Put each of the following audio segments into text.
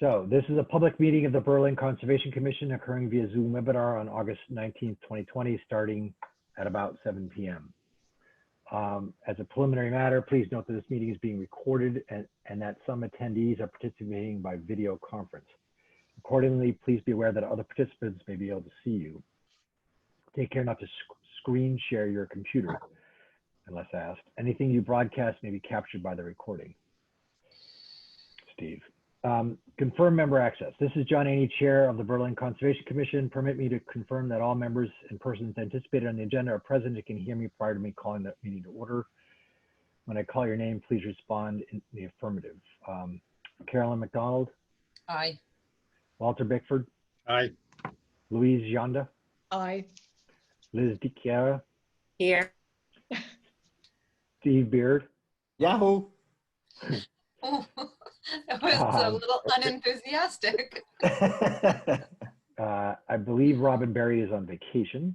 So this is a public meeting of the Berlin Conservation Commission occurring via Zoom webinar on August 19th, 2020, starting at about 7 p.m. As a preliminary matter, please note that this meeting is being recorded and that some attendees are participating by video conference. Accordingly, please be aware that other participants may be able to see you. Take care not to screen share your computer unless asked. Anything you broadcast may be captured by the recording. Steve. Confirm member access. This is John Aney, Chair of the Berlin Conservation Commission. Permit me to confirm that all members and persons anticipated on the agenda are present and can hear me prior to me calling the meeting to order. When I call your name, please respond in the affirmative. Carolyn McDonald. Aye. Walter Bickford. Aye. Louise Yonda. Aye. Liz DiChiara. Here. Steve Beard. Yahoo! Oh, that was a little unenthusiastic. I believe Robin Berry is on vacation.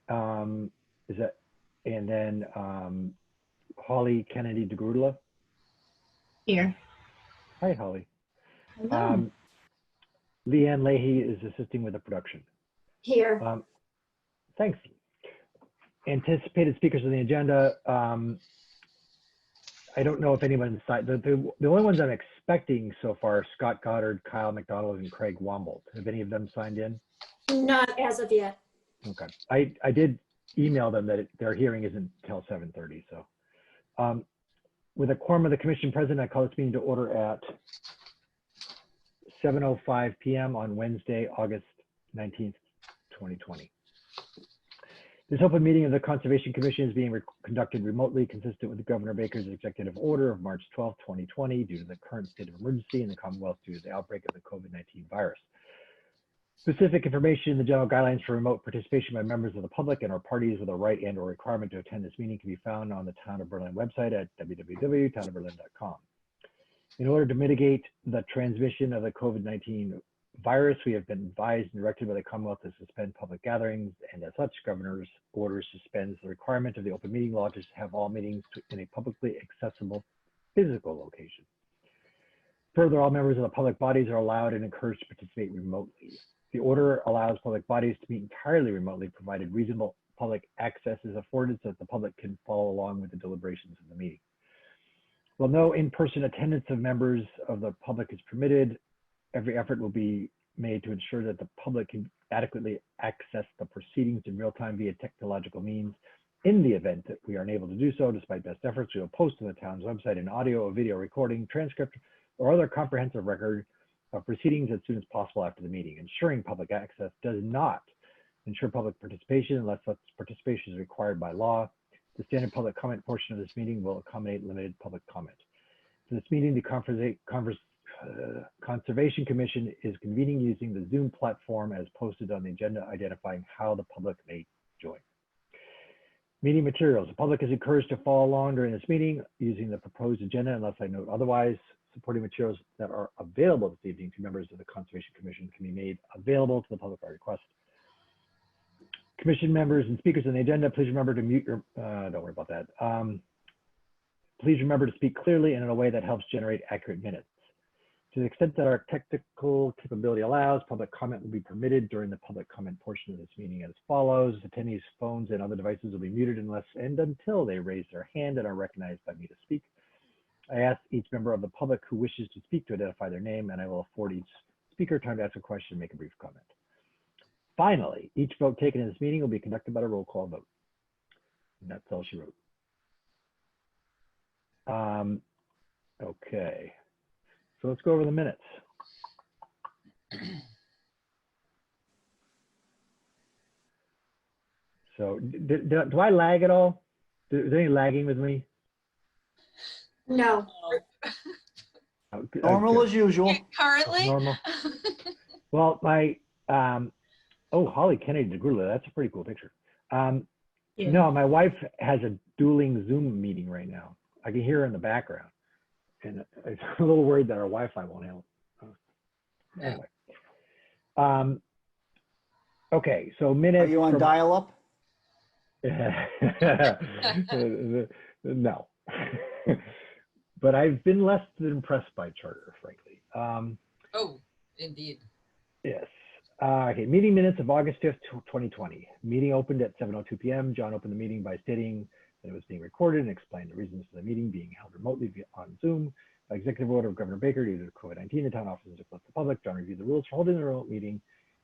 Is that, and then Holly Kennedy DeGrudela. Here. Hi, Holly. Hello. Leanne Leahy is assisting with the production. Here. Thanks. Anticipated speakers on the agenda. I don't know if anyone's signed. The only ones I'm expecting so far are Scott Goddard, Kyle McDonald, and Craig Wombold. Have any of them signed in? Not as of yet. Okay. I did email them that their hearing isn't until 7:30. So with a quorum of the commission present, I call this meeting to order at 7:05 p.m. on Wednesday, August 19th, 2020. This open meeting of the Conservation Commission is being conducted remotely, consistent with Governor Baker's executive order of March 12, 2020, due to the current state of emergency in the Commonwealth due to the outbreak of the COVID-19 virus. Specific information in the general guidelines for remote participation by members of the public and or parties with a right and or requirement to attend this meeting can be found on the Town of Berlin website at www.townofberlin.com. In order to mitigate the transmission of the COVID-19 virus, we have been advised and directed by the Commonwealth to suspend public gatherings, and as such, Governor's order suspends the requirement of the open meeting law to have all meetings in a publicly accessible physical location. Further, all members of the public bodies are allowed and encouraged to participate remotely. The order allows public bodies to meet entirely remotely, provided reasonable public access is afforded so that the public can follow along with the deliberations of the meeting. While no in-person attendance of members of the public is permitted, every effort will be made to ensure that the public can adequately access the proceedings in real time via technological means. In the event that we are unable to do so, despite best efforts, we will post on the town's website an audio or video recording, transcript, or other comprehensive record of proceedings as soon as possible after the meeting. Ensuring public access does not ensure public participation unless such participation is required by law. The standard public comment portion of this meeting will accommodate limited public comment. For this meeting, the Conservation Commission is convening using the Zoom platform as posted on the agenda, identifying how the public may join. Meeting materials. The public is encouraged to follow along during this meeting using the proposed agenda unless I note otherwise. Supporting materials that are available this evening to members of the Conservation Commission can be made available to the public by request. Commission members and speakers on the agenda, please remember to mute your, don't worry about that. Please remember to speak clearly and in a way that helps generate accurate minutes. To the extent that our technical capability allows, public comment will be permitted during the public comment portion of this meeting as follows. Attendees' phones and other devices will be muted unless and until they raise their hand and are recognized by me to speak. I ask each member of the public who wishes to speak to identify their name, and I will afford each speaker time to ask a question and make a brief comment. Finally, each vote taken in this meeting will be conducted by a roll call vote. And that's all she wrote. Okay. So let's go over the minutes. So do I lag at all? Is there any lagging with me? No. Normal as usual. Currently? Normal. Well, my, oh, Holly Kennedy DeGrudela, that's a pretty cool picture. Yeah. No, my wife has a dueling Zoom meeting right now. I can hear her in the background. And I'm a little worried that our Wi-Fi won't help. Anyway. Okay, so minutes. Are you on dial-up? No. But I've been less than impressed by Charter, frankly. Indeed. Yes. Okay, meeting minutes of August 5th, 2020. Meeting opened at 7:02 p.m. John opened the meeting by stating that it was being recorded and explained the reasons for the meeting being held remotely on Zoom. By executive order of Governor Baker, due to COVID-19, the town offices have closed the public. John reviewed the rules for holding the remote meeting.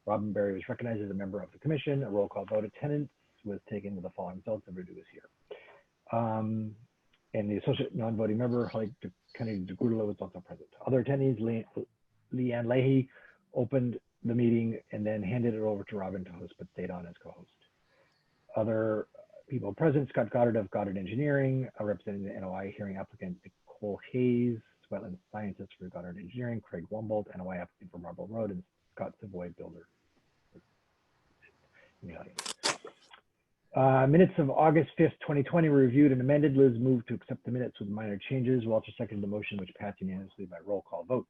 Robin Berry was recognized as a member of the commission. A roll call vote attendance was taken with the following results. Everybody was here. And the associate non-voting member, Holly Kennedy DeGurlo, was also present. Other attendees, Leanne Leahy opened the meeting and then handed it over to Robin to host, but stayed on as co-host. Other people present, Scott Goddard of Goddard Engineering, representing the NOI hearing applicant Nicole Hayes, wetland scientist for Goddard Engineering, Craig Wumbold, NOI applicant for Marble Road, and Scott Savoy, builder. In the audience. Minutes of August 5th, 2020 were reviewed and amended. Liz moved to accept the minutes with minor changes. Walter seconded the motion, which passed unanimously by roll call vote.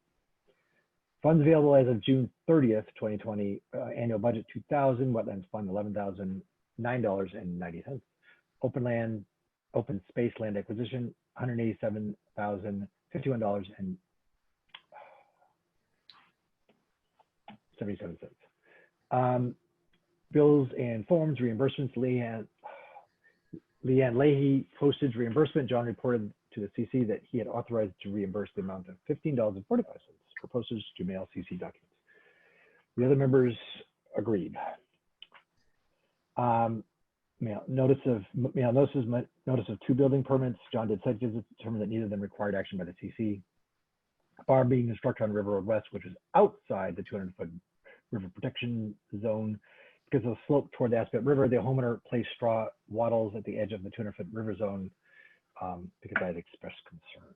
Funds available as of June 30th, 2020, annual budget 2,000, wetlands fund $11,009.90. Open space land acquisition $187,051.77. Bills and forms, reimbursements, Leanne Leahy, postage reimbursement. John reported to the CC that he had authorized to reimburse the amount of $15.45 for postage to mail CC documents. The other members agreed. Notice of two building permits. John did site visits, determined that neither of them required action by the CC. Farm being constructed on River Road West, which is outside the 200-foot river protection zone. Because of the slope toward the Aspet River, the homeowner placed straw wattles at the edge of the 200-foot river zone because I had expressed concern.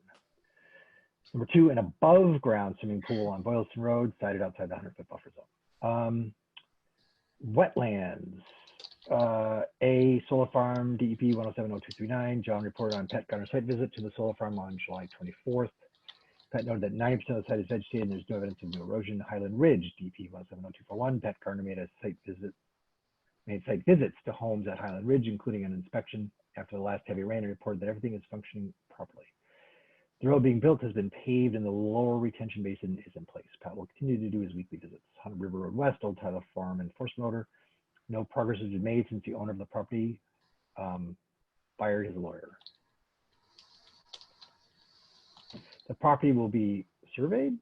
Number two, an above ground swimming pool on Boylston Road, sited outside the 100-foot buffer zone. Wetlands, A solar farm, DEP 1070239. John reported on Pat Gunner's site visit to the solar farm on July 24th. Pat noted that 90% of the site is vegetated and there's no evidence of new erosion. Highland Ridge, DP 1070241. Pat Garner made site visits to homes at Highland Ridge, including an inspection after the last heavy rain, and reported that everything is functioning properly. The road being built has been paved and the lower retention basin is in place. Pat will continue to do his weekly visits. Hunter River Road West, Old Tyler Farm enforcement order. No progress has been made since the owner of the property fired his lawyer. The property will be surveyed?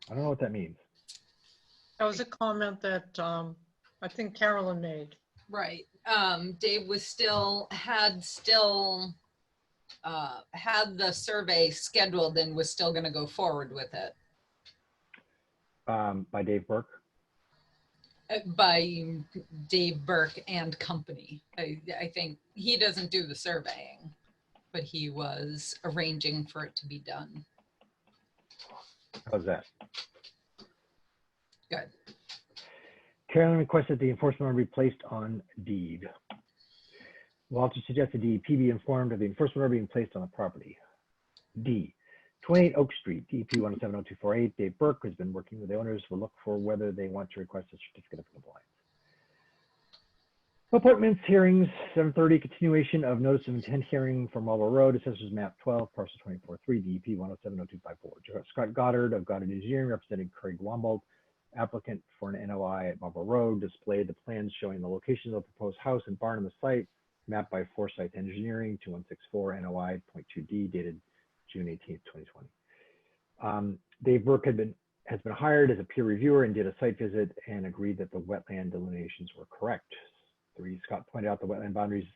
I don't know what that means. That was a comment that I think Carolyn made. Right. Dave was had the survey scheduled and was still going to go forward with it. By Dave Burke? By Dave Burke and company. I think he doesn't do the surveying, but he was arranging for it to be done. How's that? Good. Carolyn requested the enforcement order be placed on deed. Walter suggested DEP be informed of the enforcement order being placed on the property. D. 28 Oak Street, DEP 1070248. Dave Burke has been working with the owners to look for whether they want to request a certificate of compliance. Appointments, hearings, 7:30, continuation of notice of intent hearing for Marlborough Road, Assessors Map 12, Parcel 24-3, DEP 1070254. Scott Goddard of Goddard Engineering, representing Craig Wumbold, applicant for an NOI at Marlborough Road, displayed the plans showing the location of the proposed house and barn on the site, mapped by Forsyth Engineering, 2164 NOI .2D, dated June 18th, 2020. Dave Burke has been hired as a peer reviewer and did a site visit and agreed that the wetland delineations were correct. 3, Scott pointed out the wetland boundaries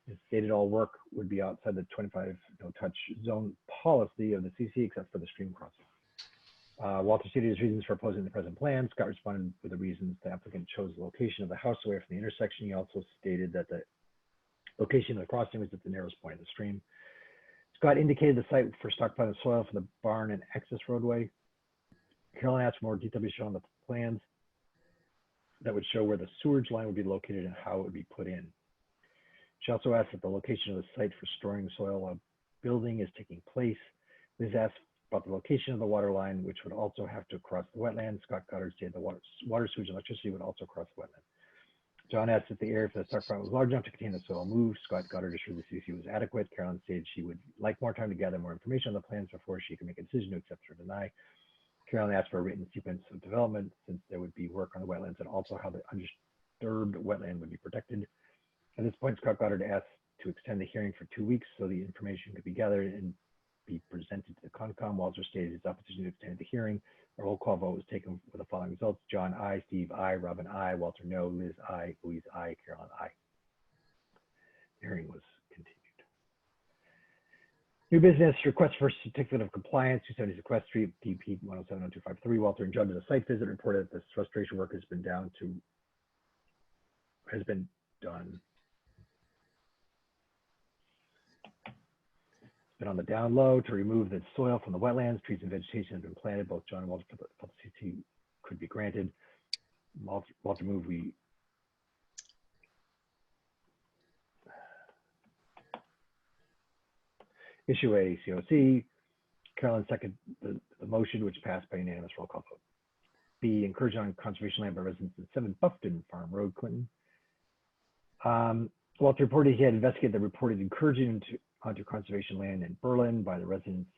and stated all work would be outside the 25 no-touch zone policy of the CC except for the stream crossing. Walter stated his reasons for opposing the present plan. Scott responded with the reasons the applicant chose the location of the house away from the intersection. He also stated that the location of the crossing was at the narrowest point of the stream. Scott indicated the site for stockpiling soil for the barn and access roadway. Carolyn asked for more detail to be shown on the plans that would show where the sewage line would be located and how it would be put in. She also asked that the location of the site for storing soil while building is taking place. Liz asked about the location of the water line, which would also have to cross the wetland. Scott Goddard stated the water, sewage, and electricity would also cross the wetland. John asked if the area for the stockpile was large enough to contain the soil move. Scott Goddard assured the CC was adequate. Carolyn stated she would like more time to gather more information on the plans before she could make a decision to accept or deny. Carolyn asked for a written sequence of development since there would be work on the wetlands and also how the undisturbed wetland would be protected. At this point, Scott Goddard asked to extend the hearing for 2 weeks so the information could be gathered and be presented to the Concom. Walter stated his opposition to extend the hearing. A roll call vote was taken with the following results: John, I; Steve, I; Robin, I; Walter, no; Liz, I; Louise, I; Carolyn, I. The hearing was continued. New business, request for certificate of compliance, 270 Quest Street, DP 1070253. Walter and John did a site visit, reported that this restoration work has been done. Been on the down low to remove the soil from the wetlands. Trees and vegetation have been planted. Both John and Walter felt the CT could be granted. Walter moved we issue a COC. Carolyn seconded the motion, which passed by unanimous roll call vote. B, encourage on conservation land by residents at 7 Buffton Farm Road, Clinton. Walter reported he had investigated the reported incursion onto conservation land in Berlin by the residents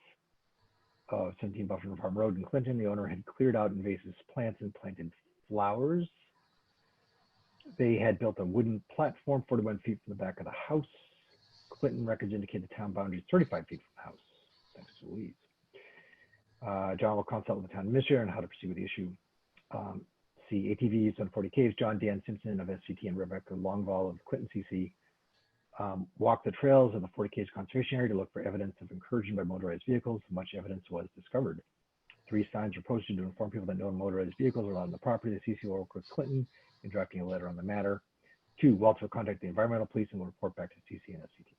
of 17 Buffalo Farm Road in Clinton. The owner had cleared out invasive plants and planted flowers. They had built a wooden platform 41 feet from the back of the house. Clinton records indicate the town boundary is 35 feet from the house. Thanks to Louise. John will consult with the town administrator on how to proceed with the issue. See ATVs on 40 Ks. John Dan Simpson of SCT and Rebecca Longval of Clinton CC. Walk the trails of the 40 Ks conservation area to look for evidence of incursion by motorized vehicles. Much evidence was discovered. 3 signs were posted to inform people that no motorized vehicles are allowed on the property. The CC will work with Clinton in drafting a letter on the matter. 2, Walter will contact the environmental police and will report back to CC and SCT.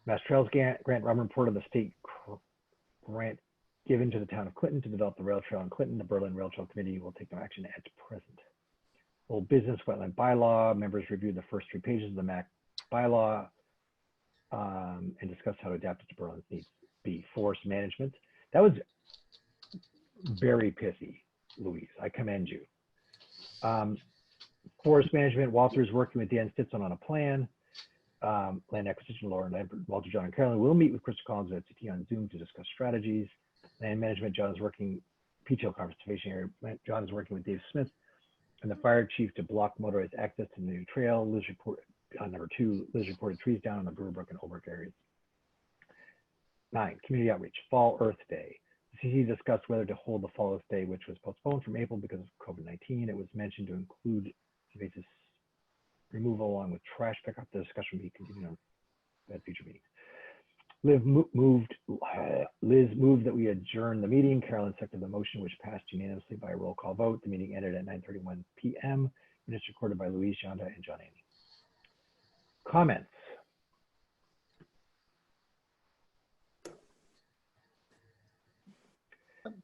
Mass Trails Grant Robin reported the state grant given to the town of Clinton to develop the rail trail in Clinton. The Berlin Rail Trail Committee will take no action at present. Old business wetland bylaw. Members reviewed the first 3 pages of the MAC bylaw and discussed how to adapt it to Berlin's needs. B, forest management. That was very pithy, Louise. I commend you. Forest management, Walter's working with Dan Stitzen on a plan. Land acquisition, Laura and Walter, John, and Carolyn will meet with Krista Collins at CT on Zoom to discuss strategies. Land management, John is working, PTO conservation area, John is working with Dave Smith and the fire chief to block motorized access to the new trail. Liz reported, number 2, Liz reported trees down on the Brewerbrook and Holbrook areas. 9, community outreach, Fall Earth Day. The CC discussed whether to hold the Fall Earth Day, which was postponed from April because of COVID-19. It was mentioned to include invasive removal along with trash pickup. The discussion will be continued at future meetings. Liz moved that we adjourn the meeting. Carolyn seconded the motion, which passed unanimously by a roll call vote. The meeting ended at 9:31 p.m. Minutes recorded by Louise, Shonda, and John Amy. Comments?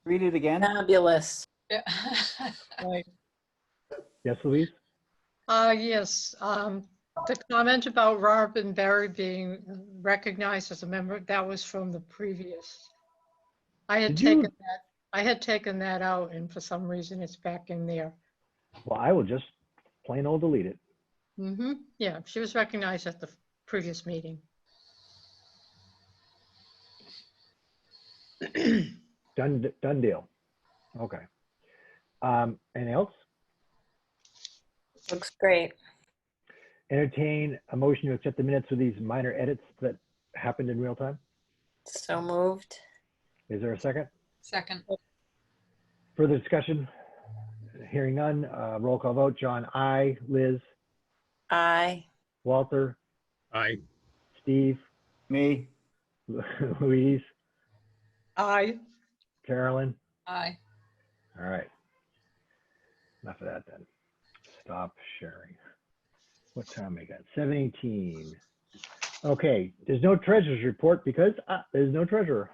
Read it again. Fabulous. Yeah. Right. Yes, Louise? Yes, the comment about Robin Berry being recognized as a member, that was from the previous. I had taken that out, and for some reason it's back in there. Well, I will just plain old delete it. Yeah, she was recognized at the previous meeting. Done deal. Okay. Anything else? Looks great. Entertain a motion to accept the minutes with these minor edits that happened in real time. So moved. Is there a second? Second. Further discussion? Hearing none. Roll call vote. John, I. Liz, Aye. Walter, Aye. Steve, Me. Louise, Aye. Carolyn. Aye. All right. Enough of that then. Stop sharing. What time we got? 7:18. Okay, there's no treasurer's report because there's no treasurer.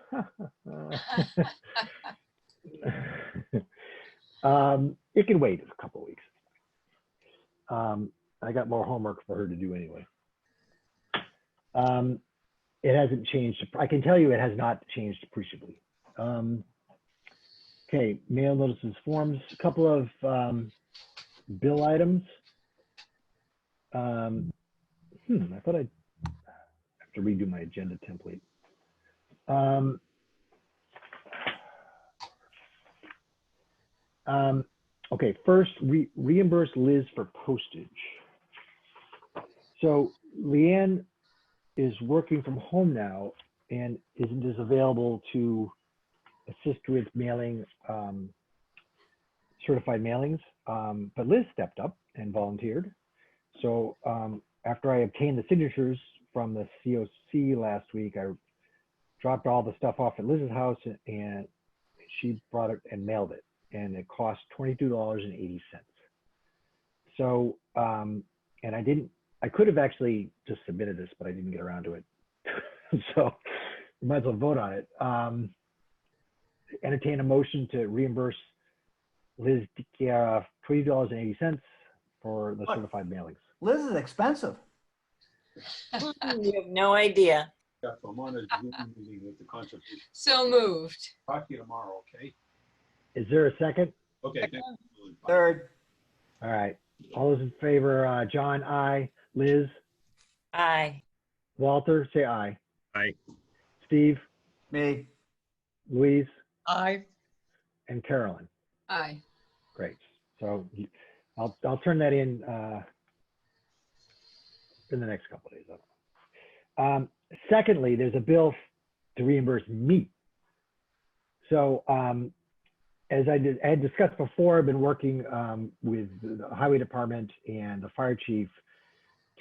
It can wait a couple weeks. I got more homework for her to do anyway. It hasn't changed. I can tell you it has not changed appreciably. Okay, mail notices, forms, a couple of bill items. I thought I'd have to redo my agenda template. Okay, first, reimburse Liz for postage. So Leanne is working from home now and isn't as available to assist with mailing certified mailings. But Liz stepped up and volunteered. So after I obtained the signatures from the COC last week, I dropped all the stuff off at Liz's house and she brought it and mailed it. And it cost $22.80. So, and I could have actually just submitted this, but I didn't get around to it. So we might as well vote on it. Entertain a motion to reimburse Liz DiChiara $20.80 for the certified mailings. Liz is expensive. You have no idea. Jeff, I'm on a Zoom meeting with the conservation. So moved. Talk to you tomorrow, okay? Is there a second? Okay, thank you. Third, All right. All those in favor, John, aye. Liz, Aye. Walter, say aye. Aye. Steve, me. Louise, Aye. and Carolyn. Aye. Great. So I'll turn that in the next couple of days. Secondly, there's a bill to reimburse me. So as I had discussed before, I've been working with the highway department and the fire chief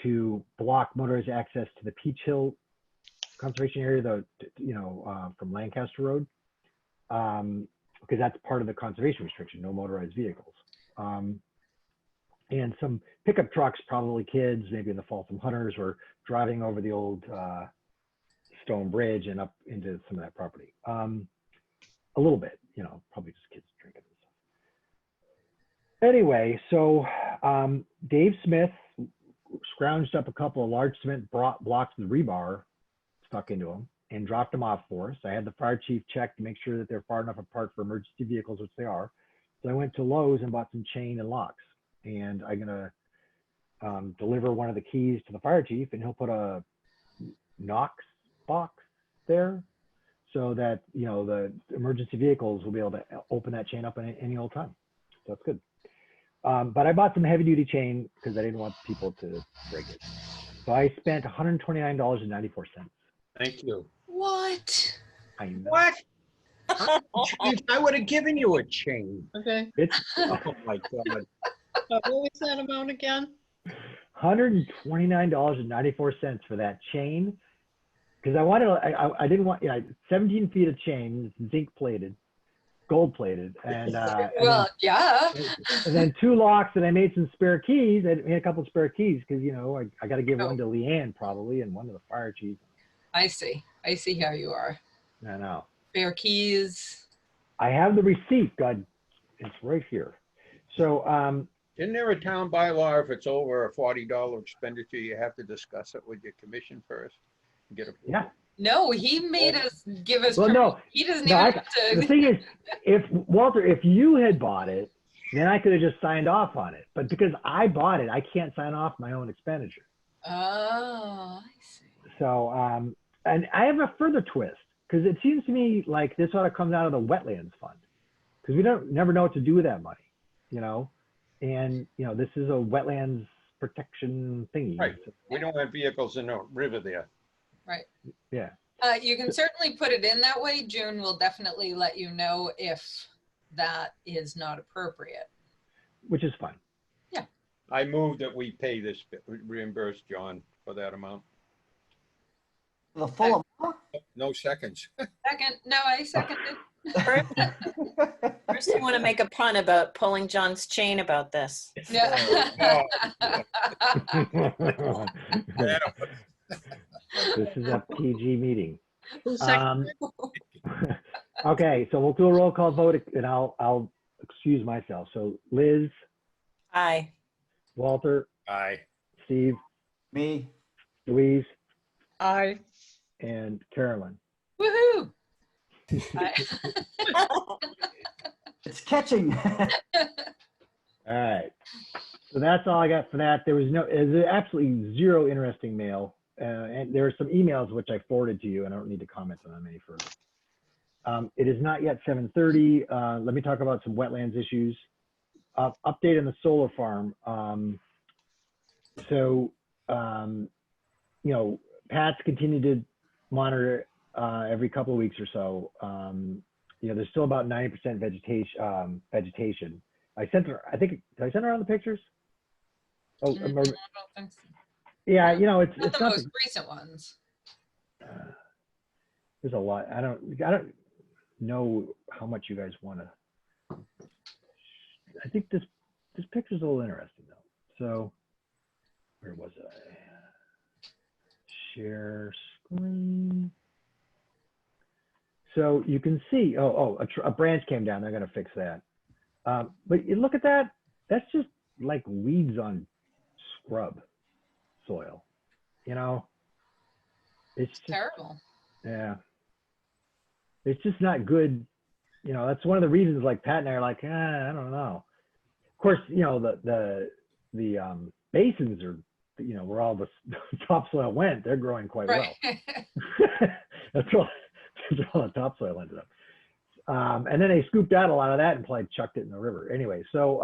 to block motorist access to the Peach Hill conservation area, from Lancaster Road, because that's part of the conservation restriction, no motorized vehicles. And some pickup trucks, probably kids, maybe in the fall, some hunters were driving over the old stone bridge and up into some of that property. A little bit, probably just kids drinking and stuff. Anyway, so Dave Smith scrounged up a couple of large cement blocks with rebar stuck into them and dropped them off for us. I had the fire chief check to make sure that they're far enough apart for emergency vehicles, which they are. So I went to Lowe's and bought some chain and locks. And I'm gonna deliver one of the keys to the fire chief, and he'll put a Knox box there so that the emergency vehicles will be able to open that chain up at any old time. So that's good. But I bought some heavy duty chain because I didn't want people to break it. So I spent $129.94. Thank you. What? I know. What? I would have given you a chain. Okay. Oh my God. What was that amount again? $129.94 for that chain, because I didn't want 17 feet of chain, zinc plated, gold plated, and Well, yeah. and then 2 locks, and I made some spare keys. I made a couple of spare keys because I got to give one to Leanne probably and one to the fire chief. I see how you are. I know. Spare keys. I have the receipt. God, it's right here. So Isn't there a town bylaw if it's over a $40 expenditure, you have to discuss it with your commission first? And get approval? yeah. No, he made us give us. Well, no. He doesn't No, even have the to. thing is, if you had bought it, then I could have just signed off on it. But because I bought it, I can't sign off my own expenditure. Oh, I see. So, and I have a further twist, because it seems to me like this ought to come out of the Wetlands Fund, because we never know what to do with that money, and this is a wetlands protection thingy. Right. We don't have vehicles in the river there. Right. Yeah. You can certainly put it in that way. June will definitely let you know if that is not appropriate. Which is fine. I move that we pay this, reimburse John for that amount. The full amount? No seconds. Second, no, I seconded. First, you want to make a pun about pulling John's chain about this. Yeah. This is a PG meeting. Who's second? Okay, so we'll do a roll call vote, and I'll excuse myself. So Liz, Aye. Walter, Aye. Steve, Me. Louise, Aye. and Carolyn. Woohoo! It's catching. All right. So that's all I got for that. There's absolutely zero interesting mail. And there are some emails which I forwarded to you, and I don't need to comment on them any further. It is not yet 7:30. Let me talk about some wetlands issues. Update on the solar farm. You know, Pat's continued to monitor every couple of weeks or so. You know, there's still about 90% vegetation. I sent her, I think, did I send her on the pictures? Oh, I don't think so. yeah, you know, it's Not the not, most recent ones. there's a lot. I don't know how much you guys want to. I think this picture's a little interesting though. So where was I? Share screen. So you can see, a branch came down. They're going to fix that. But you look at that. That's just like weeds on scrub soil. You know, it's just, Terrible. yeah. It's just not good. You know, that's one of the reasons like Pat and I are like, I don't know. Of course, you know, the basins are, you know, where all the topsoil went, they're growing quite Right. well. That's all the topsoil ended up. And then they scooped out a lot of that and probably chucked it in the river. Anyway, so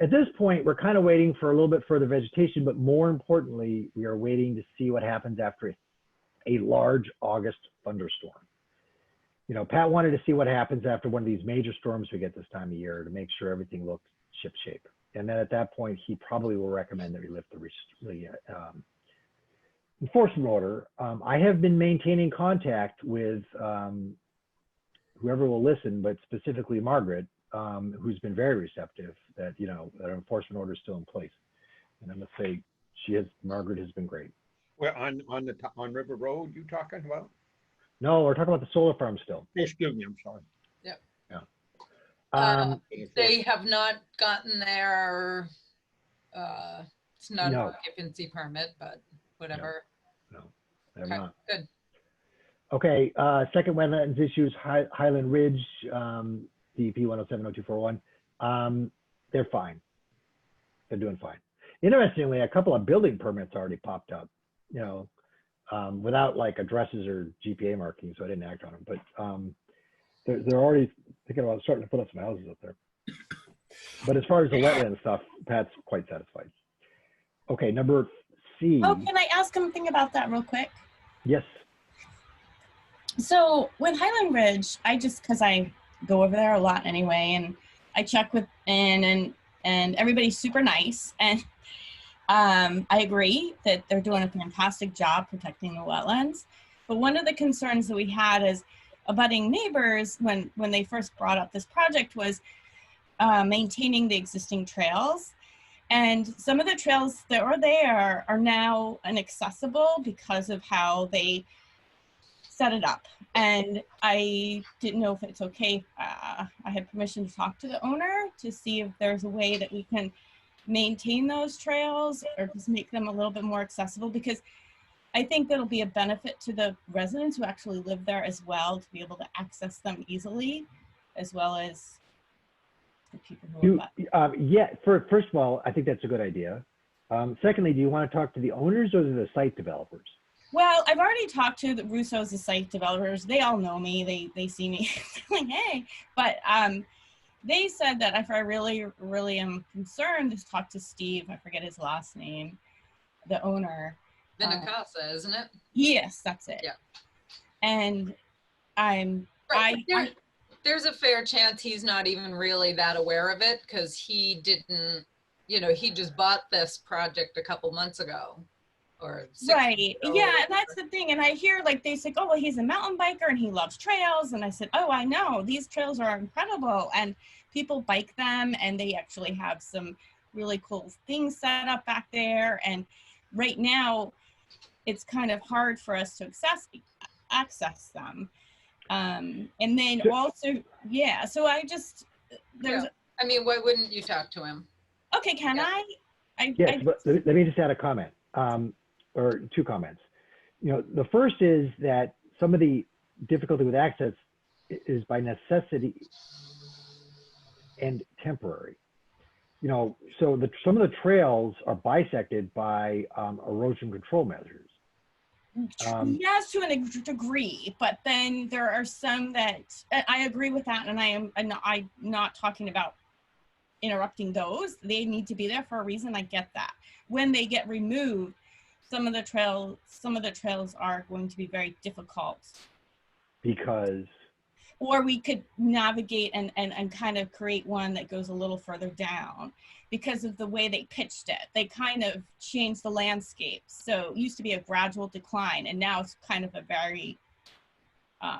at this point, we're kind of waiting for a little bit further vegetation, but more importantly, we are waiting to see what happens after a large August thunderstorm. You know, Pat wanted to see what happens after one of these major storms we get this time of year to make sure everything looks shipshape. And then at that point, he probably will recommend that we lift the enforcement order. I have been maintaining contact with whoever will listen, but specifically Margaret, who's been very receptive that, you know, that enforcement order is still in place. And I must say, Margaret has been great. Well, on River Road, you talking about? No, we're talking about the solar farm still. Oh, excuse me, I'm sorry. Yep. Yeah. They have not gotten their, it's not an No. occupancy permit, but whatever. No, they're Okay, not. good. Okay, second wetlands issues, Highland Ridge, DEP 107-0241. They're fine. They're doing fine. Interestingly, a couple of building permits already popped up, you know, without like addresses or GPA markings, so I didn't act on them. But they're already thinking about starting to put up some houses up there. But as far as the wetland stuff, Pat's quite satisfied. Okay, number C. Oh, can I ask something about that real quick? Yes. So with Highland Ridge, because I go over there a lot anyway, and I check with and everybody's super nice, and I agree that they're doing a fantastic job protecting the wetlands. But one of the concerns that we had as abutting neighbors when they first brought up this project was maintaining the existing trails. And some of the trails that are there are now inaccessible because of how they set it up. And I didn't know if it's okay. I had permission to talk to the owner to see if there's a way that we can maintain those trails or just make them a little bit more accessible, because I think that'll be a benefit to the residents who actually live there as well, to be able to access them easily, as well as the people who are Yeah, first of all, I think that's a good idea. Secondly, do you want to talk to the owners or the site developers? Well, I've already talked to the Russos, the site developers. They all know me. They see me like, hey, but they said that if I really, really am concerned, just talk to Steve. I forget his last name, the owner. Vinicasa, isn't it? Yes, that's it. Yeah. And there's a fair chance he's not even really that aware of it, because he didn't, you know, he just bought this project a couple months ago. Or 6 right. months ago, Yeah, and that's the thing. And I hear like they say, oh, well, he's a mountain biker and he loves trails. And I said, oh, I know, these trails are incredible. And people bike them, and they actually have some really cool things set up back there. And right now, it's kind of hard for us to access them. And then also, yeah, so I just, there's, I mean, why wouldn't you talk to him? okay, can Yeah. Yes, but let me just add a comment, or two comments. You know, the first is that some of the difficulty with access is by necessity and temporary. You know, so some of the trails are bisected by erosion control measures. Yes, to a degree, but then there are some that I agree with that, and I'm not talking about interrupting those. They need to be there for a reason. I get that. When they get removed, some of the trails are going to be very difficult. Because Or we could navigate and kind of create one that goes a little further down because of the way they pitched it. They kind of changed the landscape. So it used to be a gradual decline, and now it's kind of a very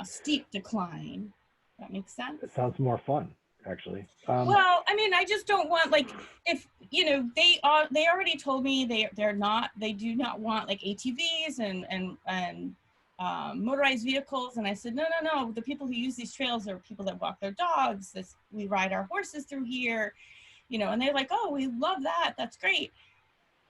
steep decline. That makes sense? it sounds more fun, actually. Well, I mean, I just don't want, like, if, you know, they already told me they do not want like ATVs and motorized vehicles. And I said, no, the people who use these trails are people that walk their dogs. We ride our horses through here, you know, and they're like, oh, we love that. That's great.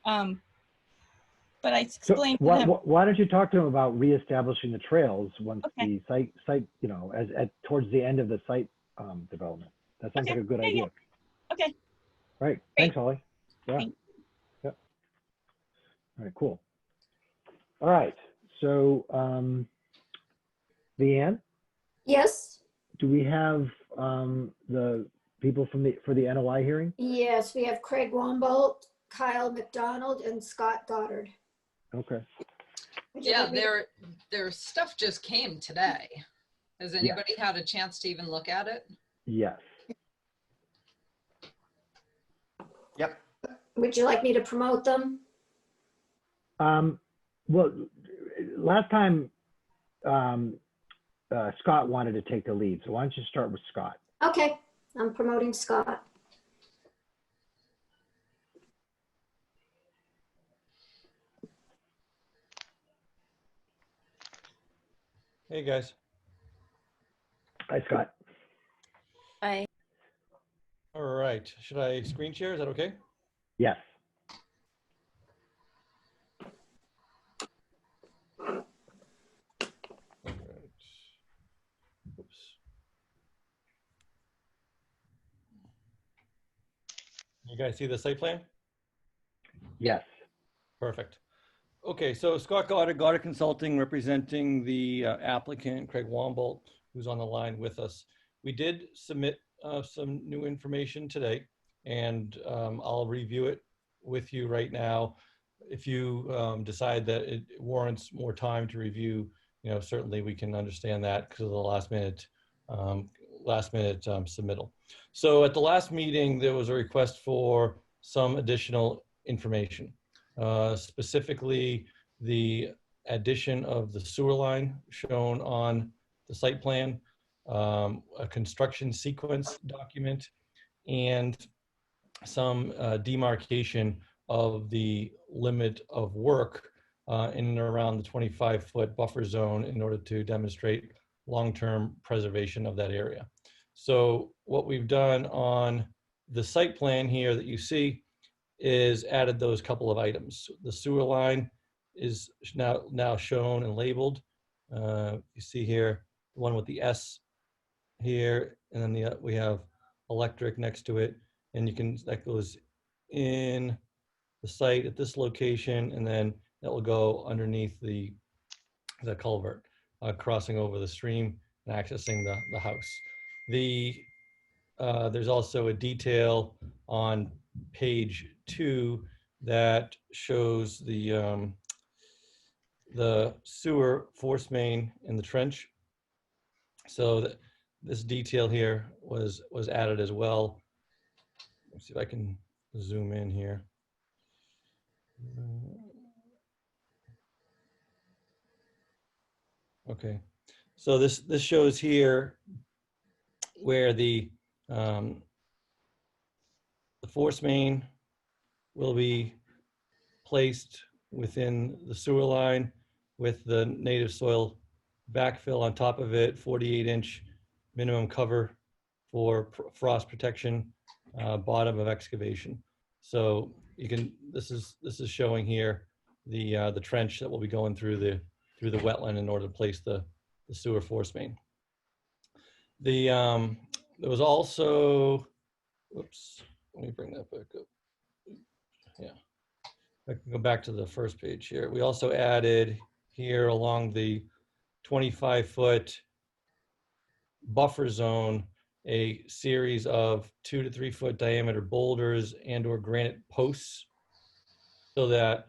But I So explained to them. why don't you talk to them about reestablishing the trails once Okay. the site, you know, towards the end of the site development? That sounds Okay. like a good Yeah, idea. yeah. Okay. Right. Thanks, Holly. Yeah. Thanks. Yep. All right, cool. All right. So, Leanne, Yes, do we have the people for the NOI hearing? yes, we have Craig Wombolt, Kyle McDonald, and Scott Goddard. Okay. Would you Yeah, like me- their stuff just came today. Has anybody had a chance to even look at it? Yes. Yep. Would you like me to promote them? Well, last time Scott wanted to take the lead, so why don't you start with Scott? Okay, I'm promoting Scott. Hey, guys. Hi, Scott. I All right. Should I screen share? Is that okay? Yes. All right. Oops. You guys see the site plan? Yes. Perfect. Okay, so Scott Goddard Consulting, representing the applicant, Craig Wombolt, who's on the line with us. We did submit some new information today, and I'll review it with you right now. If you decide that it warrants more time to review, you know, certainly we can understand that because of the last minute submittal. So at the last meeting, there was a request for some additional information. Specifically the addition of the sewer line shown on the site plan, a construction sequence document, and some demarcation of the limit of work in and around the 25-foot buffer zone in order to demonstrate long-term preservation of that area. So what we've done on the site plan here that you see is added those couple of items. The sewer line is now shown and labeled. You see here, the one with the S here, and then we have electric next to it, and that goes in the site at this location, and then that will go underneath the culvert, crossing over the stream and accessing the house. There's also a detail on page 2 that shows the sewer force main in the trench. So this detail here was added as well. Let's see if I can zoom in here. Okay, so this shows here where the force main will be placed within the sewer line with the native soil backfill on top of it, 48-inch minimum cover for frost protection, bottom of excavation. So this is showing here the trench that will be going through the wetland in order to place the sewer force main. There was also, whoops, let me bring that back up. Yeah, I can go back to the first page here. We also added here along the 25-foot buffer zone a series of 2 to 3 foot diameter boulders and or granite posts, so that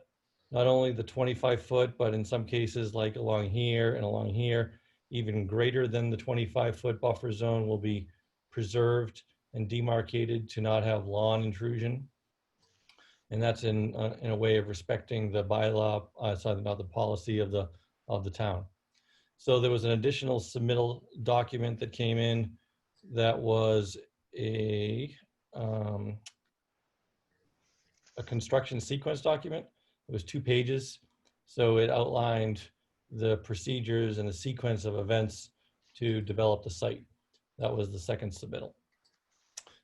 not only the 25-foot, but in some cases like along here and along here, even greater than the 25-foot buffer zone will be preserved and demarcated to not have lawn intrusion. And that's in a way of respecting the bylaw, sorry, not the policy of the town. So there was an additional submittal document that came in that was a construction sequence document. It was 2 pages. So it outlined the procedures and the sequence of events to develop the site. That was the second submittal.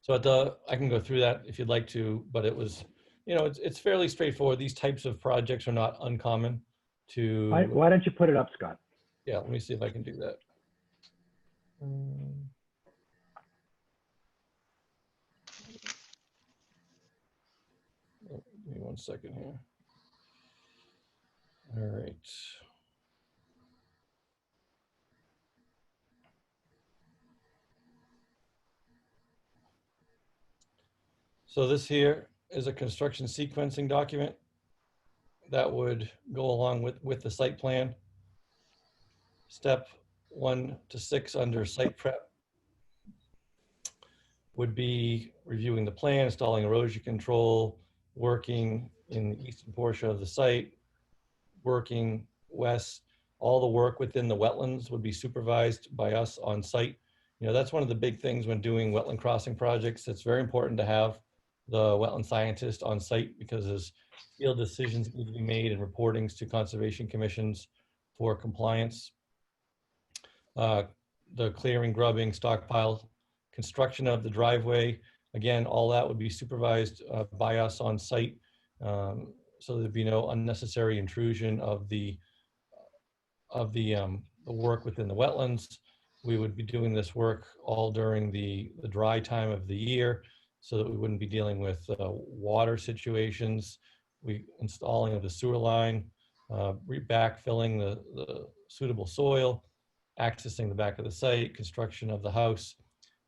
So I can go through that if you'd like to, but it was, you know, it's fairly straightforward. These types of projects are not uncommon to. Why don't you put it up, Scott? Yeah, let me see if I can do that. Give me 1 second here. All right. So this here is a construction sequencing document that would go along with the site plan. Step 1 to 6 under site prep would be reviewing the plan, installing erosion control, working in the eastern portion of the site, working west. All the work within the wetlands would be supervised by us on site. You know, that's one of the big things when doing wetland crossing projects. It's very important to have the wetland scientist on site, because as field decisions need to be made and reportings to conservation commissions for compliance. The clearing, grubbing, stockpile, construction of the driveway, again, all that would be supervised by us on site, so there'd be no unnecessary intrusion of the work within the wetlands. We would be doing this work all during the dry time of the year, so that we wouldn't be dealing with water situations. Installing of the sewer line, backfilling the suitable soil, accessing the back of the site, construction of the house,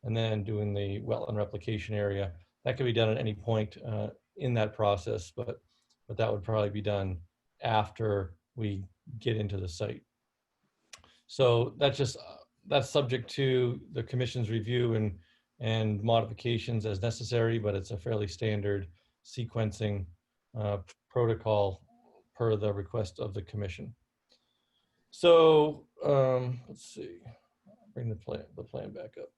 and then doing the wetland replication area. That could be done at any point in that process, but that would probably be done after we get into the site. So that's subject to the commission's review and modifications as necessary, but it's a fairly standard sequencing protocol per the request of the commission. So let's see, bring the plan back up.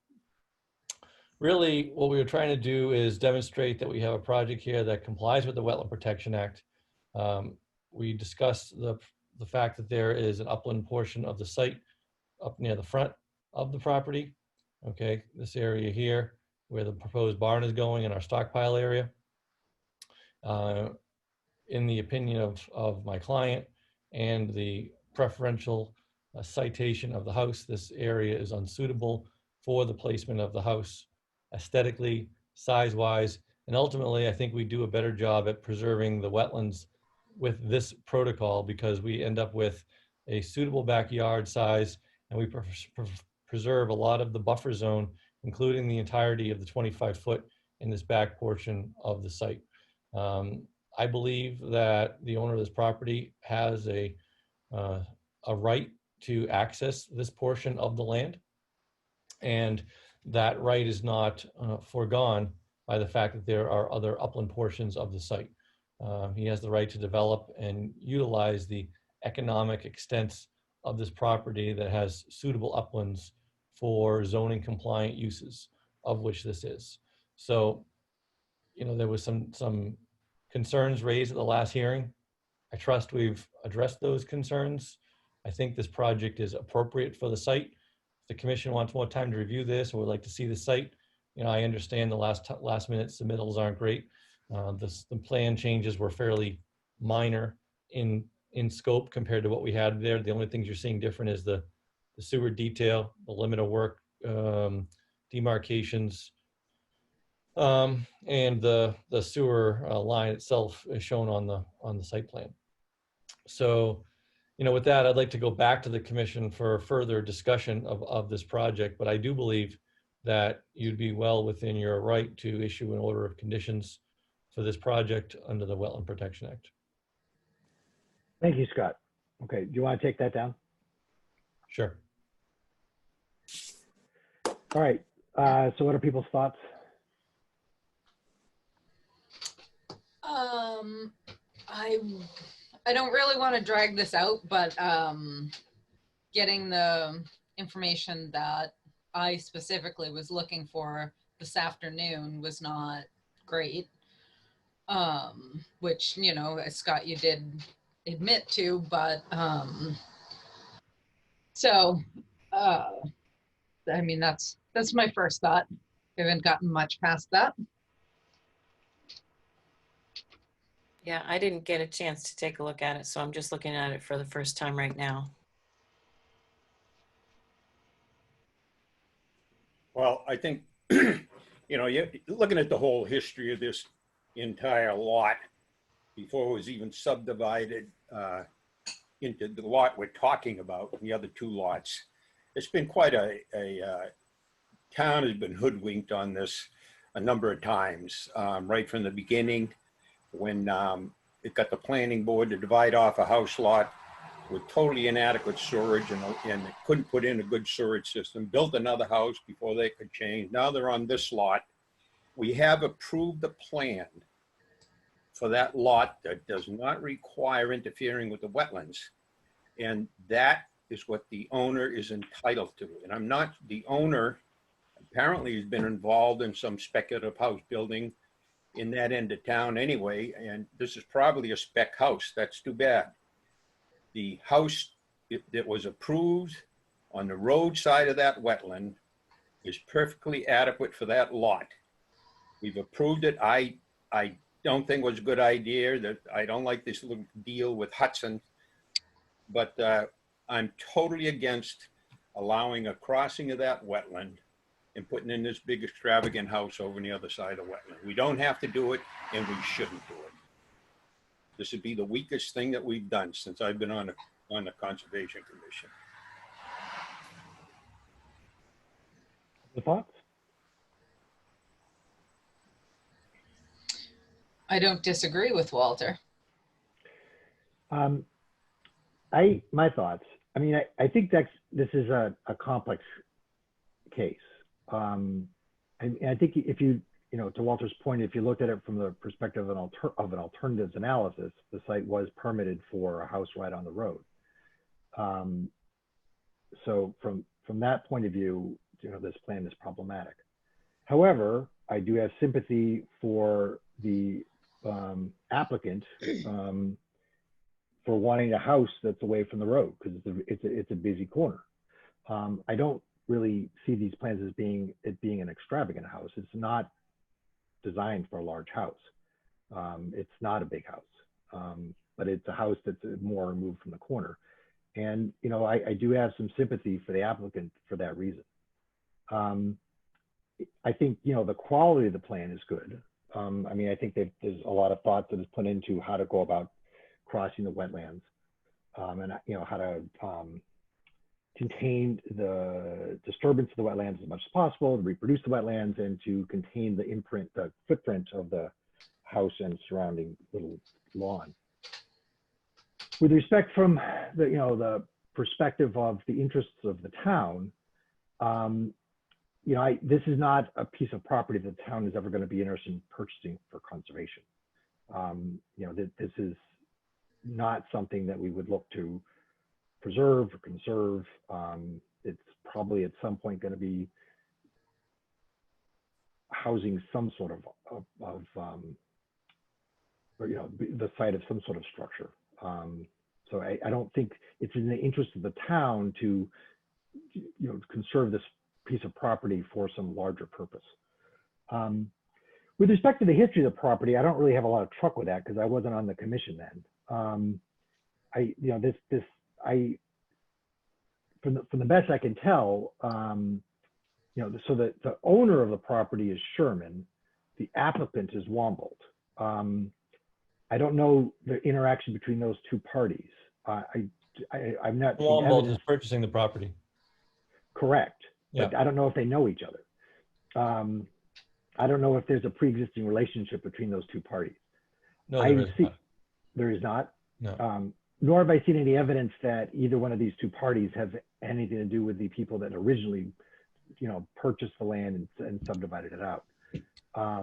Really, what we were trying to do is demonstrate that we have a project here that complies with the Wetland Protection Act. We discussed the fact that there is an upland portion of the site up near the front of the property. Okay, this area here where the proposed barn is going, in our stockpile area. In the opinion of my client and the preferential citation of the house, this area is unsuitable for the placement of the house aesthetically, size-wise, and ultimately I think we do a better job at preserving the wetlands with this protocol, because we end up with a suitable backyard size, and we preserve a lot of the buffer zone, including the entirety of the 25-foot in this back portion of the site. I believe that the owner of this property has a right to access this portion of the land, and that right is not foregone by the fact that there are other upland portions of the site. He has the right to develop and utilize the economic extents of this property that has suitable uplands for zoning compliant uses, of which this is. So, you know, there was some concerns raised at the last hearing. I trust we've addressed those concerns. I think this project is appropriate for the site. If the commission wants more time to review this or would like to see the site, you know, I understand the last minute submittals aren't great. The plan changes were fairly minor in scope compared to what we had there. The only things you're seeing different is the sewer detail, the limit of work demarcations, and the sewer line itself is shown on the site plan. So, with that, I'd like to go back to the commission for further discussion of this project, but I do believe that you'd be well within your right to issue an order of conditions for this project under the Wetland Protection Act. Thank you, Scott. Okay, do you want to take that down? Sure. All right, so what are people's thoughts? I don't really want to drag this out, but getting the information that I specifically was looking for this afternoon was not great. Which, as Scott, you did admit to, but I mean, that's my first thought. I haven't gotten much past that. Yeah, I didn't get a chance to take a look at it, so I'm just looking at it for the first time right now. Well, I think, you're looking at the whole history of this entire lot before it was even subdivided into the lot we're talking about, the other two lots. It's been quite a town has been hoodwinked on this a number of times, right from the beginning when it got the planning board to divide off a house lot with totally inadequate storage and it couldn't put in a good storage system, built another house before they could change. Now they're on this lot. We have approved the plan for that lot that does not require interfering with the wetlands. And that is what the owner is entitled to. And I'm not, the owner apparently has been involved in some speculative house building in that end of town anyway. And this is probably a spec house. That's too bad. The house that was approved on the road side of that wetland is perfectly adequate for that lot. We've approved it. I don't think it was a good idea. That I don't like this little deal with Hudson, but I'm totally against allowing a crossing of that wetland and putting in this big extravagant house over on the other side of the wetland. We don't have to do it, and we shouldn't do it. This would be the weakest thing that we've done since I've been on the Conservation Commission. The thoughts? I don't disagree with Walter. My thoughts. I mean, I think this is a complex case. And I think if you to Walter's point, if you looked at it from the perspective of an alternatives analysis, the site was permitted for a house right on the road. So from that point of view, this plan is problematic. However, I do have sympathy for the applicant for wanting a house that's away from the road because it's a busy corner. I don't really see these plans as being an extravagant house. It's not designed for a large house. It's not a big house, but it's a house that's more removed from the corner. And I do have some sympathy for the applicant for that reason. I think the quality of the plan is good. I mean, I think there's a lot of thought that is put into how to go about crossing the wetlands, and how to contain the disturbance of the wetlands as much as possible, to reproduce the wetlands, and to contain the footprint of the house and surrounding little lawn. With respect from the perspective of the interests of the town, this is not a piece of property that the town is ever going to be interested in purchasing for conservation. This is not something that we would look to preserve or conserve. It's probably at some point going to be housing some sort of the site of some sort of structure. So I don't think it's in the interest of the town to conserve this piece of property for some larger purpose. With respect to the history of the property, I don't really have a lot of truck with that because I wasn't on the commission then. From the best I can tell, so that the owner of the property is Sherman, the applicant is Wombold. I don't know the interaction between those two parties. I I'm not seeing Wombold is evidence. purchasing the property. Correct, Yeah. but I don't know if they know each other. I don't know if there's a pre-existing relationship between those two parties. No, there is not. There is not. No. Nor have I seen any evidence that either one of these two parties have anything to do with the people that originally, purchased the land and subdivided it out. I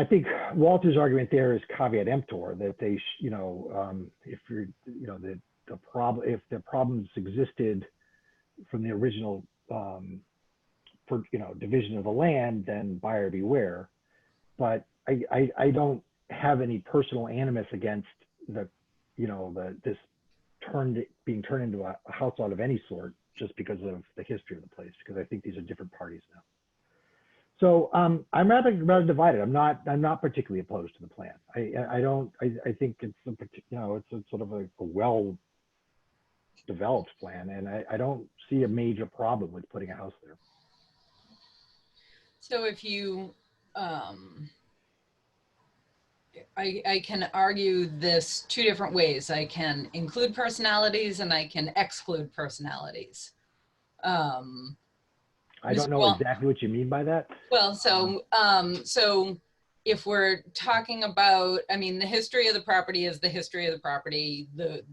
think Walter's argument there is caveat emptor, that they, if you're, if the problems existed from the original, division of the land, then buyer beware. But I don't have any personal animus against this being turned into a house out of any sort just because of the history of the place, because I think these are different parties now. So I'm rather divided. I'm not particularly opposed to the plan. I think it's it's sort of a well developed plan, and I don't see a major problem with putting a house there. So if you, I can argue this two different ways. I can include personalities and I can exclude personalities. I don't know exactly what you mean by that. Well, so if we're talking about, the history of the property is the history of the property. The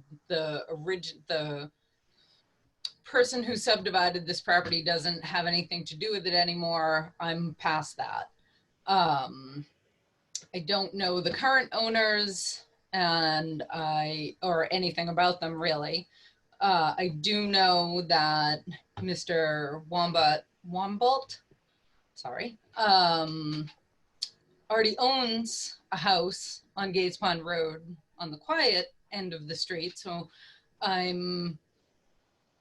person who subdivided this property doesn't have anything to do with it anymore. I'm past that. I don't know the current owners or anything about them really. I do know that Mr. Wombolt, sorry, already owns a house on Gates Pond Road on the quiet end of the street. So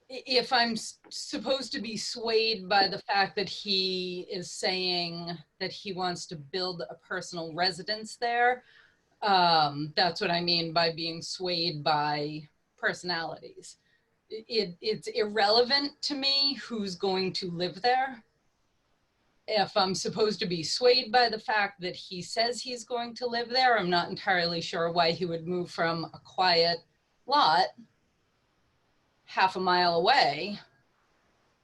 if I'm supposed to be swayed by the fact that he is saying that he wants to build a personal residence there, that's what I mean by being swayed by personalities. It's irrelevant to me who's going to live there. If I'm supposed to be swayed by the fact that he says he's going to live there, I'm not entirely sure why he would move from a quiet lot half a mile away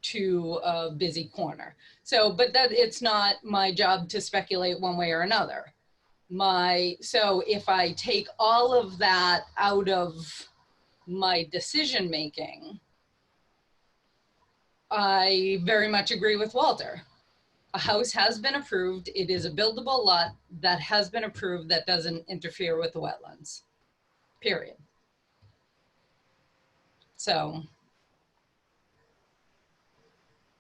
to a busy corner. So, but that it's not my job to speculate one way or another. So if I take all of that out of my decision making, I very much agree with Walter. A house has been approved. It is a buildable lot that has been approved that doesn't interfere with the wetlands, period. So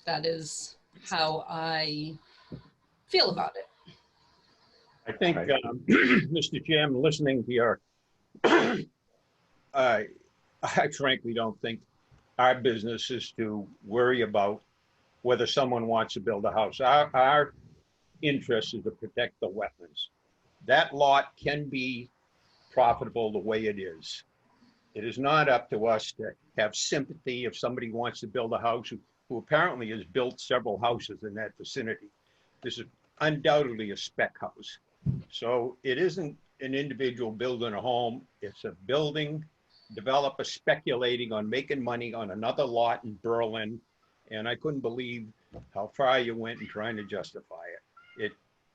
that is how I feel about it. I think, Mr. Chairman, listening to your, I frankly don't think our business is to worry about whether someone wants to build a house. Our interest is to protect the wetlands. That lot can be profitable the way it is. It is not up to us to have sympathy if somebody wants to build a house who apparently has built several houses in that vicinity. This is undoubtedly a spec house. So it isn't an individual building a home. It's a building developer speculating on making money on another lot in Berlin. And I couldn't believe how far you went in trying to justify it.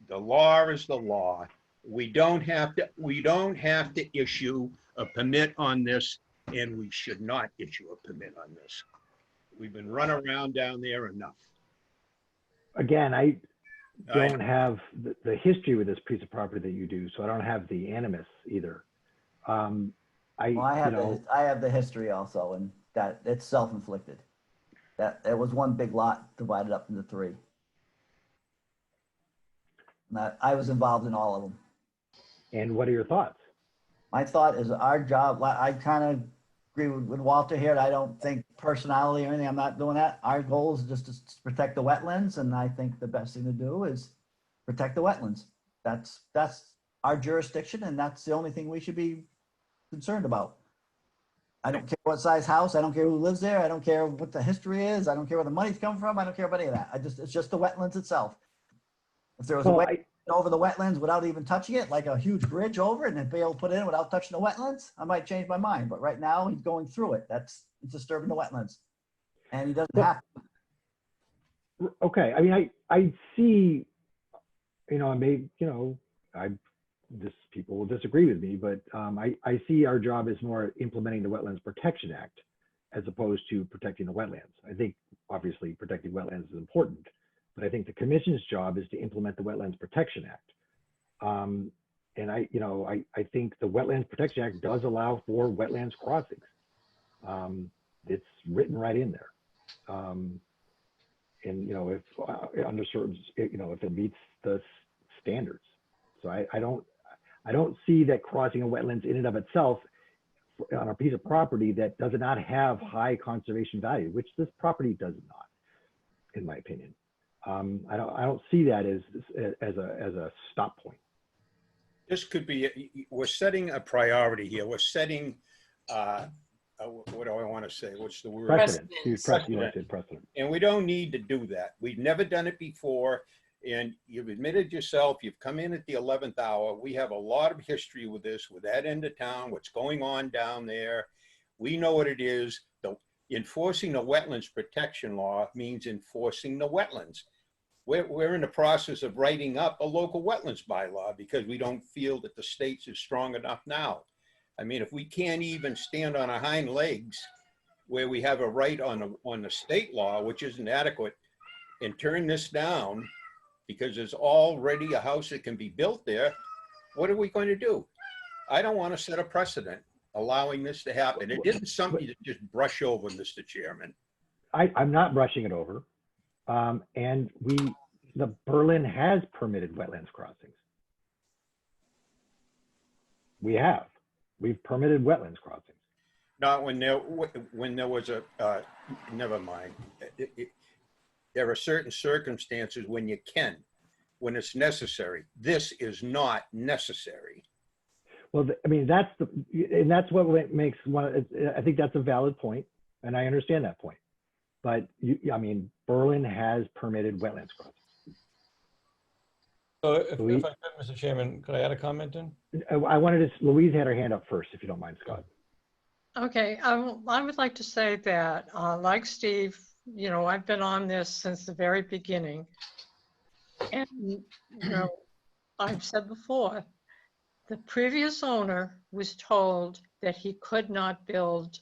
The law is the law. We don't have to issue a permit on this, and we should not issue a permit on this. We've been run around down there enough. Again, I don't have the history with this piece of property that you do, so I don't have the animus either. I have the history also, and that it's self-inflicted. That it was one big lot divided up into three. I was involved in all of them. And what are your thoughts? My thought is our job, I kind of agree with Walter here. I don't think personality or anything, I'm not doing that. Our goal is just to protect the wetlands, and I think the best thing to do is protect the wetlands. That's our jurisdiction, and that's the only thing we should be concerned about. I don't care what size house, I don't care who lives there, I don't care what the history is, I don't care where the money's come from, I don't care about any of that. It's just the wetlands itself. If there was a way over the wetlands without even touching it, like a huge bridge over it, and then be able to put it in without touching the wetlands, I might change my mind. But right now, he's going through it. It's disturbing the wetlands. And he doesn't have to. Okay, I mean, I see, people will disagree with me, but I see our job as more implementing the Wetlands Protection Act as opposed to protecting the wetlands. I think obviously protecting wetlands is important, but I think the commission's job is to implement the Wetlands Protection Act. And I think the Wetlands Protection Act does allow for wetlands crossings. It's written right in there. And if under certain, if it meets the standards. So I don't see that crossing a wetlands in and of itself on a piece of property that does not have high conservation value, which this property does not, in my opinion. I don't see that as a stop point. This could be, we're setting a priority here. We're setting, what do I want to say? What's the word? Precedent. Precedent. Precedent. And we don't need to do that. We've never done it before. And you've admitted yourself, you've come in at the 11th hour. We have a lot of history with this, with that end of town, what's going on down there. We know what it is. Enforcing the wetlands protection law means enforcing the wetlands. We're in the process of writing up a local wetlands bylaw because we don't feel that the state's is strong enough now. I mean, if we can't even stand on our hind legs where we have a right on the state law, which isn't adequate, and turn this down because there's already a house that can be built there, what are we going to do? I don't want to set a precedent allowing this to happen. It isn't something to just brush over, Mr. Chairman. I'm not brushing it over. And Berlin has permitted wetlands crossings. We've permitted wetlands crossings. Not when there was never mind. There are certain circumstances when you can, when it's necessary. This is not necessary. Well, I mean, that's what makes one. I think that's a valid point, and I understand that point. But Berlin has permitted wetlands crossings. So if I could, Mr. Chairman, could I add a comment in? I wanted to. Louise had her hand up first, if you don't mind, Scott. Okay, I would like to say that, like Steve, I've been on this since the very beginning. And, I've said before, the previous owner was told that he could not build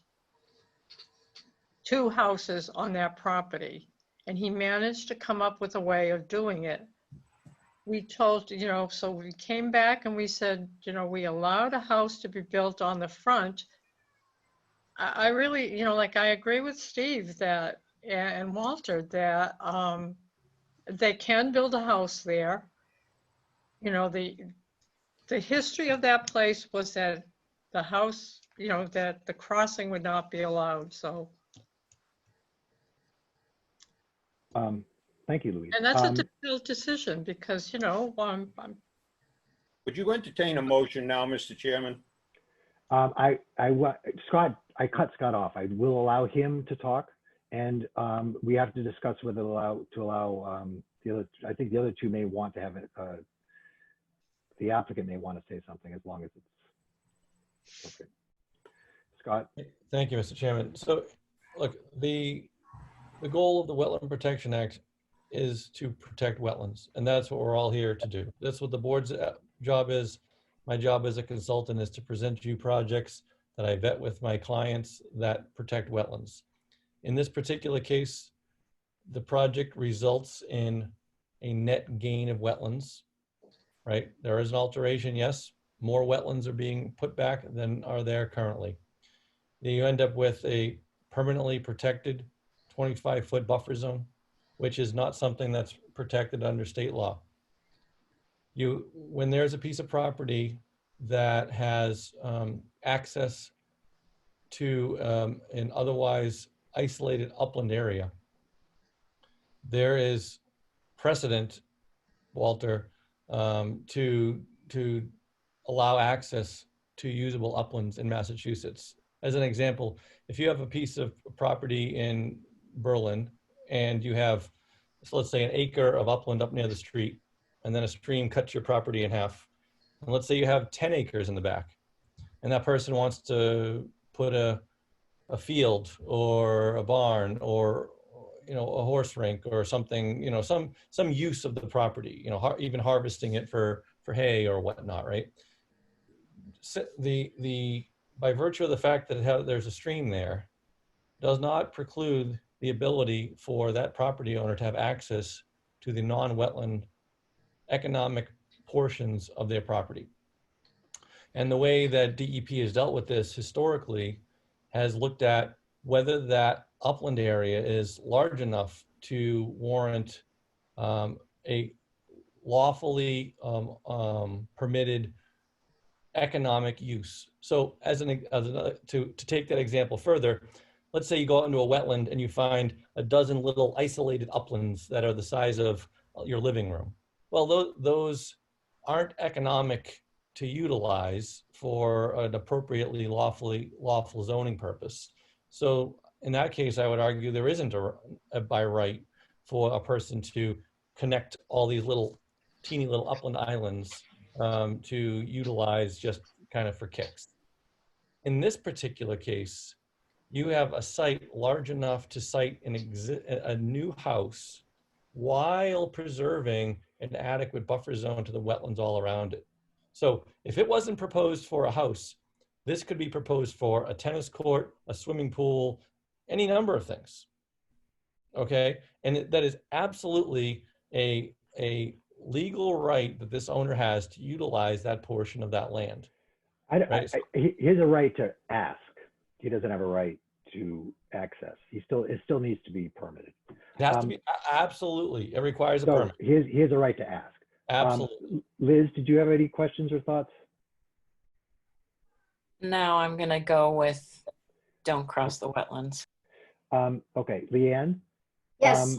2 houses on that property. And he managed to come up with a way of doing it. We told, so we came back and we said, we allowed a house to be built on the front. I really, I agree with Steve that, and Walter, that they can build a house there. The history of that place was that the house, that the crossing would not be allowed, so. Thank you, Louise. And that's a difficult decision because, Would you entertain a motion now, Mr. Chairman? Scott, I cut Scott off. I will allow him to talk, and we have to discuss whether to allow the other. I think the other two may want to have it. The applicant may want to say something as long as it's okay. Scott. Thank you, Mr. Chairman. So, look, the goal of the Wetland Protection Act is to protect wetlands, and that's what we're all here to do. That's what the board's job is. My job as a consultant is to present you projects that I vet with my clients that protect wetlands. In this particular case, the project results in a net gain of wetlands, right? There is an alteration, yes. More wetlands are being put back than are there currently. Then you end up with a permanently protected 25-foot buffer zone, which is not something that's protected under state law. When there's a piece of property that has access to an otherwise isolated upland area, there is precedent, Walter, to allow access to usable uplands in Massachusetts. As an example, if you have a piece of property in Berlin and you have, so let's say, an acre of upland up near the street, and then a stream cuts your property in half. And let's say you have 10 acres in the back, and that person wants to put a field or a barn or, you know, a horse rink or something, you know, some use of the property, you know, even harvesting it for hay or whatnot, right? So by virtue of the fact that there's a stream there, does not preclude the ability for that property owner to have access to the non-wetland economic portions of their property. And the way that DEP has dealt with this historically has looked at whether that upland area is large enough to warrant a lawfully permitted economic use. So to take that example further, let's say you go out into a wetland and you find a dozen little isolated uplands that are the size of your living room. Well, those aren't economic to utilize for an appropriately lawful zoning purpose. So in that case, I would argue there isn't a by right for a person to connect all these teeny little upland islands to utilize just kind of for kicks. In this particular case, you have a site large enough to site a new house while preserving an adequate buffer zone to the wetlands all around it. So if it wasn't proposed for a house, this could be proposed for a tennis court, a swimming pool, any number of things. Okay, and that is absolutely a legal right that this owner has to utilize that portion of that land. He has a right to ask. He doesn't have a right to access. It still needs to be permitted. It has to be, absolutely. It requires a permit. He has a right to ask. Absolutely. Liz, did you have any questions or thoughts? No, I'm gonna go with don't cross the wetlands. Okay, Leanne? Yes,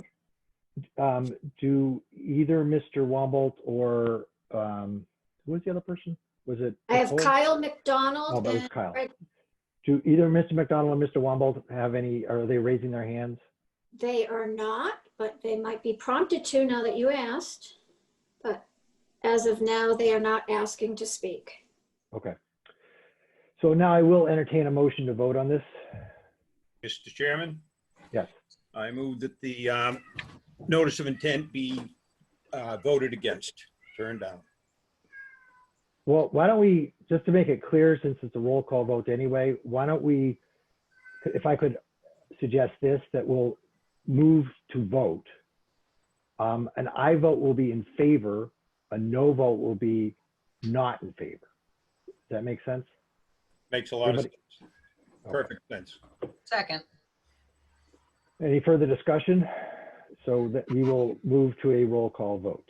Do either Mr. Wombolt or who was the other person? Was it? I have Nicole? Kyle McDonald. Oh, that was and Kyle. Craig. Do either Mr. McDonald or Mr. Wombolt have any, are they raising their hands? They are not, but they might be prompted to now that you asked. But as of now, they are not asking to speak. Okay. So now I will entertain a motion to vote on this. Mr. Chairman, Yes. I move that the notice of intent be voted against, turned down. Well, why don't we, just to make it clear, since it's a roll call vote anyway, why don't we, if I could suggest this, that we'll move to vote. An I vote will be in favor, a no vote will be not in favor. Does that make sense? Makes a lot of sense. Perfect sense. Second. Any further discussion? So that we will move to a roll call vote.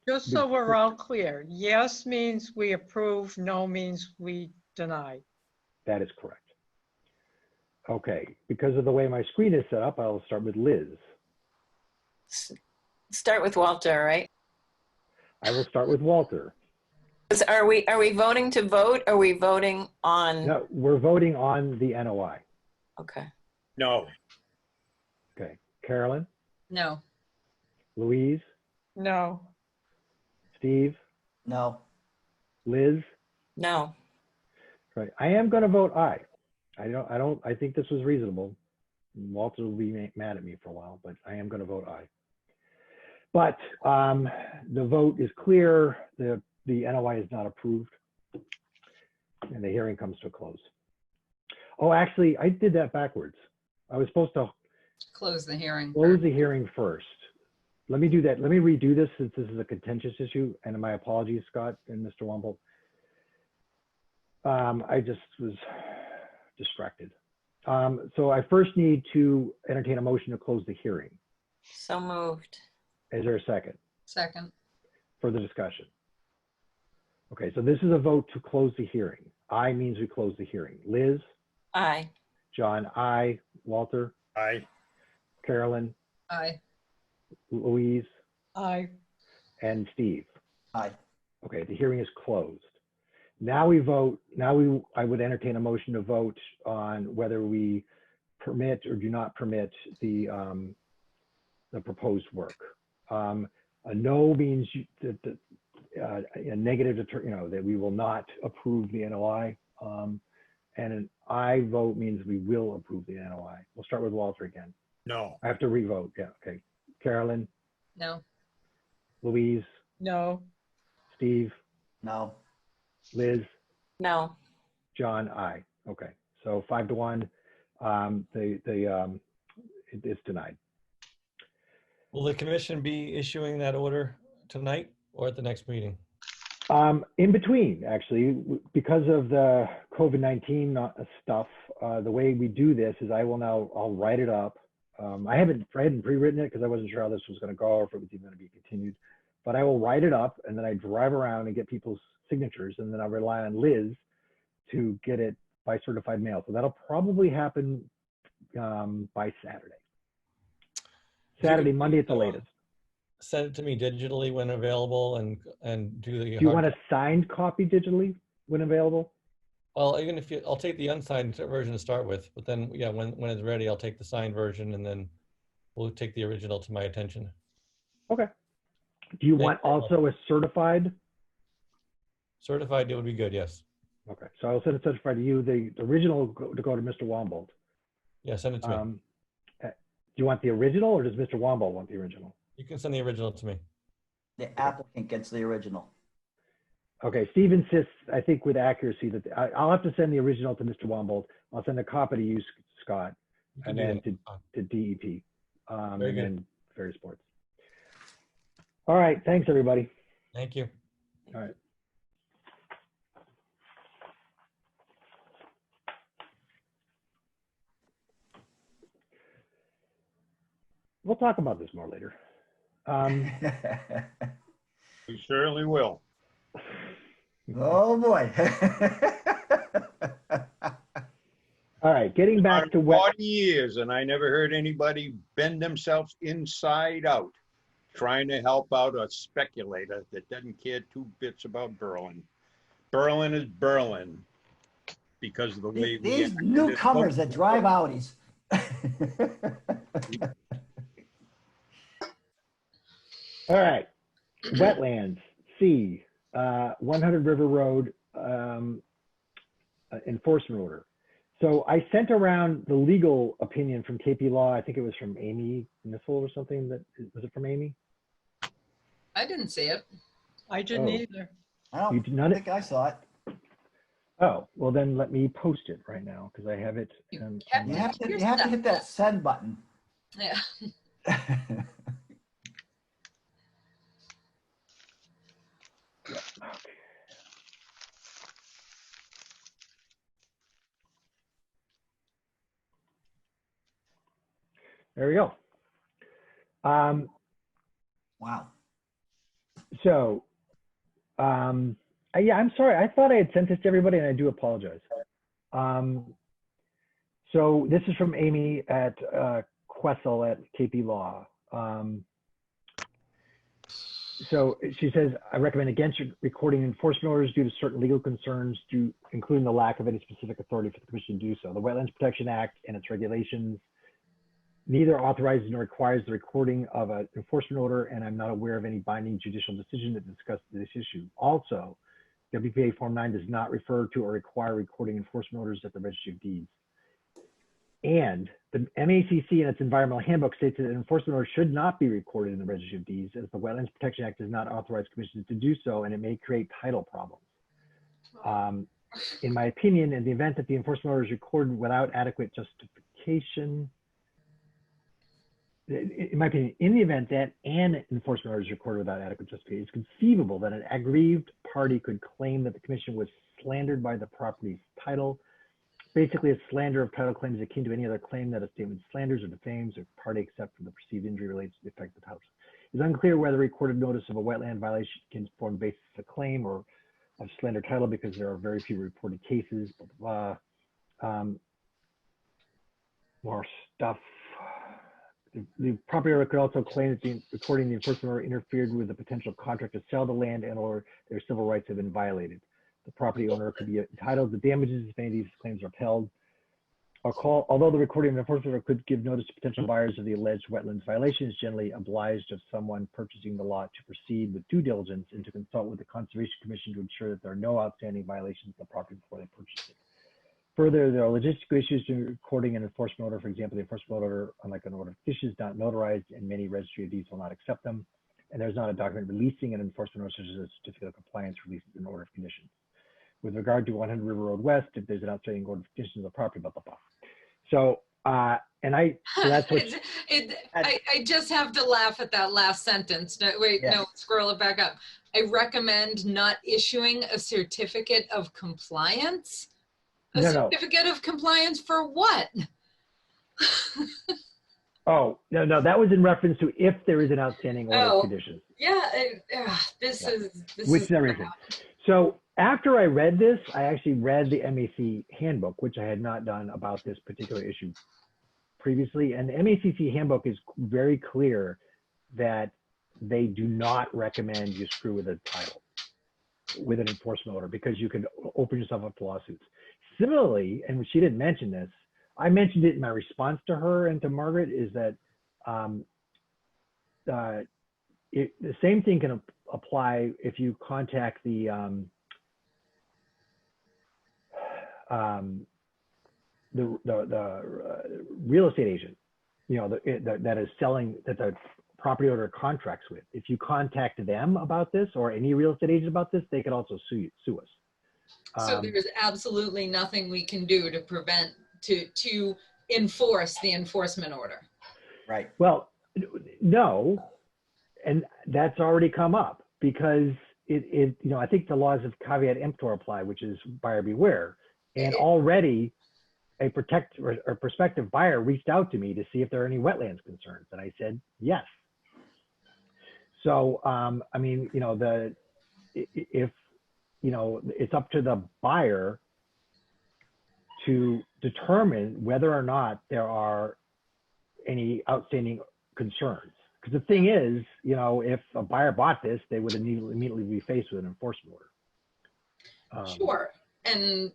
Just so we're all clear, yes means we approve, no means we deny. That is correct. Okay, because of the way my screen is set up, I'll start with Liz. Start with Walter, right? I will start with Walter. Are we voting to vote? Or are we voting on? No, we're voting on the NOI. Okay. No. Okay, Carolyn, No. Louise, No. Steve, No. Liz. No. Right, I am going to vote aye. I think this was reasonable. Walter will be mad at me for a while, but I am going to vote aye. But the vote is clear. The NOI is not approved, and the hearing comes to a close. Oh, actually, I did that backwards. I was supposed to Close the hearing. close the hearing first. Let me do that. Let me redo this since this is a contentious issue, and my apologies, Scott and Mr. Womble. I just was distracted. So I first need to entertain a motion to close the hearing. So moved. Is there a second? Second. Further discussion? Okay, so this is a vote to close the hearing. Aye means we close the hearing. Liz? Aye. John, aye. Walter? Aye. Carolyn? Aye. Louise? Aye. And Steve? Aye. Okay, the hearing is closed. Now we vote, I would entertain a motion to vote on whether we permit or do not permit the proposed work. A no means that a negative, that we will not approve the NOI. And an I vote means we will approve the NOI. We'll start with Walter again. No. I have to revote. Yeah, okay. Carolyn, No. Louise, No. Steve, No. Liz, No. John, I. Okay, so 5-1. It's denied. Will the commission be issuing that order tonight or at the next meeting? In between, actually, because of the COVID-19 stuff, the way we do this is I'll write it up. I hadn't pre-written it because I wasn't sure how this was going to go or if it was even going to be continued. But I will write it up and then I drive around and get people's signatures, and then I'll rely on Liz to get it by certified mail. So that'll probably happen by Saturday, Monday at the latest. Send it to me digitally when available and do the. Do you want a signed copy digitally when available? Well, even if I'll take the unsigned version to start with, but then yeah, when it's ready, I'll take the signed version and then we'll take the original to my attention. Okay. Do you want also a certified? Certified, it would be good, yes. Okay, so I'll send it certified to you. The original to go to Mr. Wombold. Yeah, send it to me. Do you want the original or does Mr. Wombold want the original? You can send the original to me. The applicant gets the original. Okay, Steve insists, I think with accuracy, that I'll have to send the original to Mr. Wombold. I'll send a copy to you, Scott, You can and do then that. to DEP, Very and good. then various boards. All right, thanks, everybody. Thank you. All right. We'll talk about this more later. We certainly will. Oh, boy. All right, getting back to 40 years, and I never heard anybody bend themselves inside out trying to help out a speculator that doesn't care two bits about Berlin. Berlin is Berlin because of the way These newcomers that drive Audis. All right, Wetlands, C, 100 River Road enforcement order. So I sent around the legal opinion from KP Law. I think it was from Amy Nissel or something. Was it from Amy? I didn't see it. I didn't Oh. either. I You did not? think I saw it. Oh, well then let me post it right now because I have it. You on kept You my- have to hit that send button. Yeah. Okay. There we go. Wow. So, yeah, I'm sorry. I thought I had sent this to everybody, and I do apologize. So this is from Amy at Quessel at KP Law. So she says, I recommend against recording enforcement orders due to certain legal concerns, including the lack of any specific authority for the commission to do so. The Wetlands Protection Act and its regulations neither authorizes nor requires the recording of an enforcement order, and I'm not aware of any binding judicial decision that discusses this issue. Also, WPA Form 9 does not refer to or require recording enforcement orders at the Registry of Deeds. And the MACC in its environmental handbook states that an enforcement order should not be recorded in the Registry of Deeds, as the Wetlands Protection Act does not authorize commissions to do so, and it may create title problems. In my opinion, in the event that the enforcement order is recorded without adequate justification, in my opinion, in the event that an enforcement order is recorded without adequate justification, it's conceivable that an aggrieved party could claim that the commission was slandered by the property's title. Basically, a slander of title claim is akin to any other claim that a statement slanders or defames a party except for the perceived injury relates to the effect of the title. It's unclear whether recorded notice of a wetland violation can form the basis of a claim or of slander title because there are very few reported cases, blah, blah, blah. More stuff. The property owner could also claim that the recording the enforcement order interfered with the potential contract to sell the land and or their civil rights have been violated. The property owner could be entitled to damages if any of these claims are upheld. Although the recording of an enforcement order could give notice to potential buyers of the alleged wetlands violations, generally obliged of someone purchasing the lot to proceed with due diligence and to consult with the Conservation Commission to ensure that there are no outstanding violations of the property before they purchase it. Further, there are logistical issues to recording an enforcement order. For example, the enforcement order, unlike an order of conditions, is not notarized, and many registry of deeds will not accept them. And there's not a document releasing an enforcement order, such as a certificate of compliance released an order of conditions. With regard to 100 River Road West, if there's an outstanding order of conditions of the property, blah, blah, blah. So, so that's what, I just have to laugh at that last sentence. No, wait, Yes. no, scroll it back up. I recommend not issuing a certificate of compliance. A No, no. certificate of compliance for what? oh, no, that was in reference to if there is an outstanding order Oh. of conditions. Yeah, this Yeah. is Which there isn't. So after I read this, I actually read the MAC handbook, which I had not done about this particular issue previously. And the MACC handbook is very clear that they do not recommend you screw with a title with an enforcement order because you could open yourself up to lawsuits. Similarly, and she didn't mention this, I mentioned it in my response to her and to Margaret, is that the same thing can apply if you contact the real estate agent, you know, that is selling, that the property owner contracts with. If you contact them about this or any real estate agent about this, they could also sue us. So there's absolutely nothing we can do to prevent, to enforce the enforcement order. Right. Well, no, and that's already come up because you know, I think the laws of caveat emptor apply, which is buyer beware. And already a prospective buyer reached out to me to see if there are any wetlands concerns. And I said, yes. So, I mean, you know, if, you know, it's up to the buyer to determine whether or not there are any outstanding concerns. Because the thing is, you know, if a buyer bought this, they would immediately be faced with an enforcement order. Sure. And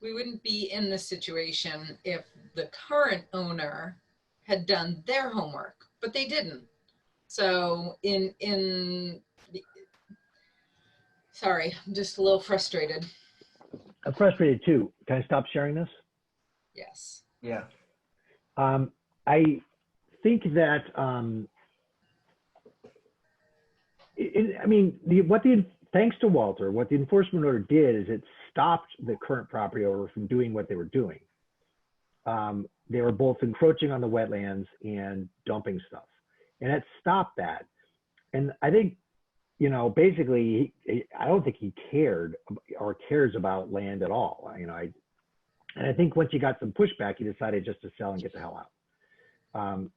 we wouldn't be in this situation if the current owner had done their homework, but they didn't. So sorry, I'm just a little frustrated. I'm frustrated too. Can I stop sharing this? Yes. Yeah. I think that, I mean, thanks to Walter, what the enforcement order did is it stopped the current property owner from doing what they were doing. They were both encroaching on the wetlands and dumping stuff, and it stopped that. And I think, you know, basically, I don't think he cared or cares about land at all. You know, and I think once he got some pushback, he decided just to sell and get the hell out.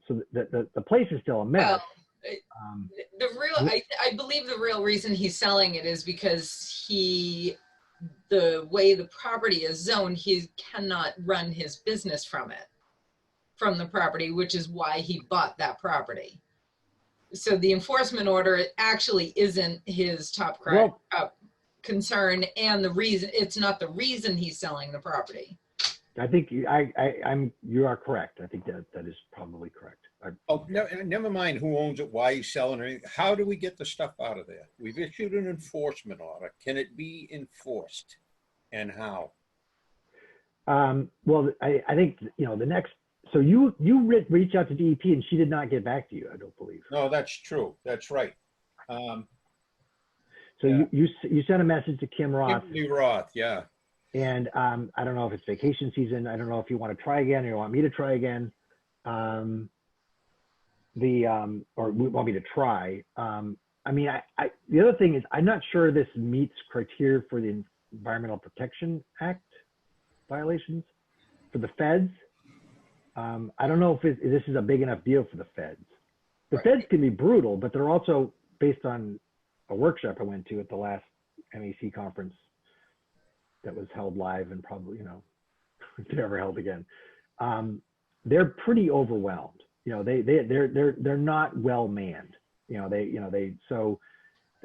So the place is still a mess. Well, I believe the real reason he's selling it is because the way the property is zoned, he cannot run his business from the property, which is why he bought that property. So the enforcement order actually isn't his top concern, and it's not the reason he's selling the property. I think you are correct. I think that is probably correct. Oh, never mind who owns it, why he's selling it. How do we get the stuff out of there? We've issued an enforcement order. Can it be enforced, and how? Well, I think, you know, the next. So you reached out to DEP and she did not get back to you, I don't believe. No, that's true. That's right. So yeah. you sent a message to Kim Roth. Kimberly Roth, yeah. And I don't know if it's vacation season. I don't know if you want to try again or you want me to try again. Or want me to try. I mean, the other thing is I'm not sure this meets criteria for the Environmental Protection Act violations for the feds. I don't know if this is a big enough deal for the feds. The feds can be brutal, but they're also based on a workshop I went to at the last MAC conference that was held live and probably, you know, never held again. They're pretty overwhelmed. You know, they're not well manned. So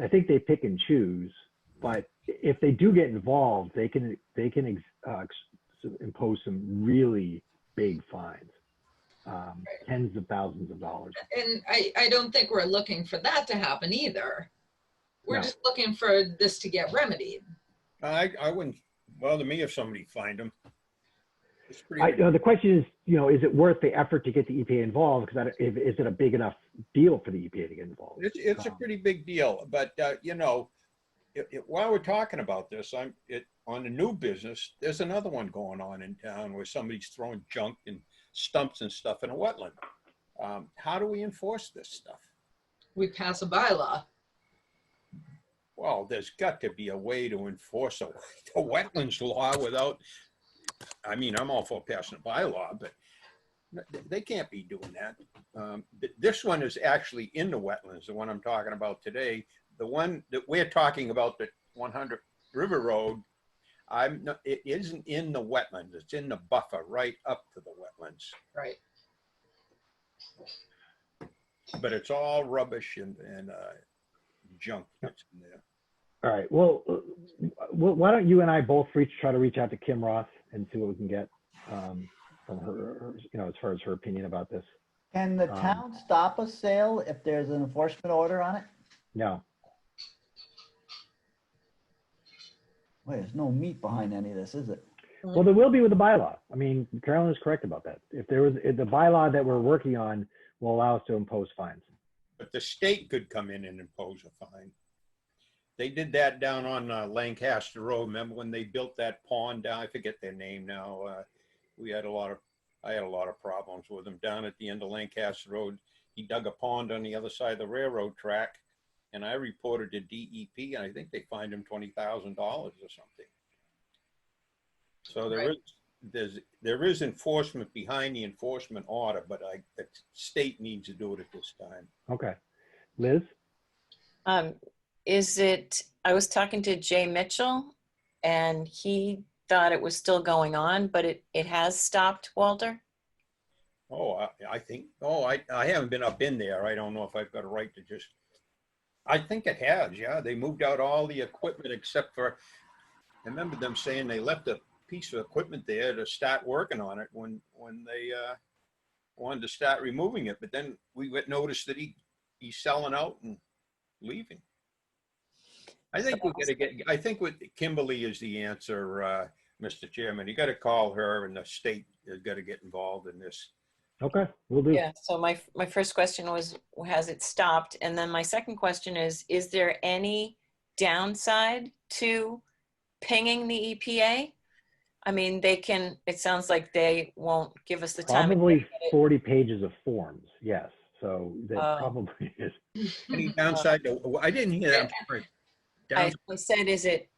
I think they pick and choose, but if they do get involved, they can impose some really big fines, tens of thousands of dollars. And I don't think we're looking for that to happen either. We're No. just looking for this to get remedied. I wouldn't bother me if somebody fined them. It's pretty. The question is, is it worth the effort to get the EPA involved? Because is it a big enough deal for the EPA to get involved? It's a pretty big deal, but while we're talking about this, on the new business, there's another one going on in town where somebody's throwing junk and stumps and stuff in a wetland. How do we enforce this stuff? We pass a bylaw. Well, there's got to be a way to enforce a wetlands law without, I'm all for passing a bylaw, but they can't be doing that. This one is actually in the wetlands, the one I'm talking about today. The one that we're talking about, the 100 River Road, it isn't in the wetlands. It's in the buffer right up to the wetlands. Right. But it's all rubbish and junk that's in there. All right. Well, why don't you and I both try to reach out to Kim Roth and see what we can get from her, as far as her opinion about this. Can the town stop a sale if there's an enforcement order on it? No. Wait, there's no meat behind any of this, is it? Well, there will be with the bylaw. Carolyn is correct about that. If the bylaw that we're working on will allow us to impose fines. But the state could come in and impose a fine. They did that down on Lancaster Road. Remember when they built that pond down? I forget their name now. I had a lot of problems with them down at the end of Lancaster Road. He dug a pond on the other side of the railroad track, and I reported to DEP, and I think they fined him $20,000 or something. So there is enforcement behind the enforcement order, but the state needs to do it at this time. Okay. Liz? I was talking to Jay Mitchell, and he thought it was still going on, but it has stopped, Walter? Oh, I haven't been up in there. I don't know if I've got a right to just, I think it has, yeah. They moved out all the equipment except for, I remember them saying they left a piece of equipment there to start working on it when they wanted to start removing it. But then we noticed that he's selling out and leaving. I think I think with Kimberly is the answer, Mr. Chairman. You got to call her, and the state has got to get involved in this. Okay, we'll do. Yeah, so my first question was, has it stopped? And then my second question is there any downside to pinging the EPA? It sounds like they won't give us the time. Probably 40 pages of forms, yes. So that probably is. Any downside? I didn't hear that. I'm sorry. I said, is it,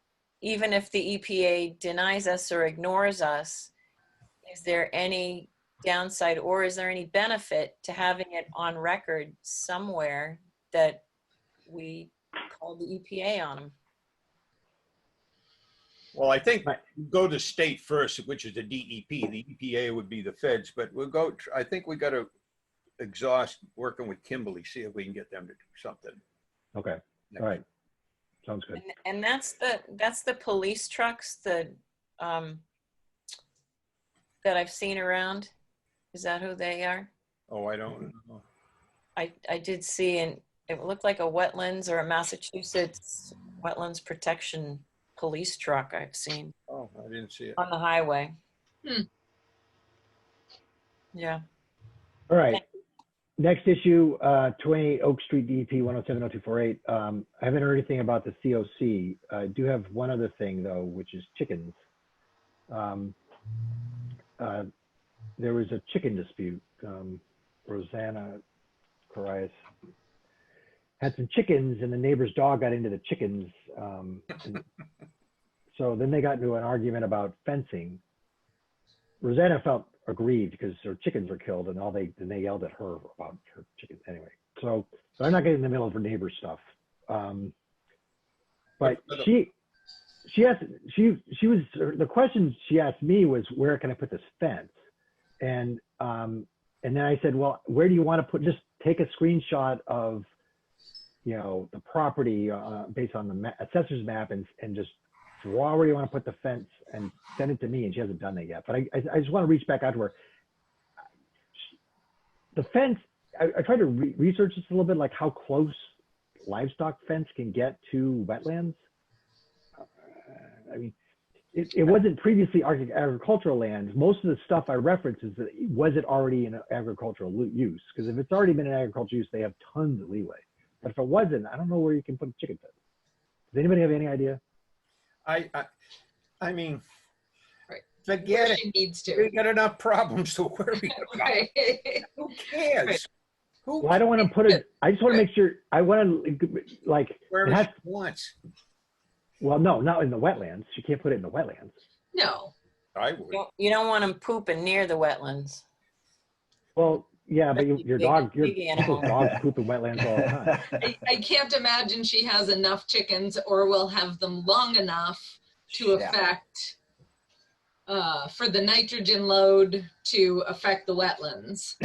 even if the EPA denies us or ignores us, is there any downside or is there any benefit to having it on record somewhere that we call the EPA on them? Well, I think go to state first, which is the DEP. The EPA would be the feds, but I think we got to exhaust working with Kimberly, see if we can get them to do something. Okay, all right. Sounds good. And that's the police trucks that I've seen around. Is that who they are? Oh, I don't know. I did see, and it looked like a wetlands or a Massachusetts wetlands protection police truck I've seen. Oh, I didn't see it. On the highway. Yeah. All right. Next issue, 28 Oak Street, DEP 1070248. I haven't heard anything about the COC. I do have one other thing though, which is chickens. There was a chicken dispute. Rosanna Carias had some chickens and the neighbor's dog got into the chickens. So then they got into an argument about fencing. Rosanna felt aggrieved because her chickens were killed and they yelled at her about her chickens anyway. So I'm not getting in the middle of her neighbor stuff. But the question she asked me was, where can I put this fence? And then I said, well, where do you want to just take a screenshot of you know, the property based on the assessor's map and just draw where you want to put the fence and send it to me, and she hasn't done that yet. But I just want to reach back out to her. The fence, I tried to research this a little bit, like how close livestock fence can get to wetlands. I mean, it wasn't previously agricultural land. Most of the stuff I referenced is that was it already in agricultural use? Because if it's already been in agricultural use, they have tons of leeway. But if it wasn't, I don't know where you can put a chicken fence. Does anybody have any idea? I mean, Right. forget it. She needs to. We got enough problems, so where are we going? Right. Who cares? Right. Who Well, I don't want to put it, I just want to make sure, I want to, like, it wherever has, she wants? well, no, not in the wetlands. You can't put it in the wetlands. No. I would. You don't want them pooping near the wetlands. Well, yeah, but your dog, your Big animal. people's dogs poop in wetlands all the time. I can't imagine she has enough chickens or will have them long enough to Yeah. affect, for the nitrogen load to affect the wetlands.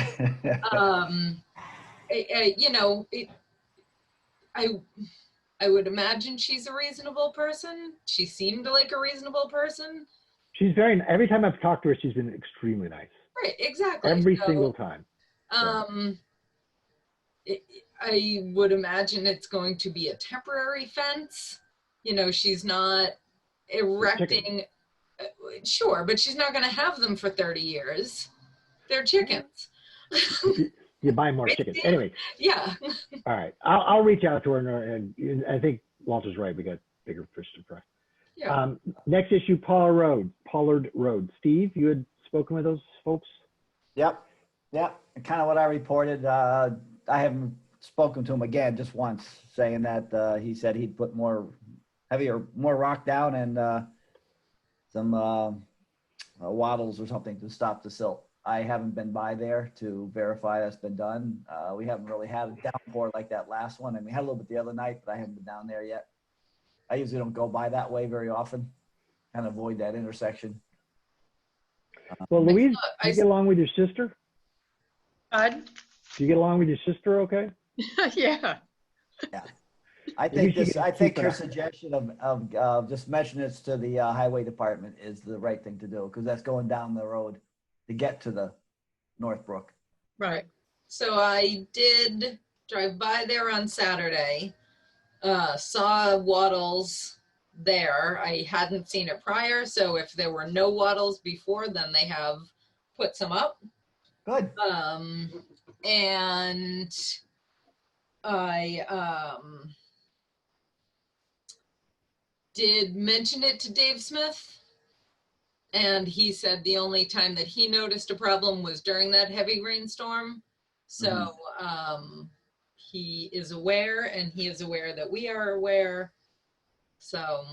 You know, I would imagine she's a reasonable person. She seemed like a reasonable person. She's every time I've talked to her, she's been extremely nice. Right, exactly. Every So, single time. I would imagine it's going to be a temporary fence. You know, she's not erecting, sure, but she's not going to have them for 30 years. They're chickens. You buy more chickens. Anyway, Yeah. all right. I'll reach out to her, and I think Walter's right. We got bigger fish to fry. Yeah. Next issue, Pollard Road. Steve, you had spoken with those folks? Yep. Kind of what I reported. I haven't spoken to him again, just once, saying that he said he'd put more rock down and some wattles or something to stop the silt. I haven't been by there to verify that's been done. We haven't really had a downpour like that last one. And we had a little bit the other night, but I haven't been down there yet. I usually don't go by that way very often and avoid that intersection. Well, Louise, Look, do you get along with your sister? Do you get along with your sister okay? Yeah. I Maybe think she can think keep her it- suggestion of just mentioning this to the highway department is the right thing to do, because that's going down the road to get to the Northbrook. Right. So I did drive by there on Saturday, saw wattles there. I hadn't seen it prior, so if there were no wattles before, then they have put some up. Good. And I did mention it to Dave Smith, and he said the only time that he noticed a problem was during that heavy rainstorm. So he is aware, and he is aware that we are aware. So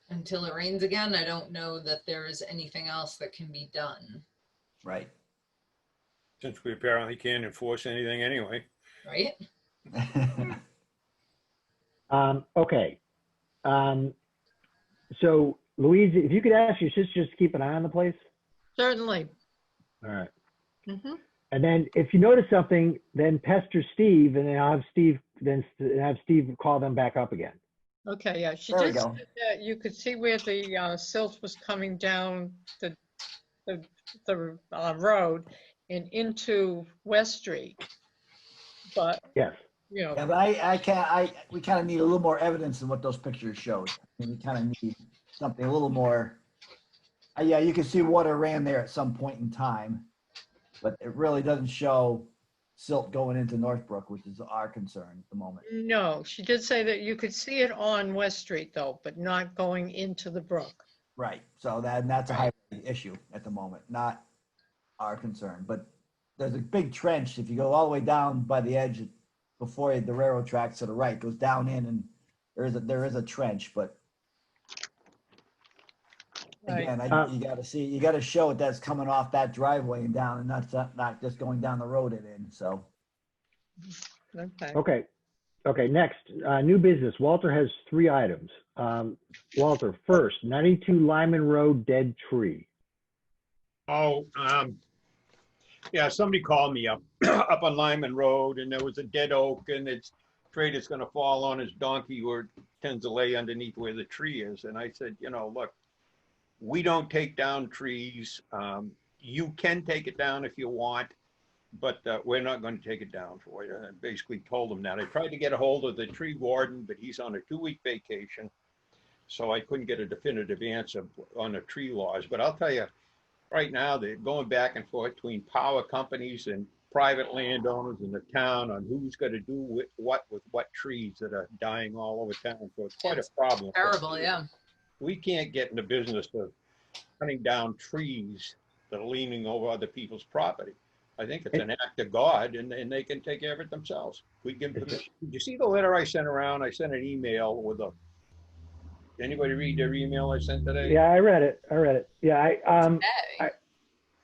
until it rains again, I don't know that there is anything else that can be done, Right. Since we apparently can't enforce anything anyway. right? Okay. So, Louise, if you could ask your sister just to keep an eye on the place. Certainly. All right. Mm-hmm. And then if you notice something, then pester Steve, and then I'll have Steve call them back up again. Okay, yeah, she There we did say go. that you could see where the silt was coming down the road and into West Street. But, Yes. you know, Yeah, but we kind of need a little more evidence than what those pictures showed. I mean, we kind of need something a little more. Yeah, you can see water ran there at some point in time, but it really doesn't show silt going into Northbrook, which is our concern at the moment. no, she did say that you could see it on West Street though, but not going into the brook. Right. So that's a highway issue at the moment, not our concern. But there's a big trench. If you go all the way down by the edge before the railroad tracks to the right, goes down in, and there is a trench. But Right. again, you got to show it that's coming off that driveway and down, and not just going down the road and in. So Okay. Okay, next, new business. Walter has 3 items. Walter, first, 92 Lyman Road, dead tree. Oh, Yeah, somebody called me up, up on Lyman Road, and there was a dead oak, and it's afraid it's gonna fall on his donkey or tends to lay underneath where the tree is. And I said, you know, look, we don't take down trees. You can take it down if you want, but we're not going to take it down for you. I basically told him that. I tried to get a hold of the tree warden, but he's on a 2-week vacation. So I couldn't get a definitive answer on the tree laws. But I'll tell you, right now, they're going back and forth between power companies and private landowners in the town on who's going to do what with what trees that are dying all over town. So it's quite a problem. Terrible, yeah. We can't get in the business of cutting down trees that are leaning over other people's property. I think it's an act of God, and they can take care of it themselves. We give permission. Did you see the letter I sent around? I sent an email with a. Anybody read their email I sent today? Yeah, I read it. Yeah,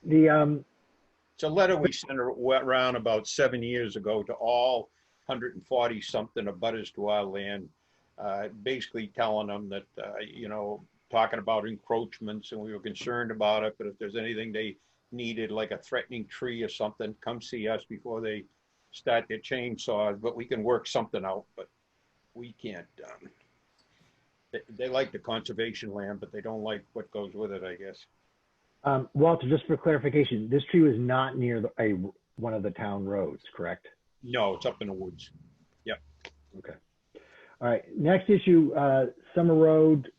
It's a letter we sent around about 7 years ago to all 140 something abutters to our land, basically telling them that, you know, talking about encroachments, and we were concerned about it, but if there's anything they needed, like a threatening tree or something, come see us before they start their chainsaws, but we can work something out, but we can't. They like the conservation land, but they don't like what goes with it, I guess. Walter, just for clarification, this tree was not near one of the town roads, correct? No, it's up in the woods. Yep. Okay. All right. Next issue, Summer Road,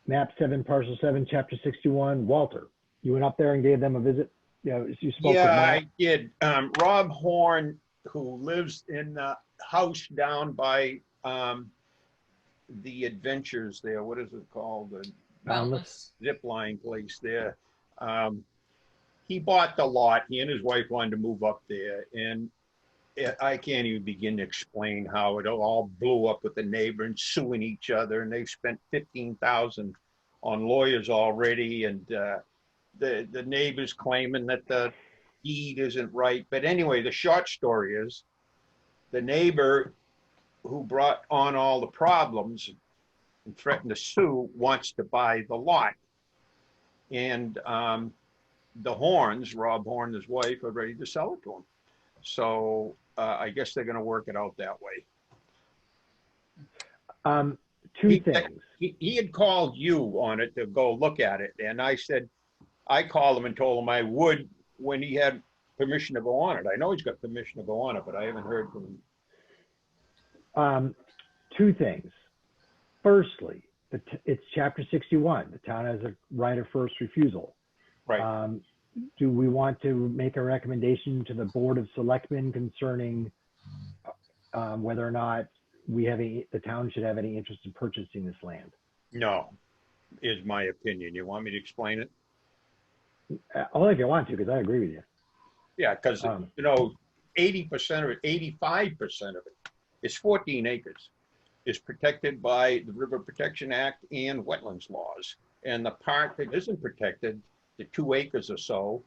map 7, parcel 7, chapter 61. Walter, you went up there and gave them a visit? Yeah, you spoke with Matt. I did. Rob Horn, who lives in the house down by the Adventures there. What is it called? The Boundless. zip line place there. He bought the lot. He and his wife wanted to move up there, and I can't even begin to explain how it all blew up with the neighbor and suing each other. And they've spent $15,000 on lawyers already, and the neighbor's claiming that the deed isn't right. But anyway, the short story is the neighbor who brought on all the problems and threatened to sue wants to buy the lot. And the Horns, Rob Horn, his wife, are ready to sell it to him. So I guess they're going to work it out that way. Two things. He had called you on it to go look at it. And I said, I called him and told him I would when he had permission to go on it. I know he's got permission to go on it, but I haven't heard from him. Two things. Firstly, it's chapter 61. The town has a right of first refusal. Right. Do we want to make a recommendation to the Board of Selectmen concerning whether or not the town should have any interest in purchasing this land? No, is my opinion. You want me to explain it? Only if you want to, because I agree with you. Yeah, because, you know, 80% of it, 85% of it is 14 acres. Is protected by the River Protection Act and wetlands laws. And the part that isn't protected, the 2 acres or so,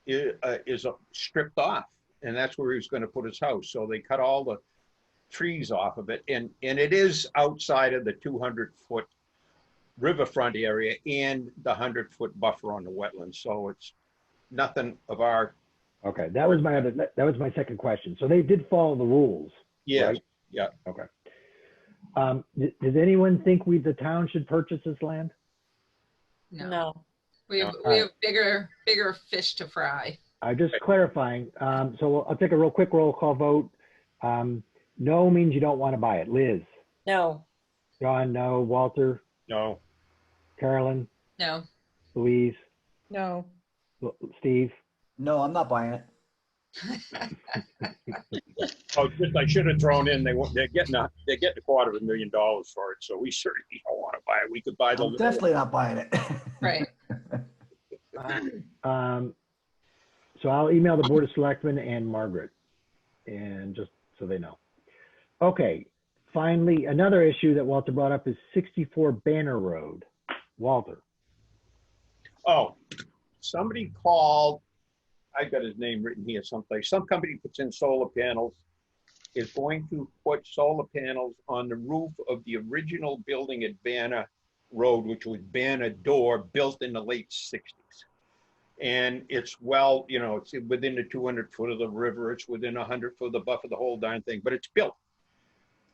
is stripped off. And that's where he's going to put his house. So they cut all the trees off of it. And it is outside of the 200-foot riverfront area and the 100-foot buffer on the wetlands. So it's nothing of our. Okay, that was my second question. So they did follow the rules. Yes. Right? Yeah. Okay. Does anyone think the town should purchase this land? No. We have Right. bigger fish to fry. I'm just clarifying. So I'll take a quick roll call vote. No means you don't want to buy it. Liz? No. John, no. Walter? No. Carolyn? No. Louise? No. Steve? No, I'm not buying it. Oh, just I should have thrown in. They're getting $250,000 for it, so we certainly don't want to buy it. We could buy the. I'm definitely not buying it. Right. So I'll email the Board of Selectmen and Margaret, and just so they know. Okay. Finally, another issue that Walter brought up is 64 Banner Road. Walter. Oh, somebody called. I got his name written here someplace. Some company puts in solar panels, is going to put solar panels on the roof of the original building at Banner Road, which was Banner Door, built in the late 60s. And it's well, you know, it's within the 200 foot of the river. It's within 100 foot of the buffer, the whole darn thing, but it's built.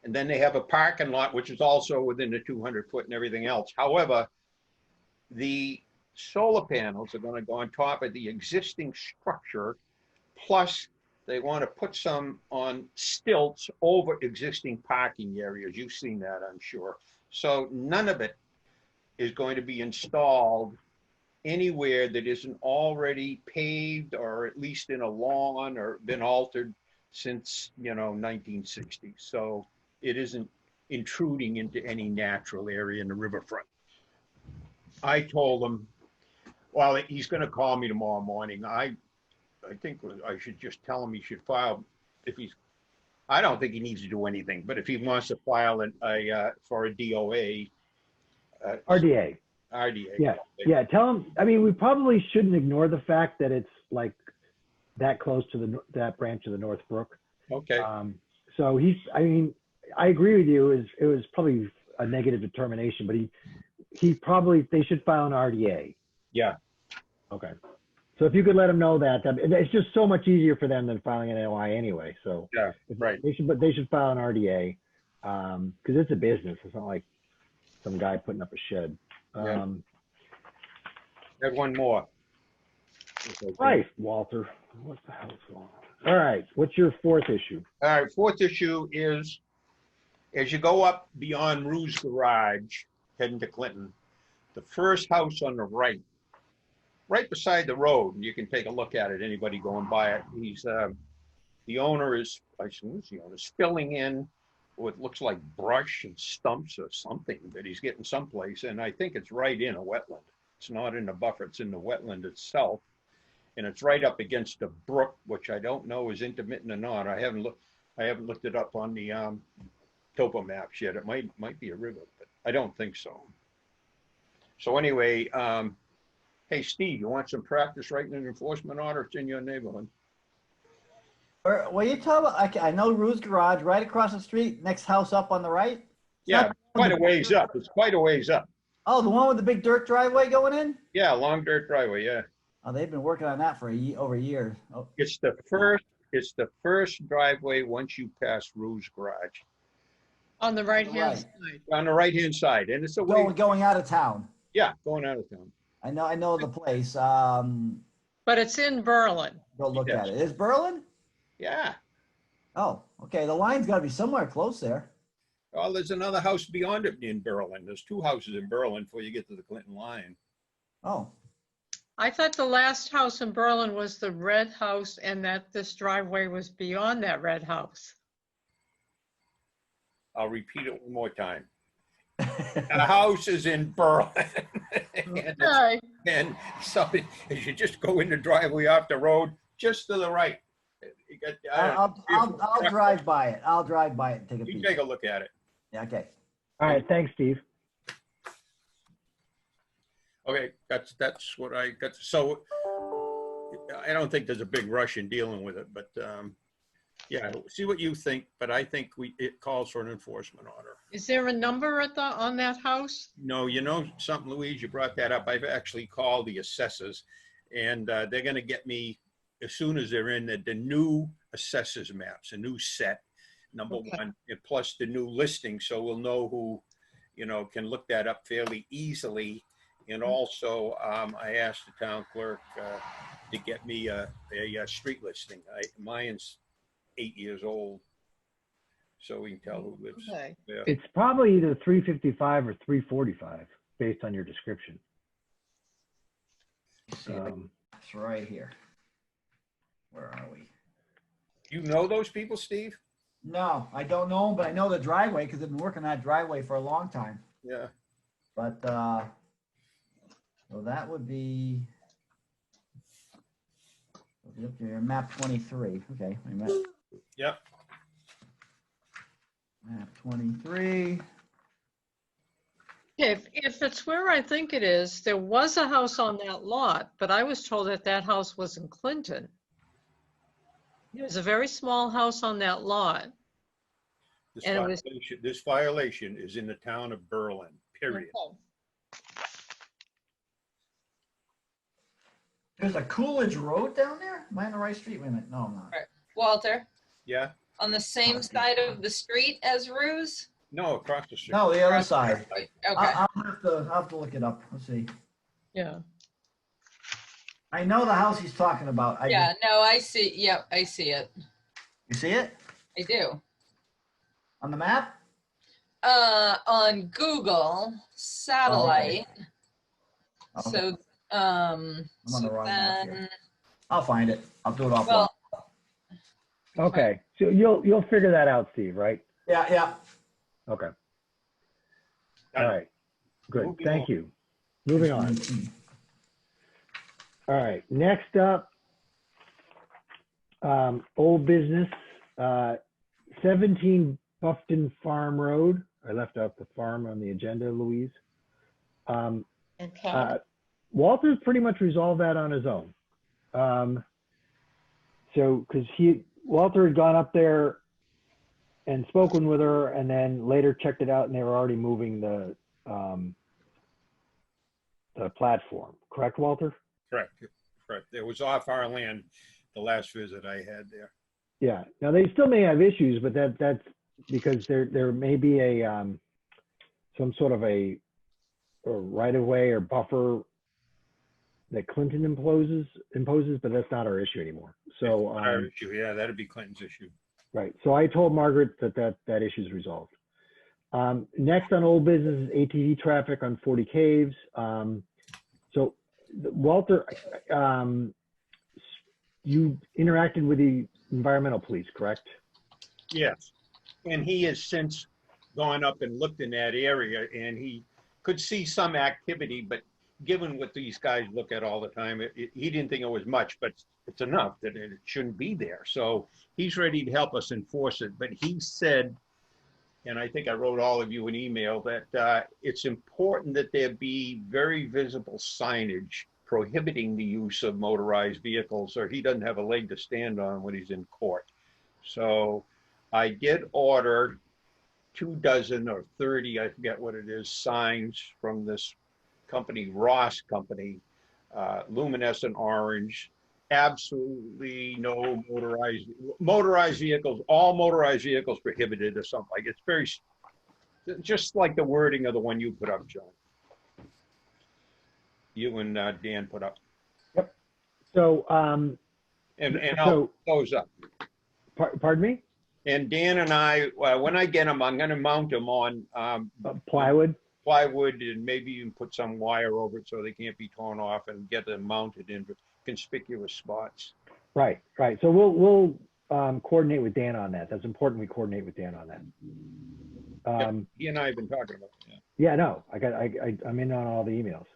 And then they have a parking lot, which is also within the 200 foot and everything else. However, the solar panels are going to go on top of the existing structure. Plus, they want to put some on stilts over existing parking areas. You've seen that, I'm sure. So none of it is going to be installed anywhere that isn't already paved or at least in a lawn or been altered since, you know, 1960. So it isn't intruding into any natural area in the riverfront. I told him, well, he's going to call me tomorrow morning. I think I should just tell him he should file if he's, I don't think he needs to do anything, but if he wants to file for a DOA. RDA. RDA. Yeah, yeah, tell him, I mean, we probably shouldn't ignore the fact that it's like that close to that branch of the North Brook. Okay. So I mean, I agree with you, it was probably a negative determination, but they should file an RDA. Yeah. Okay. So if you could let them know that, it's just so much easier for them than filing an NOI anyway. So Yeah, right. They should file an RDA because it's a business. It's not like some guy putting up a shed. Yeah. Have one more. Okay. Right, Walter. What the hell's going on? All right. What's your fourth issue? All right. Fourth issue is as you go up beyond Rue's Garage, heading to Clinton, the first house on the right beside the road, and you can take a look at it, anybody going by it. The owner is, I suppose the owner is filling in what looks like brush and stumps or something that he's getting someplace. And I think it's right in a wetland. It's not in the buffer, it's in the wetland itself. And it's right up against a brook, which I don't know is intermittent or not. I haven't looked it up on the topo maps yet. It might be a river, but I don't think so. So anyway, hey, Steve, you want some practice writing an enforcement order? It's in your neighborhood. Well, you tell me, I know Rue's Garage, right across the street, next house up on the right? Yeah, quite a ways up. It's quite a ways up. Oh, the one with the big dirt driveway going in? Yeah, long dirt driveway, yeah. Oh, they've been working on that for over a year. Oh. It's the first driveway once you pass Rue's Garage. On the right-hand Right. side. On the right-hand side, and it's a way. Going out of town. Yeah, going out of town. I know the place. But it's in Berlin. Go look Yes. at it. Is Berlin? Yeah. Oh, okay. The line's got to be somewhere close there. Well, there's another house beyond it in Berlin. There's two houses in Berlin before you get to the Clinton line. Oh, I thought the last house in Berlin was the red house and that this driveway was beyond that red house. I'll repeat it one more time. The house is in Berlin. Okay. And so as you just go in the driveway off the road, just to the right. You got, I'll drive by it. I'll drive by it and take a you peek. take a look at it. Yeah, okay. All right. Thanks, Steve. Okay, that's what I got. So I don't think there's a big rush in dealing with it, but yeah, see what you think. But I think it calls for an enforcement order. Is there a number on that house? No, you know something, Louise, you brought that up. I've actually called the assessors, and they're going to get me as soon as they're in the new assessors maps, a new set, number one, and plus the new listing, so we'll know who, can look that up fairly easily. And also, I asked the town clerk to get me a street listing. Mine's 8 years old, so we can tell who lives Okay. there. It's probably either 355 or 345 based on your description. It's right here. Where are we? You know those people, Steve? No, I don't know them, but I know the driveway because I've been working on that driveway for a long time. Yeah. But so that would be up here, map 23. Okay, wait a minute. Yep. Map 23. If it's where I think it is, there was a house on that lot, but I was told that house was in Clinton. There's a very small house on that lot. This violation is in the town of Berlin, period. Okay. There's a Coolidge Road down there? Am I on the right street? Wait a minute. No, I'm not. Walter, Yeah? on the same side of the street as Ruse? No, across the street. No, the other side. Okay. I'll have to look it up. Let's see. Yeah. I know the house he's talking about. Yeah, no, I see. Yep, I see it. You see it I do. on the map? On Google satellite. Okay. So, I'm on the wrong map here. then, I'll find it. I'll do it offline. well, Okay, so you'll figure that out, Steve, right? Yeah, yeah. Okay, Done. all right, good, Moving thank on. you. Moving on. All right, next up, old business, 17 Buffton Farm Road. I left out the farm on the agenda, Louise. Okay. Walter's pretty much resolved that on his own. So, because Walter had gone up there and spoken with her, and then later checked it out, and they were already moving the platform. Correct, Walter? Correct. It was off our land the last visit I had there. Yeah. Now they still may have issues, but that's because there may be a some sort of a right of way or buffer that Clinton imposes, but that's not our issue anymore. So Our issue, yeah, that'd be Clinton's issue. right. So I told Margaret that issue is resolved. Next on old business is ATV traffic on 40 Caves. So Walter, you interacted with the environmental police, correct? Yes, and he has since gone up and looked in that area, and he could see some activity, but given what these guys look at all the time, he didn't think it was much, but it's enough that it shouldn't be there. So he's ready to help us enforce it. But he said, and I think I wrote all of you an email, that it's important that there be very visible signage prohibiting the use of motorized vehicles, or he doesn't have a leg to stand on when he's in court. So I did order 24 or 30, I forget what it is, signs from this company, Ross Company, luminescent orange, absolutely no motorized vehicles, all motorized vehicles prohibited or something like. It's very, just like the wording of the one you put up, John. You and Dan put up. Yep. So, And so- I'll close up. pardon me? And Dan and I, when I get them, I'm going to mount them on Plywood? plywood and maybe even put some wire over it so they can't be torn off, and get them mounted in conspicuous spots. Right, right. So we'll coordinate with Dan on that. That's important. We coordinate with Dan on that. He and I have been talking about that. Yeah, no, I'm in on all the emails.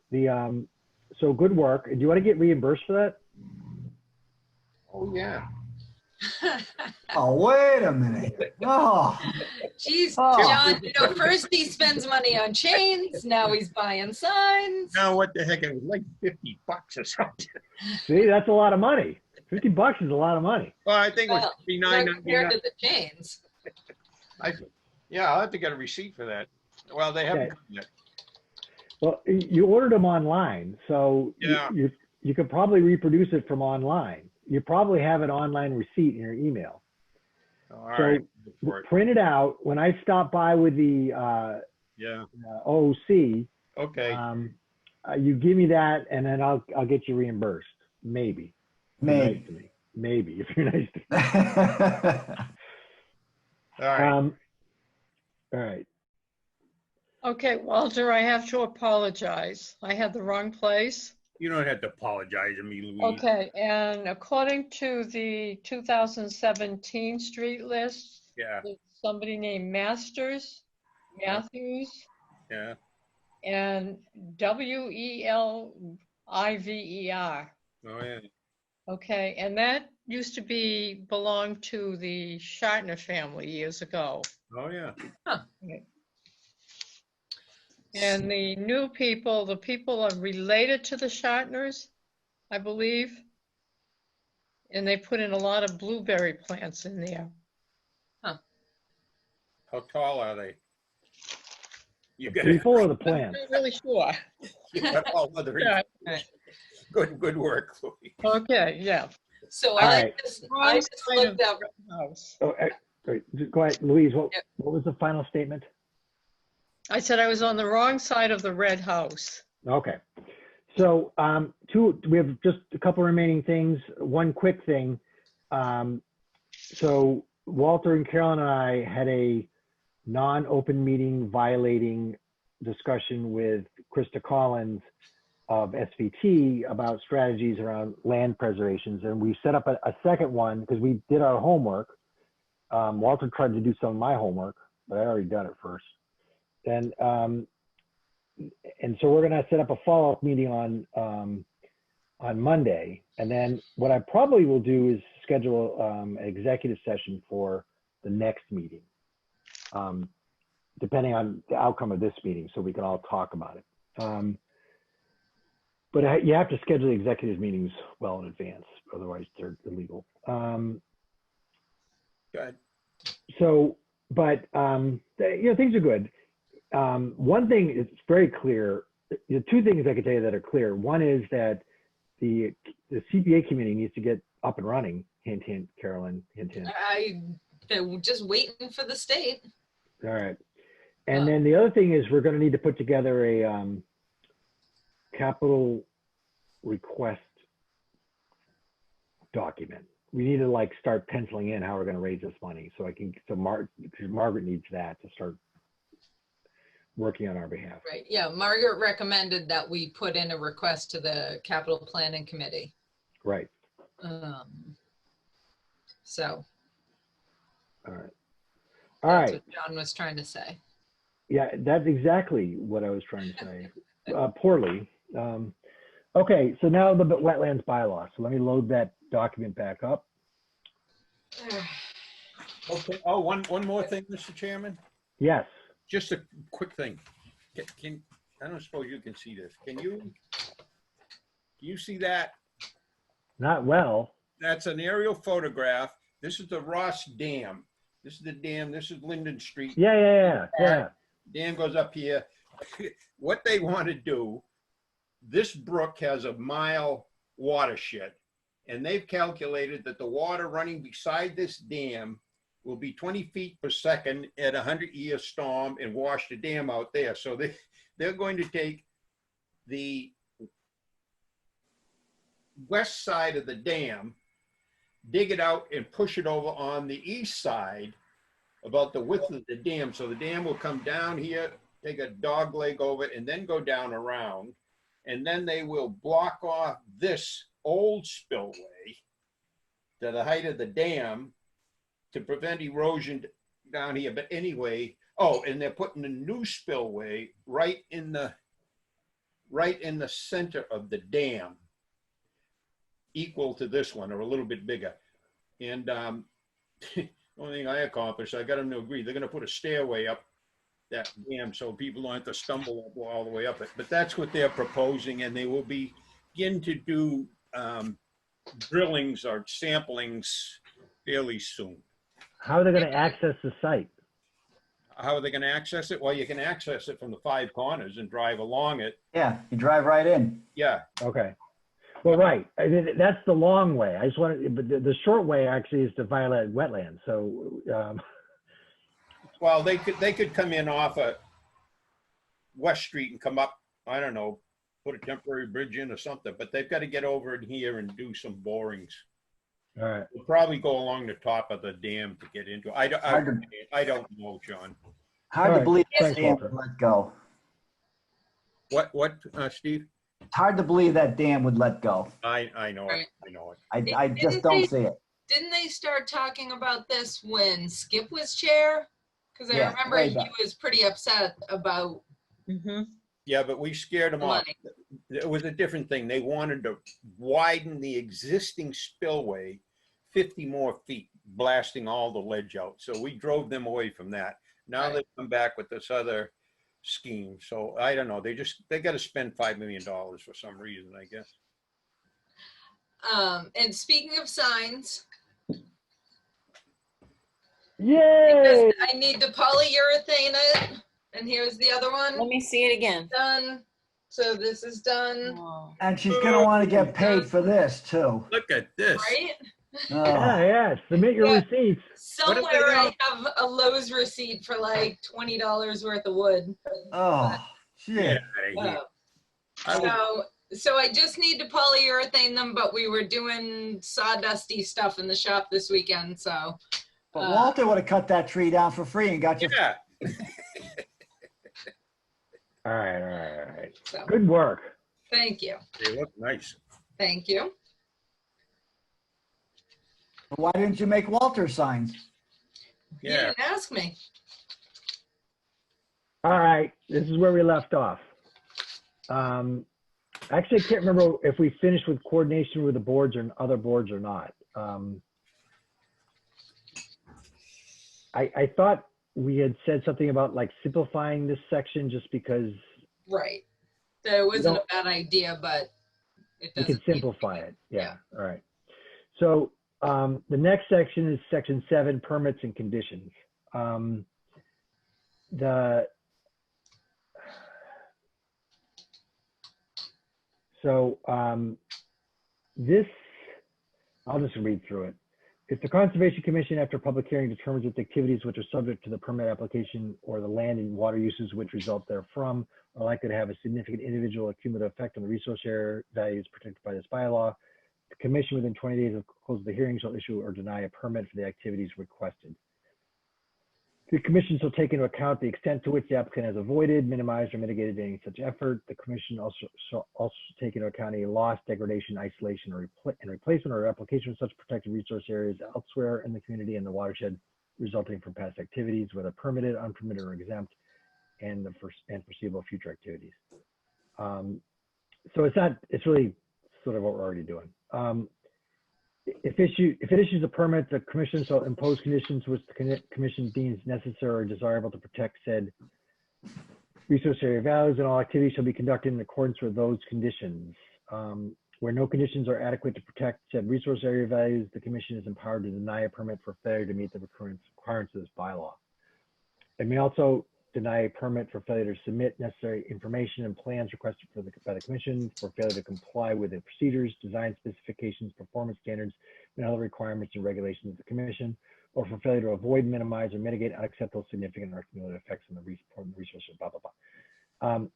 So good work. Do you want to get reimbursed for that? Oh, yeah. Oh, wait a minute. Oh, Jeez, Oh. John, first he spends money on chains, now he's buying signs. No, what the heck? It was like $50 or something. See, that's a lot of money. $50 is a lot of money. Well, I think it was Well, $59.99. not compared to the chains. Yeah, I'll have to get a receipt for that. Well, they haven't Okay. come yet. Well, you ordered them online, so Yeah. you could probably reproduce it from online. You probably have an online receipt in your email. All So right. Look for it. print it out. When I stop by with the Yeah. OOC, Okay. you give me that, and then I'll get you reimbursed. Maybe. If you're maybe. nice to me. Maybe if you're nice to me. All right. All right. Okay, Walter, I have to apologize. I had the wrong place. You don't have to apologize to me, Louise. Okay, and according to the 2017 street list, Yeah. there's somebody named Matthews, Yeah. and Welliver. Oh, yeah. Okay, and that used to belong to the Shartner family years ago. Oh, yeah. And the new people, the people are related to the Shartners, I believe. And they put in a lot of blueberry plants in there. How tall are they? You The got it. people or the I'm plants? not really sure. You got all other Yeah. Good work, Louis. Okay, yeah. So All I right. just, Wrong I just side of looked up, the house. Oh, wait, go ahead, Louise, Yep. what was the final statement? I said I was on the wrong side of the red house. Okay. So we have just a couple remaining things. One quick thing. So Walter and Carolyn and I had a non-open meeting violating discussion with Krista Collins of SVT about strategies around land preservations. And we set up a second one because we did our homework. Walter tried to do some of my homework, but I already done it first. And so we're gonna set up a follow-up meeting on Monday. And then what I probably will do is schedule an executive session for the next meeting, depending on the outcome of this meeting, so we can all talk about it. But you have to schedule the executive meetings well in advance, otherwise they're illegal. Good. So, but things are good. One thing is very clear. Two things I can tell you that are clear. One is that the CPA committee needs to get up and running. Hint, hint, Carolyn. Hint, hint. they're just waiting for the state. All right. And then the other thing is we're going to need to put together a capital request document. We need to start penciling in how we're going to raise this money. So Margaret needs that to start working on our behalf. Right, yeah, Margaret recommended that we put in a request to the capital planning committee. Right. So. All right. That's what John was trying to say. Yeah, that's exactly what I was trying to say. Poorly. Okay, so now the wetlands bylaw. So let me load that document back up. Okay. Oh, one more thing, Mr. Chairman. Yes. Just a quick thing. I don't suppose you can see this. Can you see that? Not well. That's an aerial photograph. This is the Ross Dam. This is the dam. This is Linden Street. Yeah. Dam goes up here. What they want to do, this brook has a mile watershed, and they've calculated that the water running beside this dam will be 20 feet per second at a 100-year storm and wash the dam out there. So they're going to take the west side of the dam, dig it out and push it over on the east side about the width of the dam. So the dam will come down here, take a dog leg over it, and then go down around. And then they will block off this old spillway to the height of the dam to prevent erosion down here. But anyway, and they're putting a new spillway right in the center of the dam, equal to this one or a little bit bigger. And the only thing I accomplished, I got them to agree, they're going to put a stairway up that dam so people don't have to stumble all the way up it. But that's what they're proposing, and they will begin to do drillings or samplings fairly soon. How are they going to access the site? How are they going to access it? Well, you can access it from the five corners and drive along it. Yeah, you drive right in. Yeah. Okay. Well, right. I mean, that's the long way. I just wanted, but the short way actually is to violate wetlands. So, Well, they could come in off of West Street and come up, I don't know, put a temporary bridge in or something, but they've got to get over in here and do some borings. all right. We'll probably go along the top of the dam to get into it. I don't know, John. Hard All to right. believe that Thanks, dam Walter. would let go. What, Steve? It's hard to believe that dam would let go. I know it. Right. I know it. I just don't see it. Didn't they start talking about this when Skip was chair? Because I Yeah, remember way he back. was pretty upset about Yeah, but we scared them off. money. It was a different thing. They wanted to widen the existing spillway 50 more feet, blasting all the ledge out. So we drove them away from that. Now Right. they come back with this other scheme. So I don't know. They got to spend $5 million for some reason, I guess. And speaking of signs, Yay! I need to polyurethane it. And here's the other Let one me see it again. done. So this is done, Oh, And she's gonna want to get paid for this too. Look at this. right? Oh, Yeah, submit your Yeah. receipts. What Somewhere if they I have a Lowe's receipt for like $20 worth of wood. oh, Get shit. out of here. I would, So I just need to polyurethane them, but we were doing sawdusty stuff in the shop this weekend, so. But Walter would have cut that tree down for free and got you. yeah. All right. So, Good work. thank you. They look nice. Thank you. Why didn't you make Walter signs? You Yeah. didn't ask me. All right, this is where we left off. Actually, I can't remember if we finished with coordination with the boards or other boards or not. I thought we had said something about like simplifying this section just because Right. That it wasn't a don't- bad idea, but it we doesn't. can need to be. simplify it. Yeah, all right. So the next section is section 7, permits and conditions. This, I'll just read through it. If the Conservation Commission, after public hearing, determines that the activities which are subject to the permit application or the land and water uses which result therefrom are likely to have a significant individual or cumulative effect on the resource area values protected by this bylaw, the commission within 20 days of close of the hearing shall issue or deny a permit for the activities requested. The commission shall take into account the extent to which the applicant has avoided, minimized, or mitigated any such effort. The commission shall also take into account any loss, degradation, isolation, or replacement or application of such protected resource areas elsewhere in the community and the watershed resulting from past activities, whether permitted, unpermitted, or exempt, and foreseeable future activities. So it's really sort of what we're already doing. If it issues a permit, the commission shall impose conditions which the commission deems necessary or desirable to protect said resource area values, and all activities shall be conducted in accordance with those conditions. Where no conditions are adequate to protect said resource area values, the commission is empowered to deny a permit for failure to meet the requirements of this bylaw. It may also deny a permit for failure to submit necessary information and plans requested by the commission, for failure to comply with the procedures, design specifications, performance standards, and other requirements and regulations of the commission, or for failure to avoid, minimize, or mitigate unacceptable, significant, or cumulative effects on the resources, blah, blah, blah.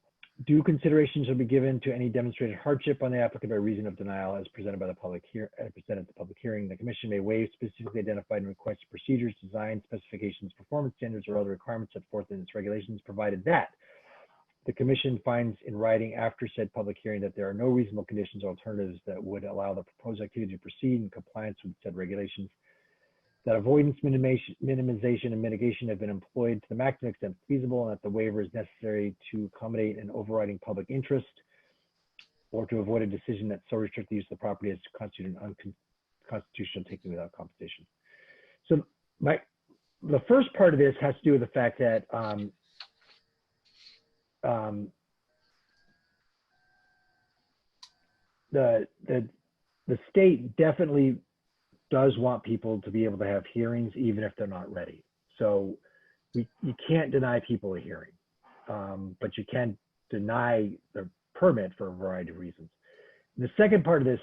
Due consideration shall be given to any demonstrated hardship on the applicant by reason of denial as presented by the public hearing. The commission may waive specifically identified and requested procedures, design specifications, performance standards, or other requirements set forth in its regulations, provided that the commission finds in writing after said public hearing that there are no reasonable conditions or alternatives that would allow the proposed activity to proceed in compliance with said regulations, that avoidance, minimization, and mitigation have been employed to the maximum extent feasible, and that the waiver is necessary to accommodate an overriding public interest or to avoid a decision that so restrict the use of the property as to constitute an unconstitutional taking without compensation. So the first part of this has to do with the fact that the state definitely does want people to be able to have hearings even if they're not ready. So you can't deny people a hearing, but you can deny the permit for a variety of reasons. The second part of this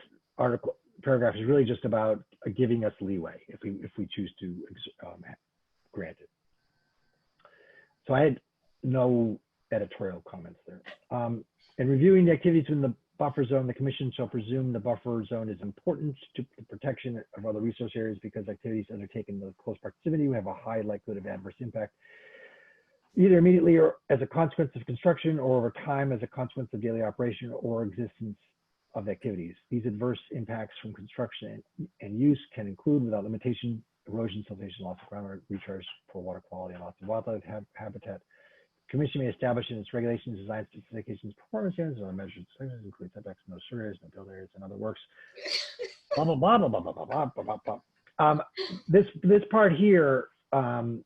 paragraph is really just about giving us leeway if we choose to grant it. So I had no editorial comments there. In reviewing the activities in the buffer zone, the commission shall presume the buffer zone is important to the protection of other resource areas because activities undertaken in close proximity will have a high likelihood of adverse impact, either immediately or as a consequence of construction or over time as a consequence of daily operation or existence of activities. These adverse impacts from construction and use can include, without limitation, erosion, siltation, loss of groundwater, recharge for water quality, and loss of wildlife habitat. Commission may establish in its regulations, design specifications, performance standards, and other measures, including setbacks, no sewer areas, no build areas, and other works. Blah blah blah blah blah blah blah blah blah blah. This part here, I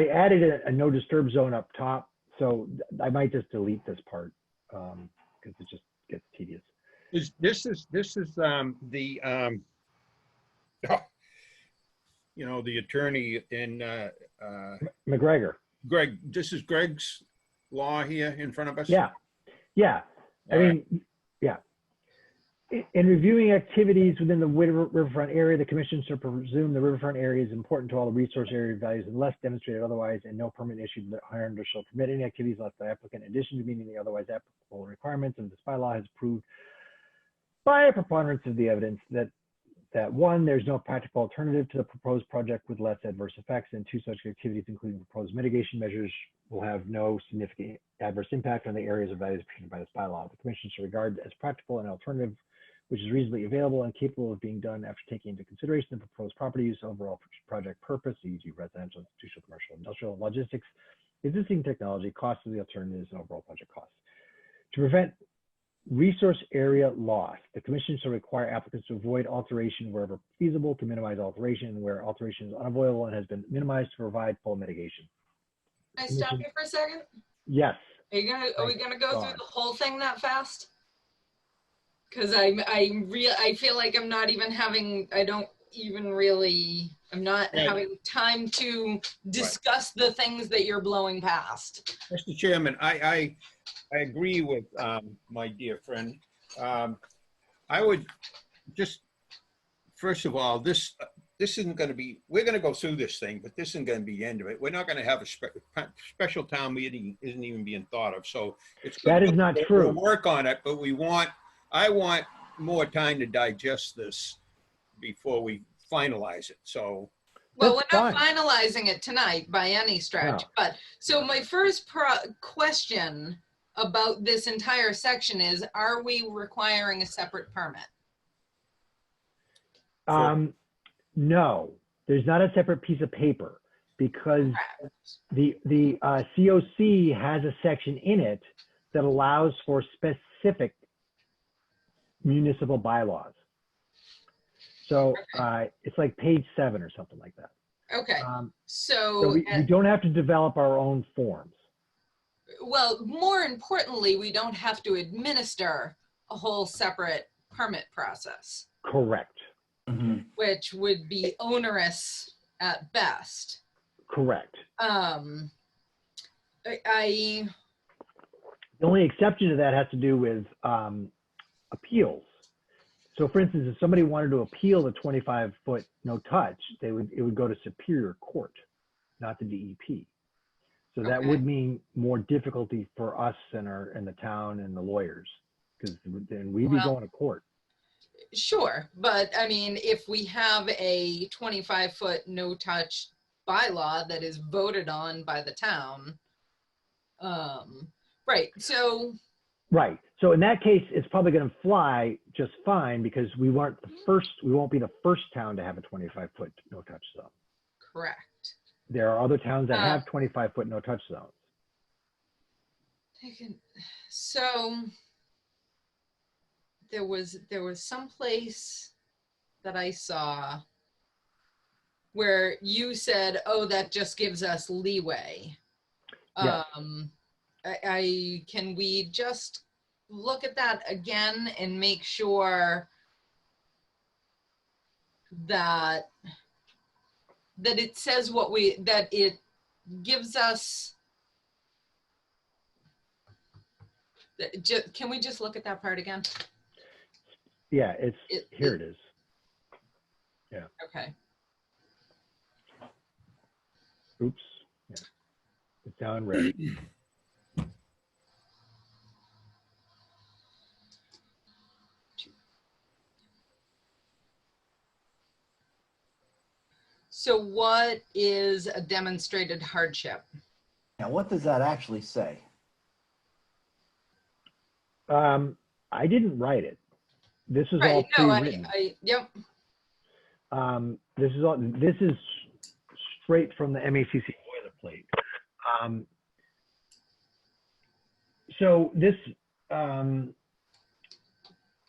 added a no disturb zone up top, so I might just delete this part because it just gets tedious. This is the the attorney in McGregor. Greg. This is Greg's law here in front of us. Yeah, Yeah, I All right. mean, yeah. In reviewing activities within the riverfront area, the commission should presume the riverfront area is important to all the resource area values unless demonstrated otherwise, and no permit issued under shall permit any activities unless the applicant, in addition to meeting the otherwise applicable requirements of this bylaw, has proved by a preponderance of the evidence that one, there's no practical alternative to the proposed project with less adverse effects, and two, such activities, including proposed mitigation measures, will have no significant adverse impact on the areas or values protected by this bylaw. The commission should regard as practical an alternative which is reasonably available and capable of being done after taking into consideration the proposed property use, overall project purpose, e.g. residential, institutional, commercial, industrial, logistics, existing technology, costs of the alternatives, and overall project costs. To prevent resource area loss, the commission shall require applicants to avoid alteration wherever feasible, to minimize alteration where alteration is unavoidable and has been minimized to provide full mitigation. Can I stop you for a second? Yes. Are we gonna go through God. the whole thing that fast? Because I feel like I'm not even having, I'm not Right. having time to discuss the things that you're blowing past. Mr. Chairman, I agree with my dear friend. I would just, first of all, this isn't going to be, we're going to go through this thing, but this isn't going to be the end of it. We're not going to have a special town meeting, isn't even being thought of. So it's good That is not true. We'll work on it, but I want more time to digest this before we finalize it. So. Well, we're That's not finalizing it tonight by any stretch, No. but so my first question about this entire section is, are we requiring a separate permit? No, there's not a separate piece of paper because the COC has a section in it that allows for specific municipal bylaws. So it's like page 7 or something like that. Okay, So we don't have to develop our own forms. well, more importantly, we don't have to administer a whole separate permit process, Correct. which would be onerous at best. Correct. I The only exception to that has to do with appeals. So for instance, if somebody wanted to appeal the 25-foot no touch, it would go to Superior Court, not the DEP. So that Okay. would mean more difficulty for us and the town and the lawyers, because then we'd be Well, going to court. Sure, but I mean, if we have a 25-foot no touch bylaw that is voted on by the town, right, so. Right. So in that case, it's probably going to fly just fine because we won't be the first town to have a 25-foot no touch zone. Correct. There are other towns that have 25-foot no touch zones. So there was some place that I saw where you said, oh, that just gives us leeway. Yeah. Can we just look at that again and make sure that it says that it gives us, can we just look at that part again? Yeah, here it is. Yeah. Okay. Oops. Yeah. It's down red. So what is a demonstrated hardship? Now, what does that actually say? I didn't write it. This is all pre-written. Yep. This is straight from the MACC boilerplate. So this,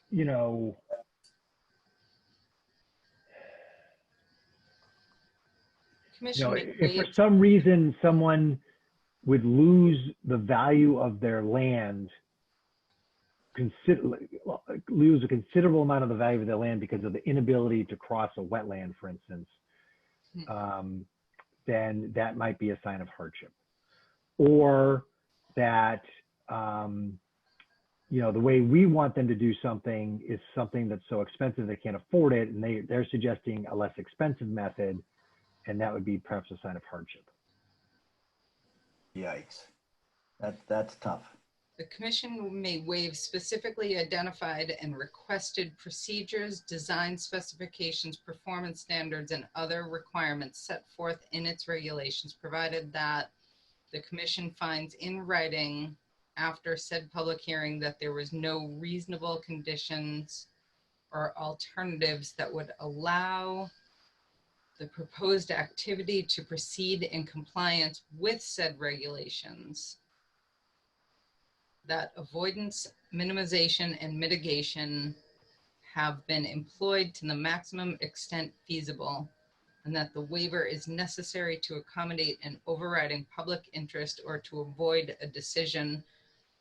you know, if for some reason someone would lose the value of their land, lose a considerable amount of the value of their land because of the inability to cross a wetland, for instance, then that might be a sign of hardship. Or that you know, the way we want them to do something is something that's so expensive they can't afford it, and they're suggesting a less expensive method, and that would be perhaps a sign of hardship. Yikes. That's tough. The commission may waive specifically identified and requested procedures, design specifications, performance standards, and other requirements set forth in its regulations, provided that the commission finds in writing after said public hearing that there was no reasonable conditions or alternatives that would allow the proposed activity to proceed in compliance with said regulations, that avoidance, minimization, and mitigation have been employed to the maximum extent feasible, and that the waiver is necessary to accommodate an overriding public interest or to avoid a decision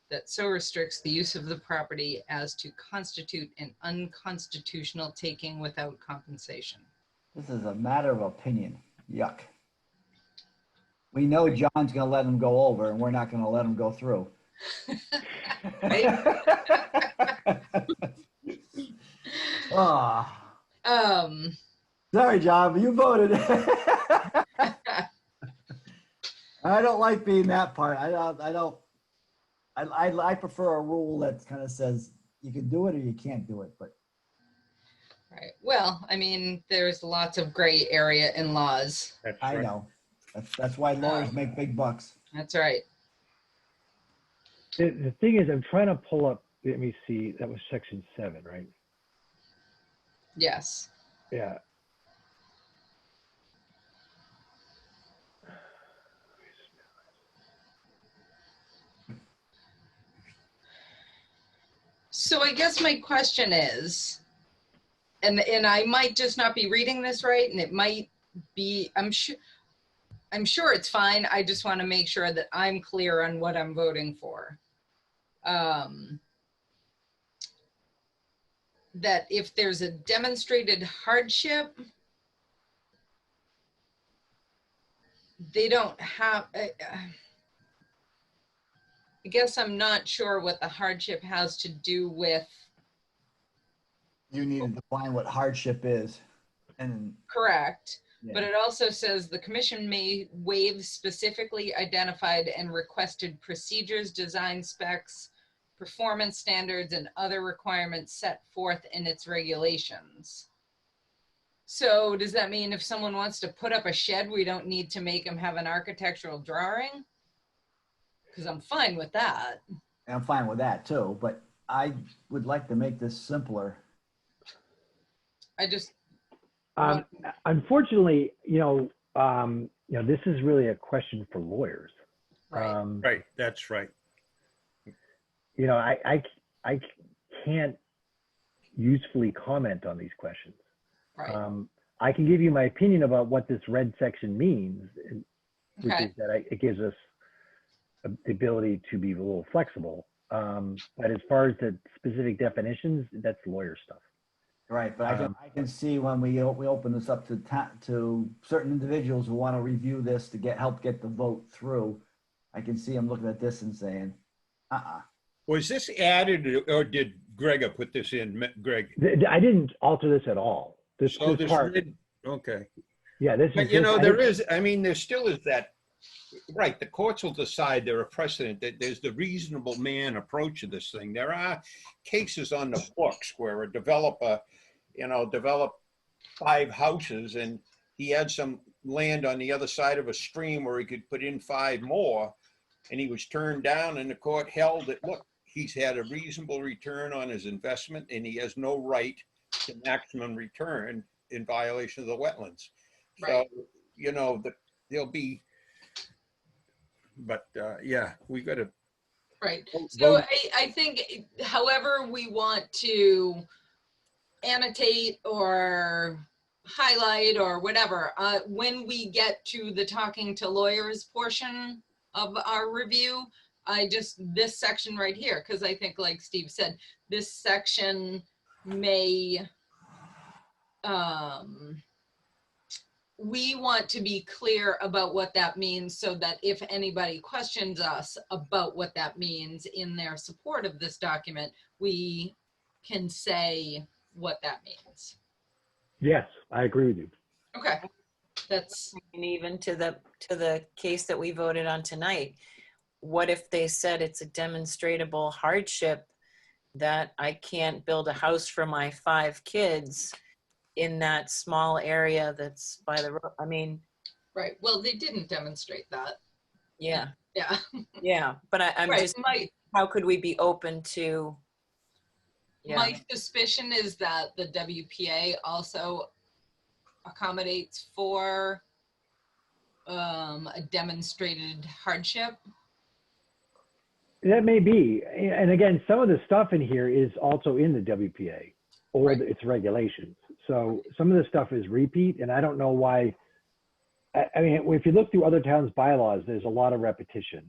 that so restricts the use of the property as to constitute an unconstitutional taking without compensation. This is a matter of opinion. Yuck. We know John's gonna let him go over and we're not gonna let him go through. Ah. Sorry, John, but you voted. I don't like being that part. I prefer a rule that kind of says you can do it or you can't do it, but. Right. Well, I mean, there's lots of gray area in laws. That's I right. know. That's why lawyers make big bucks. That's right. The thing is, I'm trying to pull up, let me see, that was section 7, right? Yes. Yeah. So I guess my question is, and I might just not be reading this right, and it might be, I'm sure it's fine. I just want to make sure that I'm clear on what I'm voting for. That if there's a demonstrated hardship, they don't have, I guess I'm not sure what the hardship has to do with. You need to define what hardship is. And Correct. yeah. But it also says the commission may waive specifically identified and requested procedures, design specs, performance standards, and other requirements set forth in its regulations. So does that mean if someone wants to put up a shed, we don't need to make them have an architectural drawing? Because I'm fine with that. I'm fine with that too, but I would like to make this simpler. I just, Unfortunately, this is really a question for lawyers. right. Right, that's right. I can't usefully comment on these questions. Right. I can give you my opinion about what this red section means, which Okay. is that it gives us the ability to be a little flexible. But as far as the specific definitions, that's lawyer stuff. Right, but I can see when we open this up to certain individuals who want to review this to help get the vote through. I can see them looking at this and saying, Was this added or did Greg put this in, Greg? I didn't alter this at all. This part. Okay. Yeah, this But is. there still is that, right, the courts will decide there are precedent that there's the reasonable man approach to this thing. There are cases on the books where a developer, developed 5 houses and he had some land on the other side of a stream where he could put in 5 more, and he was turned down, and the court held that, look, he's had a reasonable return on his investment and he has no right to maximum return in violation of the wetlands. Right. So, there'll be, but yeah, we got to. Right. So I think however we want to annotate or highlight or whatever, when we get to the talking to lawyers portion of our review, this section right here, because I think like Steve said, this section may we want to be clear about what that means so that if anybody questions us about what that means in their support of this document, we can say what that means. Yes, I agree with you. Okay, that's, And even to the case that we voted on tonight, what if they said it's a demonstrable hardship that I can't build a house for my 5 kids in that small area that's by the road? I mean, right. Well, they didn't demonstrate that. yeah, Yeah. yeah. But I'm Right. just, how could we be open to? Yeah. My suspicion is that the WPA also accommodates for a demonstrated hardship. That may be. And again, some of the stuff in here is also in the WPA or Right. its regulations. So some of the stuff is repeat, and I don't know why. I mean, if you look through other towns' bylaws, there's a lot of repetition.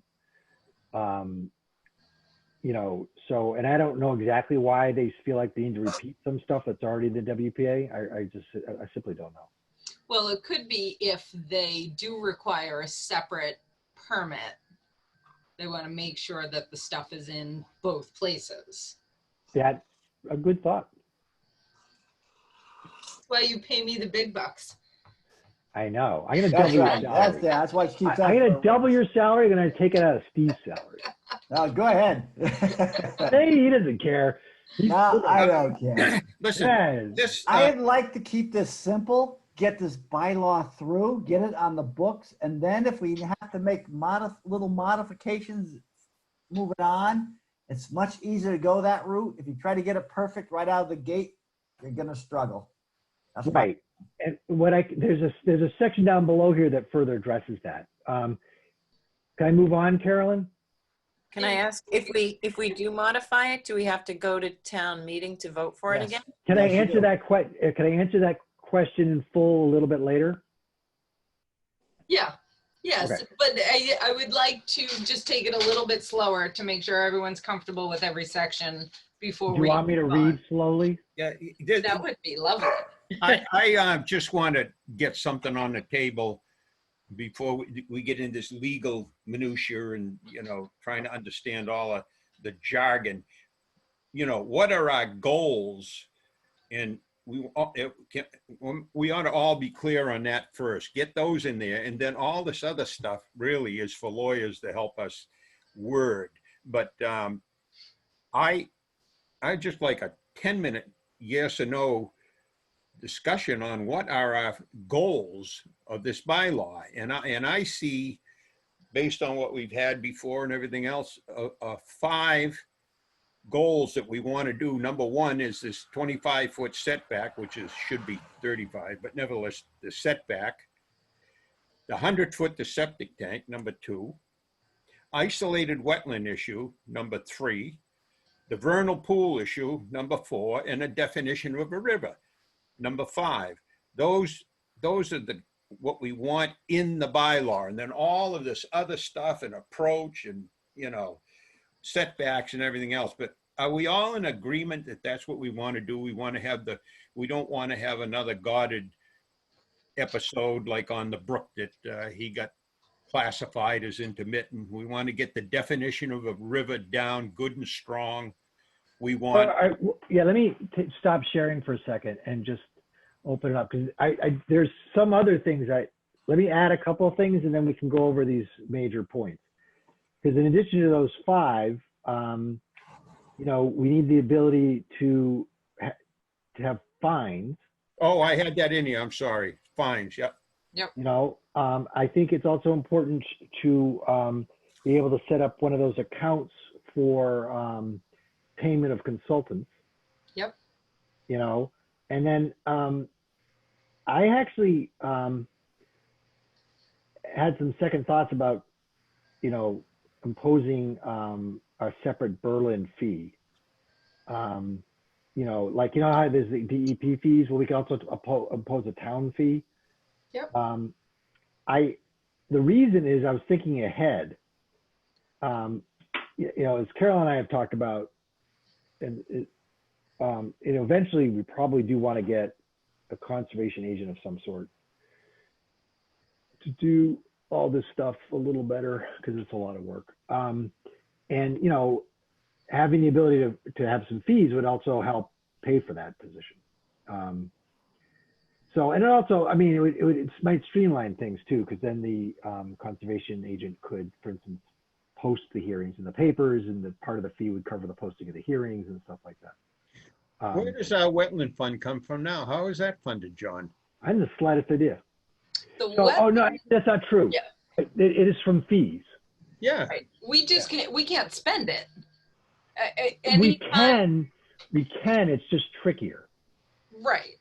You know, so, and I don't know exactly why they feel like they need to repeat some stuff that's already in the WPA. I simply don't know. Well, it could be if they do require a separate permit, they want to make sure that the stuff is in both places. That's a good thought. That's why you pay me the big bucks. I know. I'm gonna That's double your right. salary. That's why Steve. I'm gonna double your salary, and I take it out of Steve's salary. No, go ahead. Hey, he doesn't care. He's No, I don't care. Listen, Yes. this, I'd like to keep this simple, get this bylaw through, get it on the books, and then if we have to make little modifications, move it on. It's much easier to go that route. If you try to get it perfect right out of the gate, you're gonna struggle. That's my- Right. And there's a section down below here that further addresses that. Can I move on, Carolyn? Can I ask, if we do modify it, do we have to go to town meeting to vote for it Yes. again? Can I Yes, you answer do. that can I answer that question in full a little bit later? Yeah, yes, Okay. but I would like to just take it a little bit slower to make sure everyone's comfortable with every section before Do you want me to move on. read slowly? yeah, That would be lovely. I just want to get something on the table before we get into this legal minutia and, you know, trying to understand all of the jargon. You know, what are our goals? And we ought to all be clear on that first. Get those in there, and then all this other stuff really is for lawyers to help us word. But I just like a 10-minute yes or no discussion on what are our goals of this bylaw. And I see, based on what we've had before and everything else, 5 goals that we want to do. Number 1 is this 25-foot setback, which should be 35, but nevertheless, the setback. The 100-foot to septic tank, number 2. Isolated wetland issue, number 3. The vernal pool issue, number 4, and a definition of a river, number 5. Those are what we want in the bylaw. And then all of this other stuff and approach and, you know, setbacks and everything else. But are we all in agreement that that's what we want to do? We don't want to have another Goddard episode like on the brook that he got classified as intermittent. We want to get the definition of a river down good and strong. We want. Yeah, let me stop sharing for a second and just open it up, because there's some other things. Let me add a couple of things, and then we can go over these major points. Because in addition to those 5, you know, we need the ability to have fines. Oh, I had that in here. I'm sorry. Fines. Yep. Yep. You know, I think it's also important to be able to set up one of those accounts for payment of consultants. Yep. You know, and then I actually had some second thoughts about, you know, imposing a separate Berlin fee. You know, like, you know how there's the DEP fees? Well, we can also impose a town fee. Yep. The reason is I was thinking ahead. You know, as Carol and I have talked about, and you know, eventually we probably do want to get a conservation agent of some sort. to do all this stuff a little better because it's a lot of work. And, you know, having the ability to have some fees would also help pay for that position. So, and it also, I mean, it might streamline things too, because then the conservation agent could, for instance, post the hearings in the papers, and the part of the fee would cover the posting of the hearings and stuff like that. Where does our wetland fund come from now? How is that funded, John? I have the slightest idea. The So, oh no, that's not true. Yeah. It is from fees. Yeah. Right. We just can't, we can't spend it. We can, it's just trickier. Right.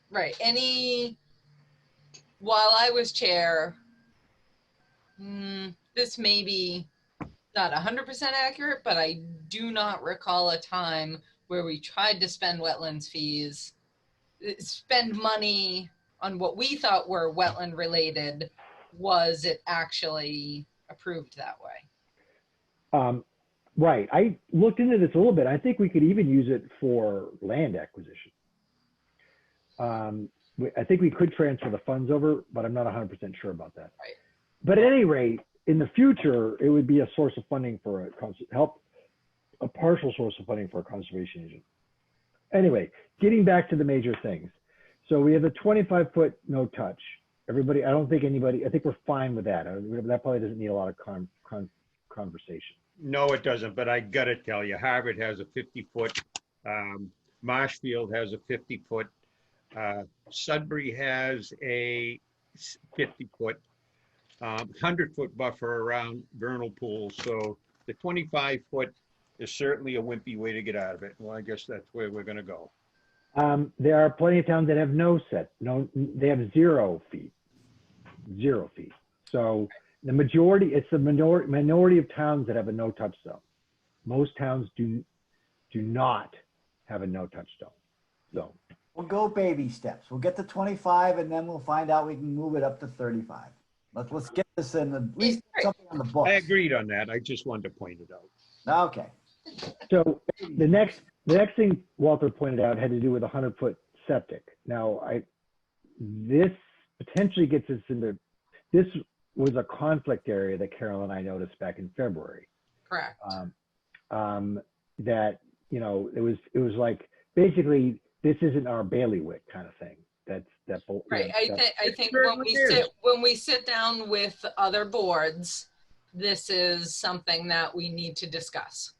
While I was chair, this may be not 100% accurate, but I do not recall a time where we tried to spend wetlands fees, spend money on what we thought were wetland related. Was it actually approved that way? Right. I looked into this a little bit. I think we could even use it for land acquisition. I think we could transfer the funds over, but I'm not 100% sure about that. Right. But at any rate, in the future, it would be a source of funding for a partial source of funding for a conservation agent. Anyway, getting back to the major things. So we have a 25-foot no touch. Everybody, I think we're fine with that. That probably doesn't need a lot of conversation. No, it doesn't, but I gotta tell you, Harvard has a 50-foot, Marshfield has a 50-foot, Sudbury has a 50-foot, 100-foot buffer around vernal pools. So the 25-foot is certainly a wimpy way to get out of it. Well, I guess that's where we're gonna go. There are plenty of towns that have they have 0 feet. 0 feet. So the majority, it's the minority of towns that have a no-touch zone. Most towns do not have a no-touch zone. We'll go baby steps. We'll get to 25 and then we'll find out we can move it up to 35. Let's get this in at least something on the books. I agreed on that. I just wanted to point it out. Okay. So the next thing Walter pointed out had to do with a 100-foot septic. Now, this potentially gets us into, this was a conflict area that Carol and I noticed back in February. Correct. That, you know, it was like, basically, this isn't our bailiwick kind of thing. Right. I think when we sit down with other boards, this is something that we need to discuss.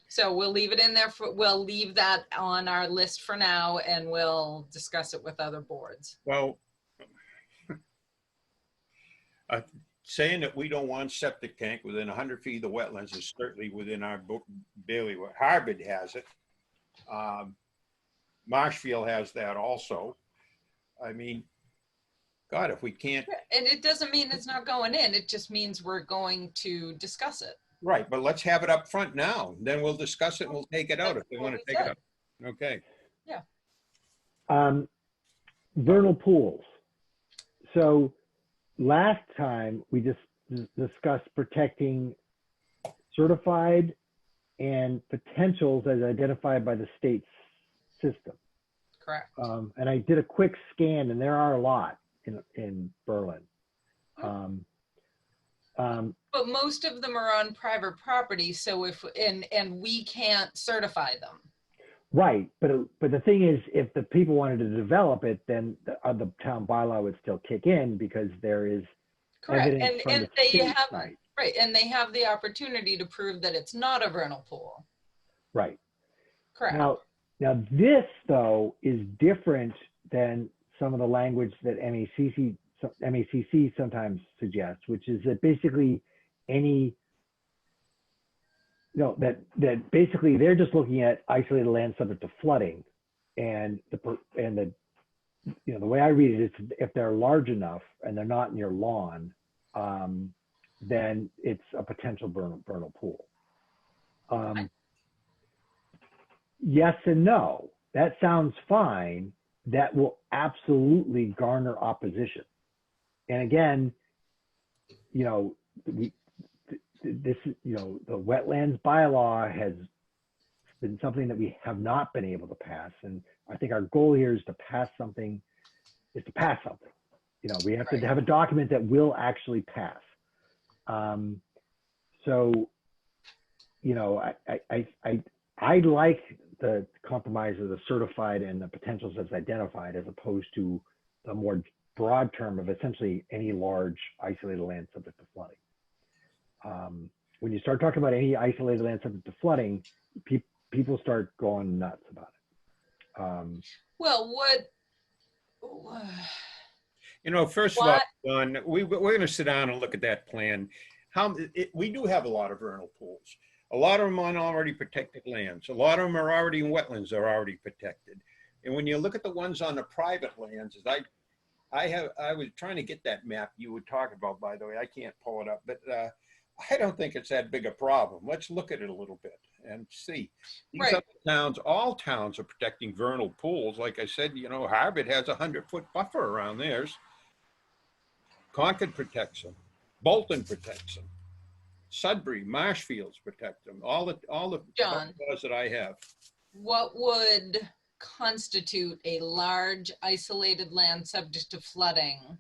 So we'll leave it in there we'll leave that on our list for now, and we'll discuss it with other boards. Well, saying that we don't want septic tank within 100 feet of the wetlands is certainly within our bailiwick. Harvard has it. Marshfield has that also. I mean, God, if we can't. And it doesn't mean it's not going in. It just means we're going to discuss it. Right, but let's have it up front now. Then we'll discuss it and we'll take it out if they want to take it out. Okay. Yeah. Vernal pools. So last time we just discussed protecting certified and potentials as identified by the state's system. Correct. And I did a quick scan, and there are a lot in Berlin. But most of them are on private property, so and we can't certify them. Right, but the thing is, if the people wanted to develop it, then the town bylaw would still kick in because there is correct, evidence from and the they state have site. right, and they have the opportunity to prove that it's not a vernal pool. Right. Correct. Now this though is different than some of the language that MACC sometimes suggests, which is that basically that basically they're just looking at isolated land subject to flooding, and the way I read it is if they're large enough and they're not near lawn, then it's a potential vernal pool. Yes and no. That sounds fine. That will absolutely garner opposition. And again, the wetlands bylaw has been something that we have not been able to pass. And I think our goal here is to pass something, we have to Right. have a document that will actually pass. So, I like the compromise of the certified and the potentials that's identified, as opposed to the more broad term of essentially any large isolated land subject to flooding. When you start talking about any isolated land subject to flooding, people start going nuts about it. Well, First of all, What? Don, we're going to sit down and look at that plan. We do have a lot of vernal pools. A lot of them on already protected lands. A lot of them are already in wetlands, are already protected. And when you look at the ones on the private lands, I was trying to get that map you were talking about, by the way. I can't pull it up, but I don't think it's that big a problem. Let's look at it a little bit and see. These Right. other towns, all towns are protecting vernal pools. Like I said, Harvard has a 100-foot buffer around theirs. Concord protects them. Bolton protects them. Sudbury, Marshfields protect them. All the John. laws that I have. what would constitute a large isolated land subject to flooding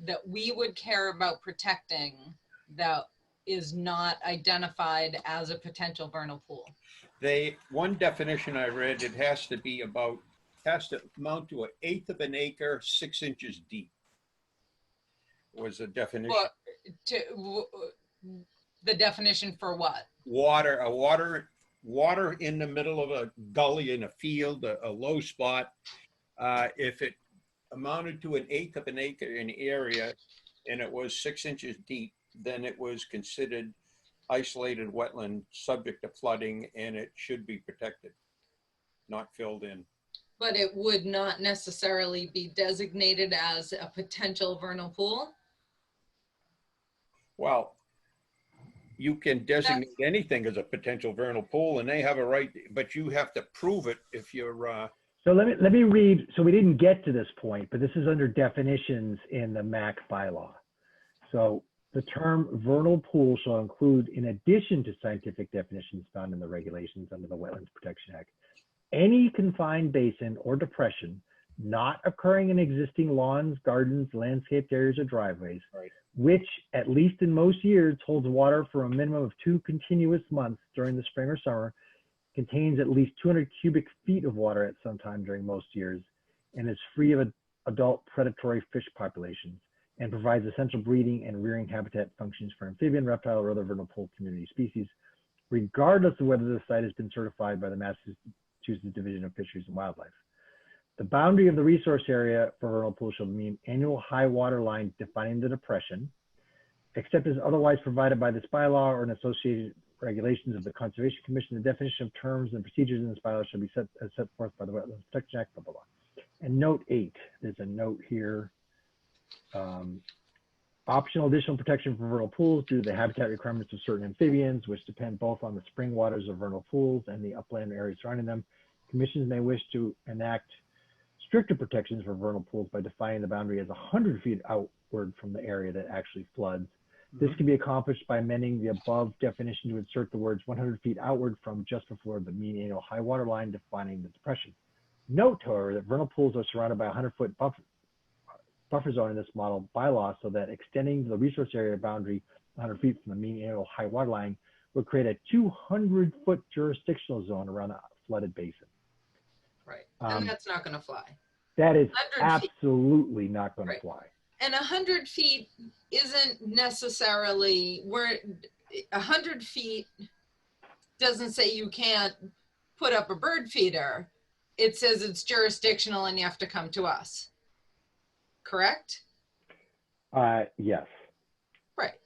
that we would care about protecting that is not identified as a potential vernal pool? One definition I read, it has to amount to 1/8 of an acre, 6 inches deep. Was the definition. The definition for what? Water in the middle of a gully in a field, a low spot. If it amounted to 1/8 of an acre in area and it was 6 inches deep, then it was considered isolated wetland subject to flooding, and it should be protected, not filled in. But it would not necessarily be designated as a potential vernal pool? Well, you can designate anything as a potential vernal pool, and they have a right, but you have to prove it if you're. So let me read. So we didn't get to this point, but this is under definitions in the MAC bylaw. So the term vernal pool shall include, in addition to scientific definitions found in the regulations under the Wetlands Protection Act, any confined basin or depression not occurring in existing lawns, gardens, landscaped areas, or driveways, Right. which, at least in most years, holds water for a minimum of 2 continuous months during the spring or summer, contains at least 200 cubic feet of water at some time during most years, and is free of adult predatory fish populations, and provides essential breeding and rearing habitat functions for amphibian, reptile, or other vernal pool community species, regardless of whether the site has been certified by the Massachusetts Division of Fisheries and Wildlife. The boundary of the resource area for vernal pool shall mean annual high water line defining the depression, except as otherwise provided by this bylaw or in associated regulations of the Conservation Commission. The definition of terms and procedures in this bylaw shall be set forth by the Wetlands Protection Act, blah, blah, blah. And note 8, there's a note here. Optional additional protection for vernal pools due to the habitat requirements of certain amphibians, which depend both on the spring waters of vernal pools and the upland areas surrounding them. Commissions may wish to enact stricter protections for vernal pools by defining the boundary as 100 feet outward from the area that actually floods. This can be accomplished by amending the above definition to insert the words 100 feet outward from just before the mean annual high water line defining the depression. Note, however, that vernal pools are surrounded by a 100-foot buffer zone in this model bylaw, so that extending the resource area boundary 100 feet from the mean annual high water line would create a 200-foot jurisdictional zone around a flooded basin. Right. And that's not going to fly. That is 100 feet. absolutely not going Right. to fly. And 100 feet isn't necessarily where 100 feet doesn't say you can't put up a bird feeder. It says it's jurisdictional and you have to come to us. Correct? Yes. Right.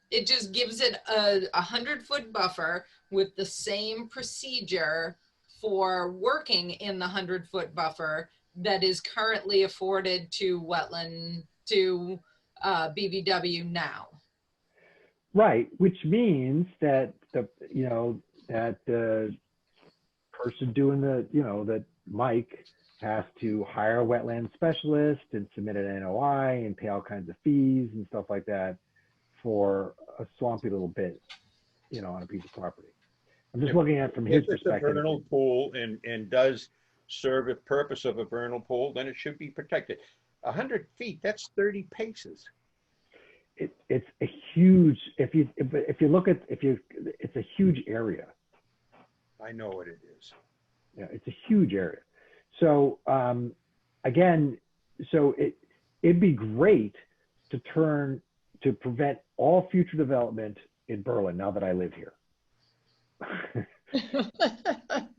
It just gives it a 100-foot buffer with the same procedure for working in the 100-foot buffer that is currently afforded to BVW now. Right, which means that the person doing that Mike has to hire a wetland specialist and submit an NOI and pay all kinds of fees and stuff like that for a swampy little bit, on a piece of property. I'm just looking at it from his If it's a perspective. vernal pool and does serve a purpose of a vernal pool, then it should be protected. 100 feet, that's 30 paces. It's a huge, if you look at, it's a huge area. I know what it is. Yeah, it's a huge area. So again, so it'd be great to prevent all future development in Berlin now that I live here.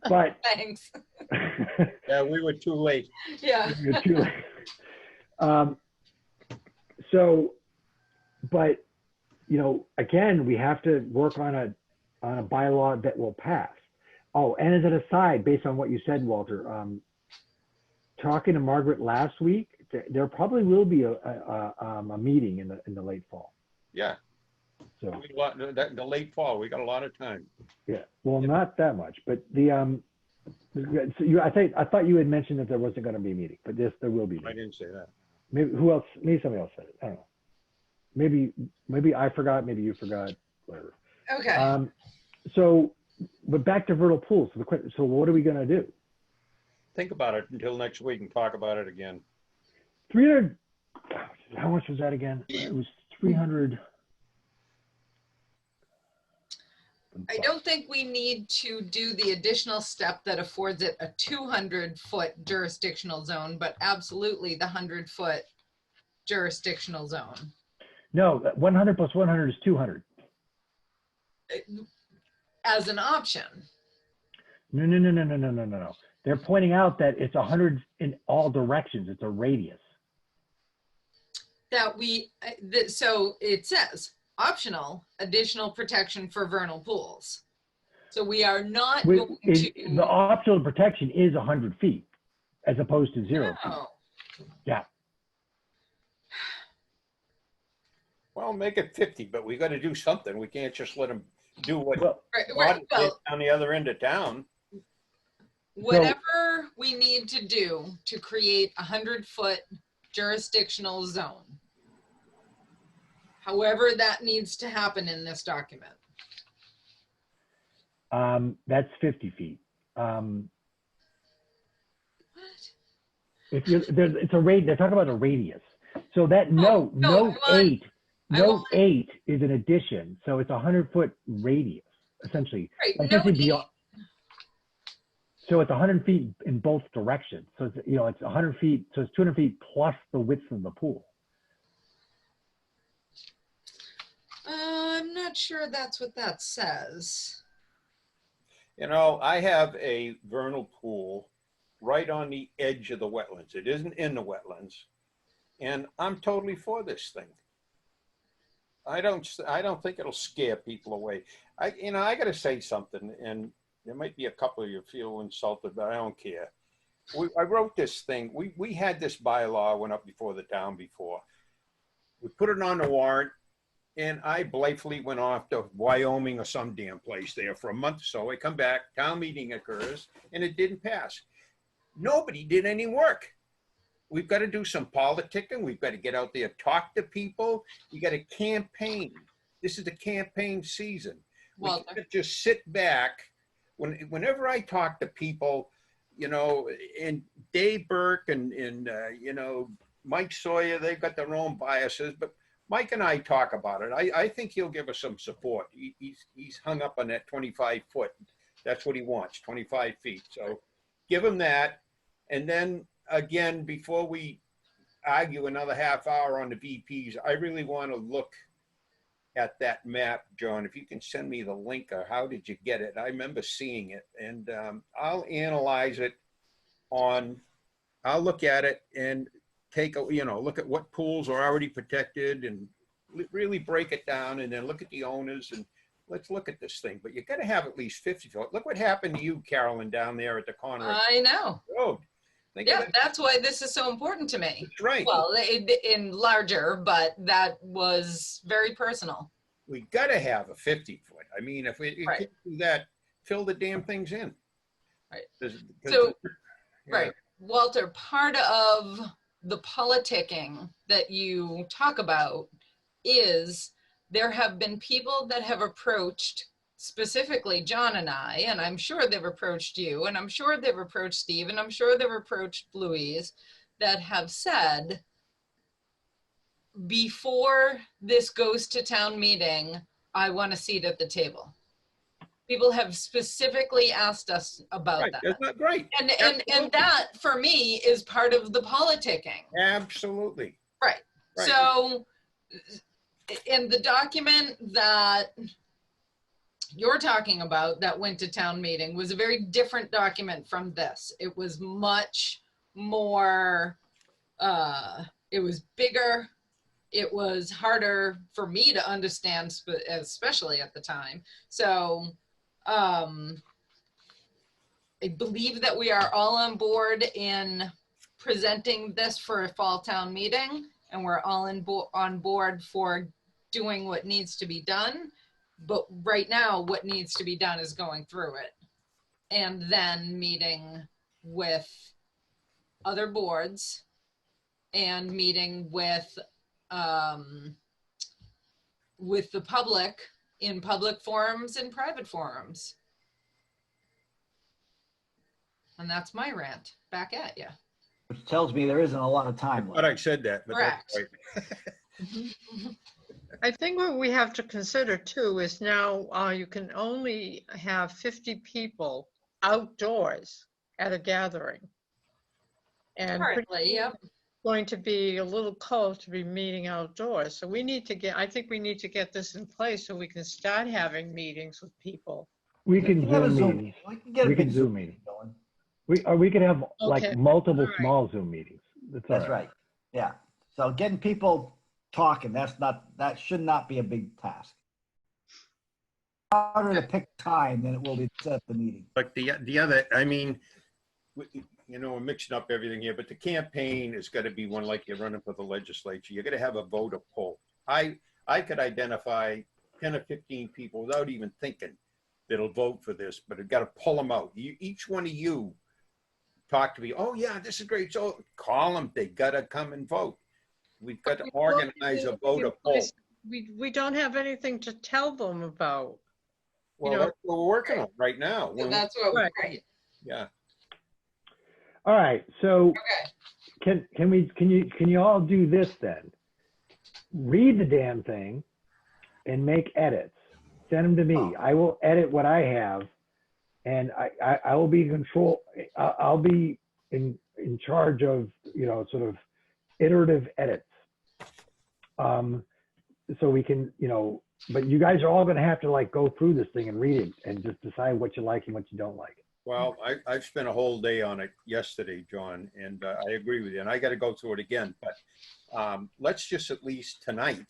But Thanks. Yeah, we were too late. Yeah. you're too late. So, but you know, again, we have to work on a bylaw that will pass. Oh, and as an aside, based on what you said, Walter, talking to Margaret last week, there probably will be a meeting in the late fall. Yeah, So the late fall, we got a lot of time. yeah, well, not that much, but so I thought you had mentioned that there wasn't going to be a meeting, but there will be. I didn't say that. Maybe who else? Maybe somebody else said it. I don't know. Maybe I forgot. Maybe you forgot. Whatever. Okay. So, but back to vernal pools. So what are we going to do? Think about it until next week and talk about it again. 300. How much was that again? It was 300. I don't think we need to do the additional step that affords it a 200-foot jurisdictional zone, but absolutely the 100-foot jurisdictional zone. No, 100 plus 100 is 200. As an option. No. They're pointing out that it's 100 in all directions. It's a radius. So it says optional additional protection for vernal pools. So we are not going to. The optional protection is 100 feet as opposed to 0 feet. Yeah. Well, make it 50, but we got to do something. We can't just let them do what Right, well, on the other end of town. whatever we need to do to create a 100-foot jurisdictional zone. However that needs to happen in this document. That's 50 feet. What? It's a radius. They're talking about a radius. So that note 8 is an addition. So it's a 100-foot radius, essentially. Right, Essentially beyond, so it's 100 feet in both directions. So it's, it's 100 feet. So it's 200 feet plus the width of the pool. I'm not sure that's what that says. You know, I have a vernal pool right on the edge of the wetlands. It isn't in the wetlands. And I'm totally for this thing. I don't think it'll scare people away. I got to say something, and there might be a couple of you feel insulted, but I don't care. I wrote this thing. We had this bylaw, went up before the town before. We put it on the warrant, and I blithely went off to Wyoming or some damn place there for a month or so. I come back, town meeting occurs, and it didn't pass. Nobody did any work. We've got to do some politicking. We've got to get out there, talk to people. We got to campaign. This is the campaign season. Well, We can't just sit back. Whenever I talk to people, and Dave Burke and Mike Sawyer, they've got their own biases, but Mike and I talk about it. I think he'll give us some support. He's hung up on that 25 foot. That's what he wants, 25 feet. So give him that. And then again, before we argue another half hour on the VPs, I really want to look at that map, John. If you can send me the link, or how did you get it? I remember seeing it, and I'll analyze it I'll look at it and take look at what pools are already protected and really break it down, and then look at the owners, and let's look at this thing. But you got to have at least 50 foot. Look what happened to you, Carolyn, down there at the corner of I know. the road. Yeah, that's why this is so important to me. That's right. Well, in larger, but that was very personal. We got to have a 50 foot. I mean, if we Right. can't do that, fill the damn things in. Right. 'Cause- So, yeah. right, Walter, part of the politicking that you talk about is there have been people that have approached specifically John and I, and I'm sure they've approached you, and I'm sure they've approached Steve, and I'm sure they've approached Louise, that have said before this goes to town meeting, I want a seat at the table. People have specifically asked us about Right, that. that's not great. And Absolutely. that for me is part of the politicking. Absolutely. Right. Right. So in the document that you're talking about that went to town meeting was a very different document from this. It was much more, it was bigger. It was harder for me to understand, especially at the time. So I believe that we are all on board in presenting this for a fall town meeting, and we're all on board for doing what needs to be done. But right now, what needs to be done is going through it and then meeting with other boards and meeting with the public in public forums and private forums. And that's my rant back at you. Which tells me there isn't a lot of time But left. I said that, but that's Correct. right. I think what we have to consider too is now you can only have 50 people outdoors at a gathering. And pretty Partly, yep. going to be a little cold to be meeting outdoors. So we need to I think we need to get this in place so we can start having meetings with people. We can have a Zoom Zoom meetings. We can get a We can big Zoom Zoom meeting. going. We could have like Okay. multiple All right. small Zoom meetings. That's right. Yeah. So getting people talking, that should not be a big task. Harder to pick time than it will be to set the meeting. But the other, I mean, you know, we're mixing up everything here, but the campaign is got to be one like you're running for the legislature. You're going to have a voter poll. I could identify 10 or 15 people without even thinking that'll vote for this, but I've got to pull them out. Each one of you talk to me. Oh yeah, this is great. So call them. They got to come and vote. We've got to organize a voter poll. We don't have anything to tell them about. Well, know, that's what we're working on right now. So that's what we're, Right. right. Yeah. All right. So Okay. can you all do this then? Read the damn thing and make edits. Send them to me. I will edit what I have, and I will be in control. I'll be in charge of, you know, sort of iterative edits. So we can, you know, but you guys are all going to have to like go through this thing and read it and just decide what you like and what you don't like. Well, I've spent a whole day on it yesterday, John, and I agree with you. And I got to go through it again. But let's just at least tonight,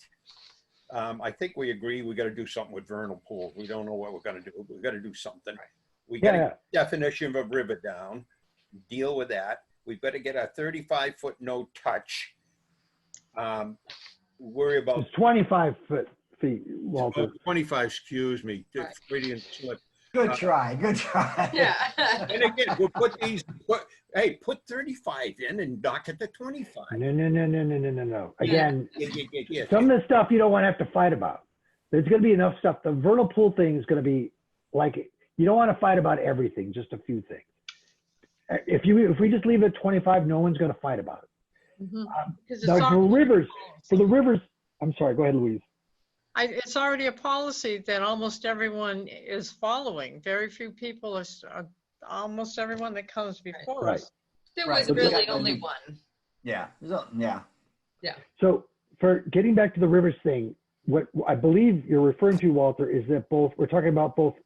I think we agree we got to do something with vernal pools. We don't know what we're going to do. We got to do something. We got to get a definition of a river down, deal with that. We've got to get a 35-foot no touch. Worry about It's 25 feet, Walter. 25, excuse me. Freudian slip. Good try. Good try. Yeah. And again, we'll put 35 in and knock it to 25. No. Again, Yeah. some of the stuff you don't want to have to fight about. There's going to be enough stuff. The vernal pool thing is going to be like, you don't want to fight about everything, just a few things. If we just leave it at 25, no one's going to fight about it. Now, for the rivers, I'm sorry, go ahead, Louise. It's already a policy that almost everyone is following. Very few people are, almost everyone that comes before us. There Right. was really only one. Yeah. Yeah. So for getting back to the rivers thing, what I believe you're referring to, Walter, is that we're talking about both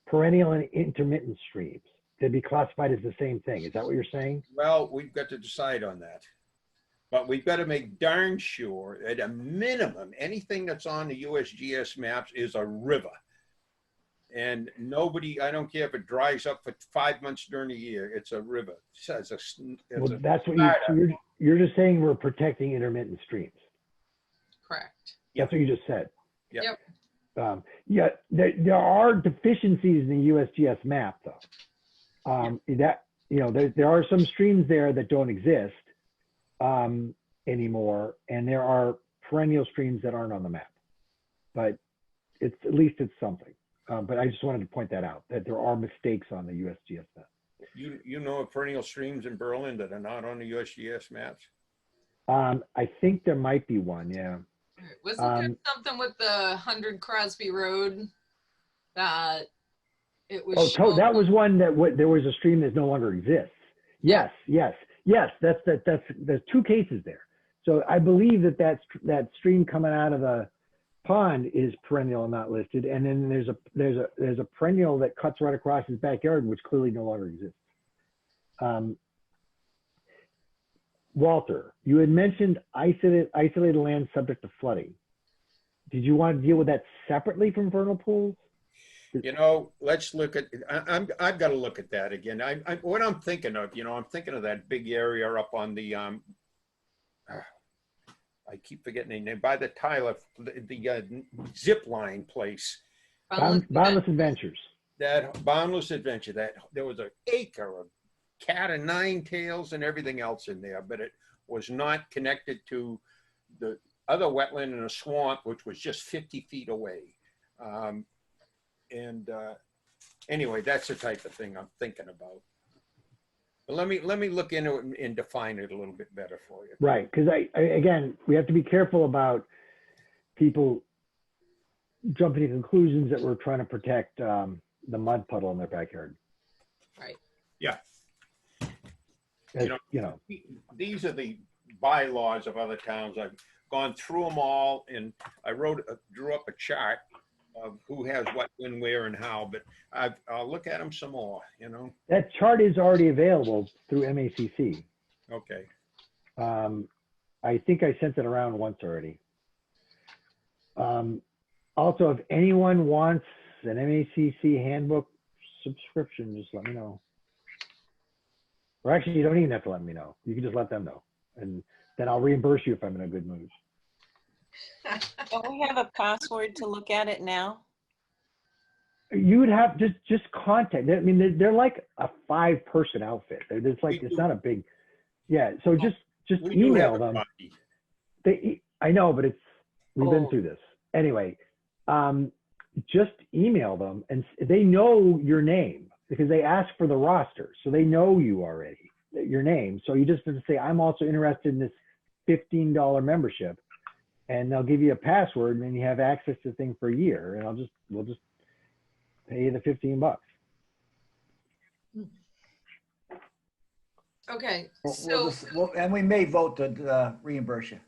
perennial and intermittent streams. They'd be classified as the same thing. Is that what you're saying? Well, we've got to decide on that. But we've got to make darn sure at a minimum, anything that's on the USGS maps is a river. And nobody, I don't care if it dries up for 5 months during the year, it's a river. That's what you're just saying we're protecting intermittent streams. Correct. That's what you just said. Yep. There are deficiencies in the USGS map, though. There are some streams there that don't exist anymore, and there are perennial streams that aren't on the map. But at least it's something. But I just wanted to point that out, that there are mistakes on the USGS map. You know of perennial streams in Berlin that are not on the USGS maps? I think there might be one, yeah. Wasn't there something with the 100 Crosby Road that it was shown? That was one that there was a stream that no longer exists. Yes. There's two cases there. So I believe that stream coming out of the pond is perennial and not listed, and then there's a perennial that cuts right across his backyard, which clearly no longer exists. Walter, you had mentioned isolated land subject to flooding. Did you want to deal with that separately from vernal pools? You know, let's look at, I've got to look at that again. What I'm thinking of, I'm thinking of that big area up on the, I keep forgetting the name, by the Tyler, the zip line place. Boundless Adventures. That Boundless Adventure, there was an acre of cat and nine tails and everything else in there, but it was not connected to the other wetland in a swamp, which was just 50 feet away. Anyway, that's the type of thing I'm thinking about. But let me look into it and define it a little bit better for you. Right, because again, we have to be careful about people jumping to conclusions that we're trying to protect the mud puddle in their backyard. Right. Yeah. You know, these are the bylaws of other towns. I've gone through them all, and I drew up a chart of who has what, when, where, and how. But I'll look at them some more. That chart is already available through MACC. Okay. I think I sent it around once already. Also, if anyone wants an MACC handbook subscription, just let me know. Or actually, you don't even have to let me know. You can just let them know. And then I'll reimburse you if I'm in a good mood. Don't we have a password to look at it now? You would have just contact. I mean, they're like a 5-person outfit. It's like, it's not a big, yeah. So just email them. I know, but we've been through this. Anyway, just email them, and they know your name because they ask for the roster. So they know you already, your name. So you just have to say, I'm also interested in this $15 membership, and they'll give you a password, and then you have access to the thing for a year. And we'll just pay you the $15. Okay, And we may vote to reimburse you.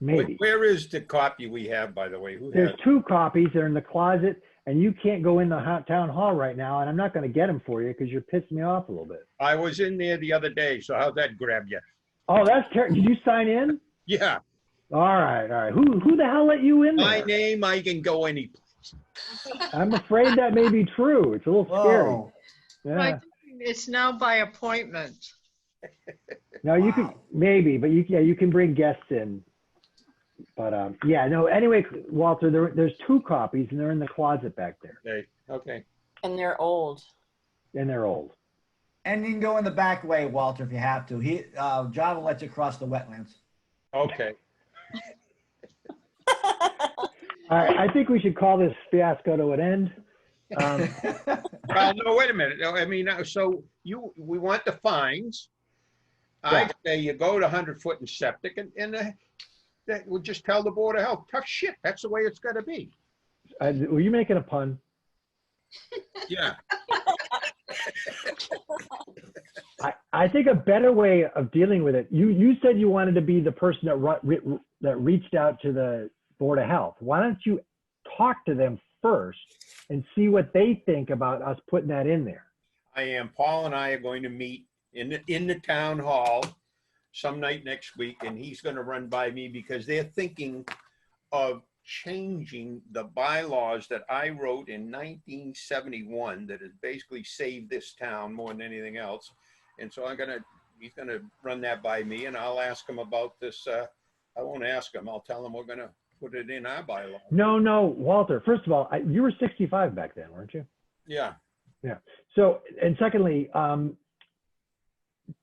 Maybe. Where is the copy we have, by the way? There's 2 copies. They're in the closet, and you can't go in the town hall right now, and I'm not going to get them for you because you're pissing me off a little bit. I was in there the other day, so how'd that grab you? Oh, that's terrible. Did you sign in? Yeah. All right. Who the hell let you in there? My name, I can go any place. I'm afraid that may be true. It's a little scary. Whoa. Yeah. It's now by appointment. No, you can maybe, but you can bring guests in. But yeah, no. Anyway, Walter, there's 2 copies, and they're in the closet back there. Okay. And they're old. And they're old. And you can go in the back way, Walter, if you have to. John will let you cross the wetlands. Okay. All right, I think we should call this fiasco to an end. Well, no, wait a minute. No, I mean, so we want the fines. Yeah. I say you go to 100-foot and septic, and that we'll just tell the Board of Health, tough shit. That's the way it's got to be. Were you making a pun? Yeah. I think a better way of dealing with it. You said you wanted to be the person that reached out to the Board of Health. Why don't you talk to them first and see what they think about us putting that in there? I am. Paul and I are going to meet in the town hall some night next week, and he's going to run by me because they're thinking of changing the bylaws that I wrote in 1971 that has basically saved this town more than anything else. And so he's gonna run that by me, and I'll ask him about this. I won't ask him. I'll tell him we're gonna put it in our bylaw. No, Walter. First of all, you were 65 back then, weren't you? Yeah. Yeah. So, and secondly,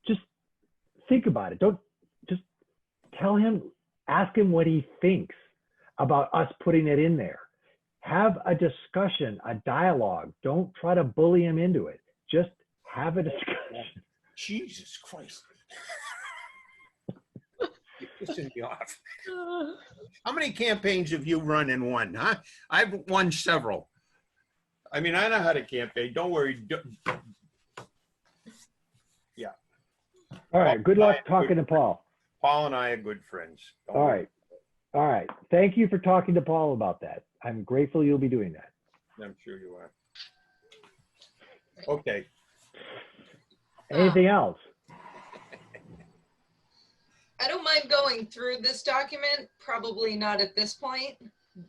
just think about it. Don't just tell him, ask him what he thinks about us putting it in there. Have a discussion, a dialogue. Don't try to bully him into it. Just have a discussion. Jesus Christ. Pissing me off. How many campaigns have you run and won, huh? I've won several. I mean, I know how to campaign. Don't worry. Yeah. All right. Good luck talking to Paul. Paul and I are good friends. Don't All worry. right. All right. Thank you for talking to Paul about that. I'm grateful you'll be doing that. I'm sure you are. Okay. Anything else? I don't mind going through this document, probably not at this point,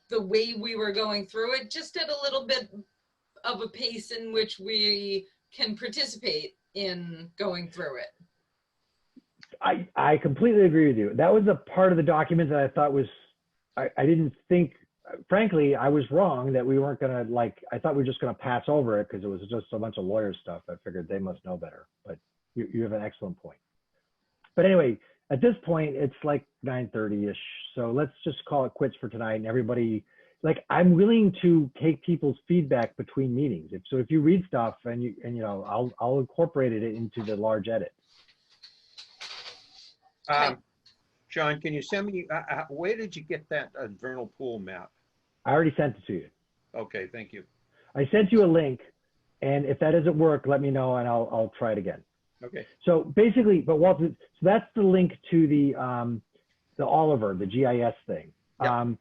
the way we were going through it, just at a little bit of a pace in which we can participate in going through it. I completely agree with you. That was a part of the document that I thought was, I didn't think, frankly, I was wrong that we weren't gonna I thought we were just gonna pass over it because it was just a bunch of lawyer stuff. I figured they must know better, but you have an excellent point. But anyway, at this point, it's like 9:30-ish. So let's just call it quits for tonight. And everybody, I'm willing to take people's feedback between meetings. If you read stuff and you know, I'll incorporate it into the large edit. John, can you send me, where did you get that vernal pool map? I already sent it to you. Okay, thank you. I sent you a link, and if that doesn't work, let me know and I'll try it again. Okay. So basically, but Walter, so that's the link to the Oliver, the GIS thing. Yep.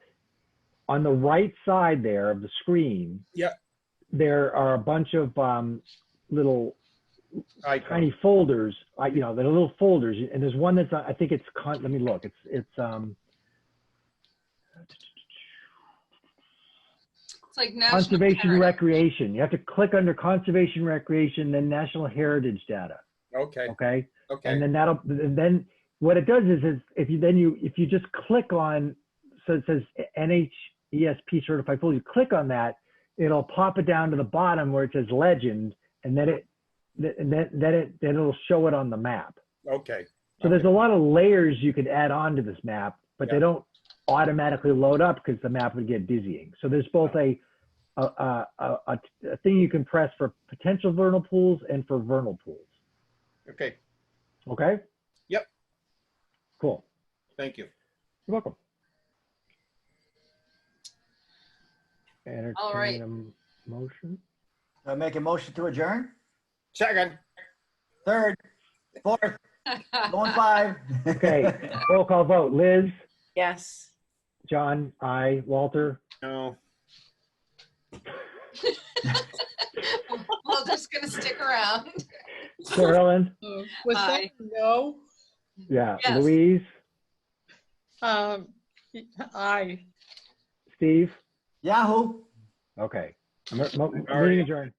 On the right side there of the screen, Yep. there are a bunch of little Icon. tiny folders, you know, they're little folders, and there's one that's, I think it's, let me look, it's like national conservation heritage. recreation. You have to click under conservation recreation, then national heritage data. Okay. Okay. Okay. And then then what it does is if you just click on, so it says NHESP certified pool, you click on that, it'll pop it down to the bottom where it says legend, and then it'll show it on the map. Okay. So there's a lot of layers you could add on to this map, but they don't automatically load up because the map would get dizzying. So there's both a thing you can press for potential vernal pools and for vernal pools. Okay. Okay? Yep. Cool. Thank you. You're welcome. Entertain All right. a motion. Make a motion to adjourn? Second. Third, fourth, going five. Okay, roll call vote. Liz, Yes. John, I, Walter. No. We're just gonna stick around. Carolyn, Was that Aye. no? yeah, Yes. Louise, Aye. Steve. Yahoo! Okay, meeting Already- adjourned.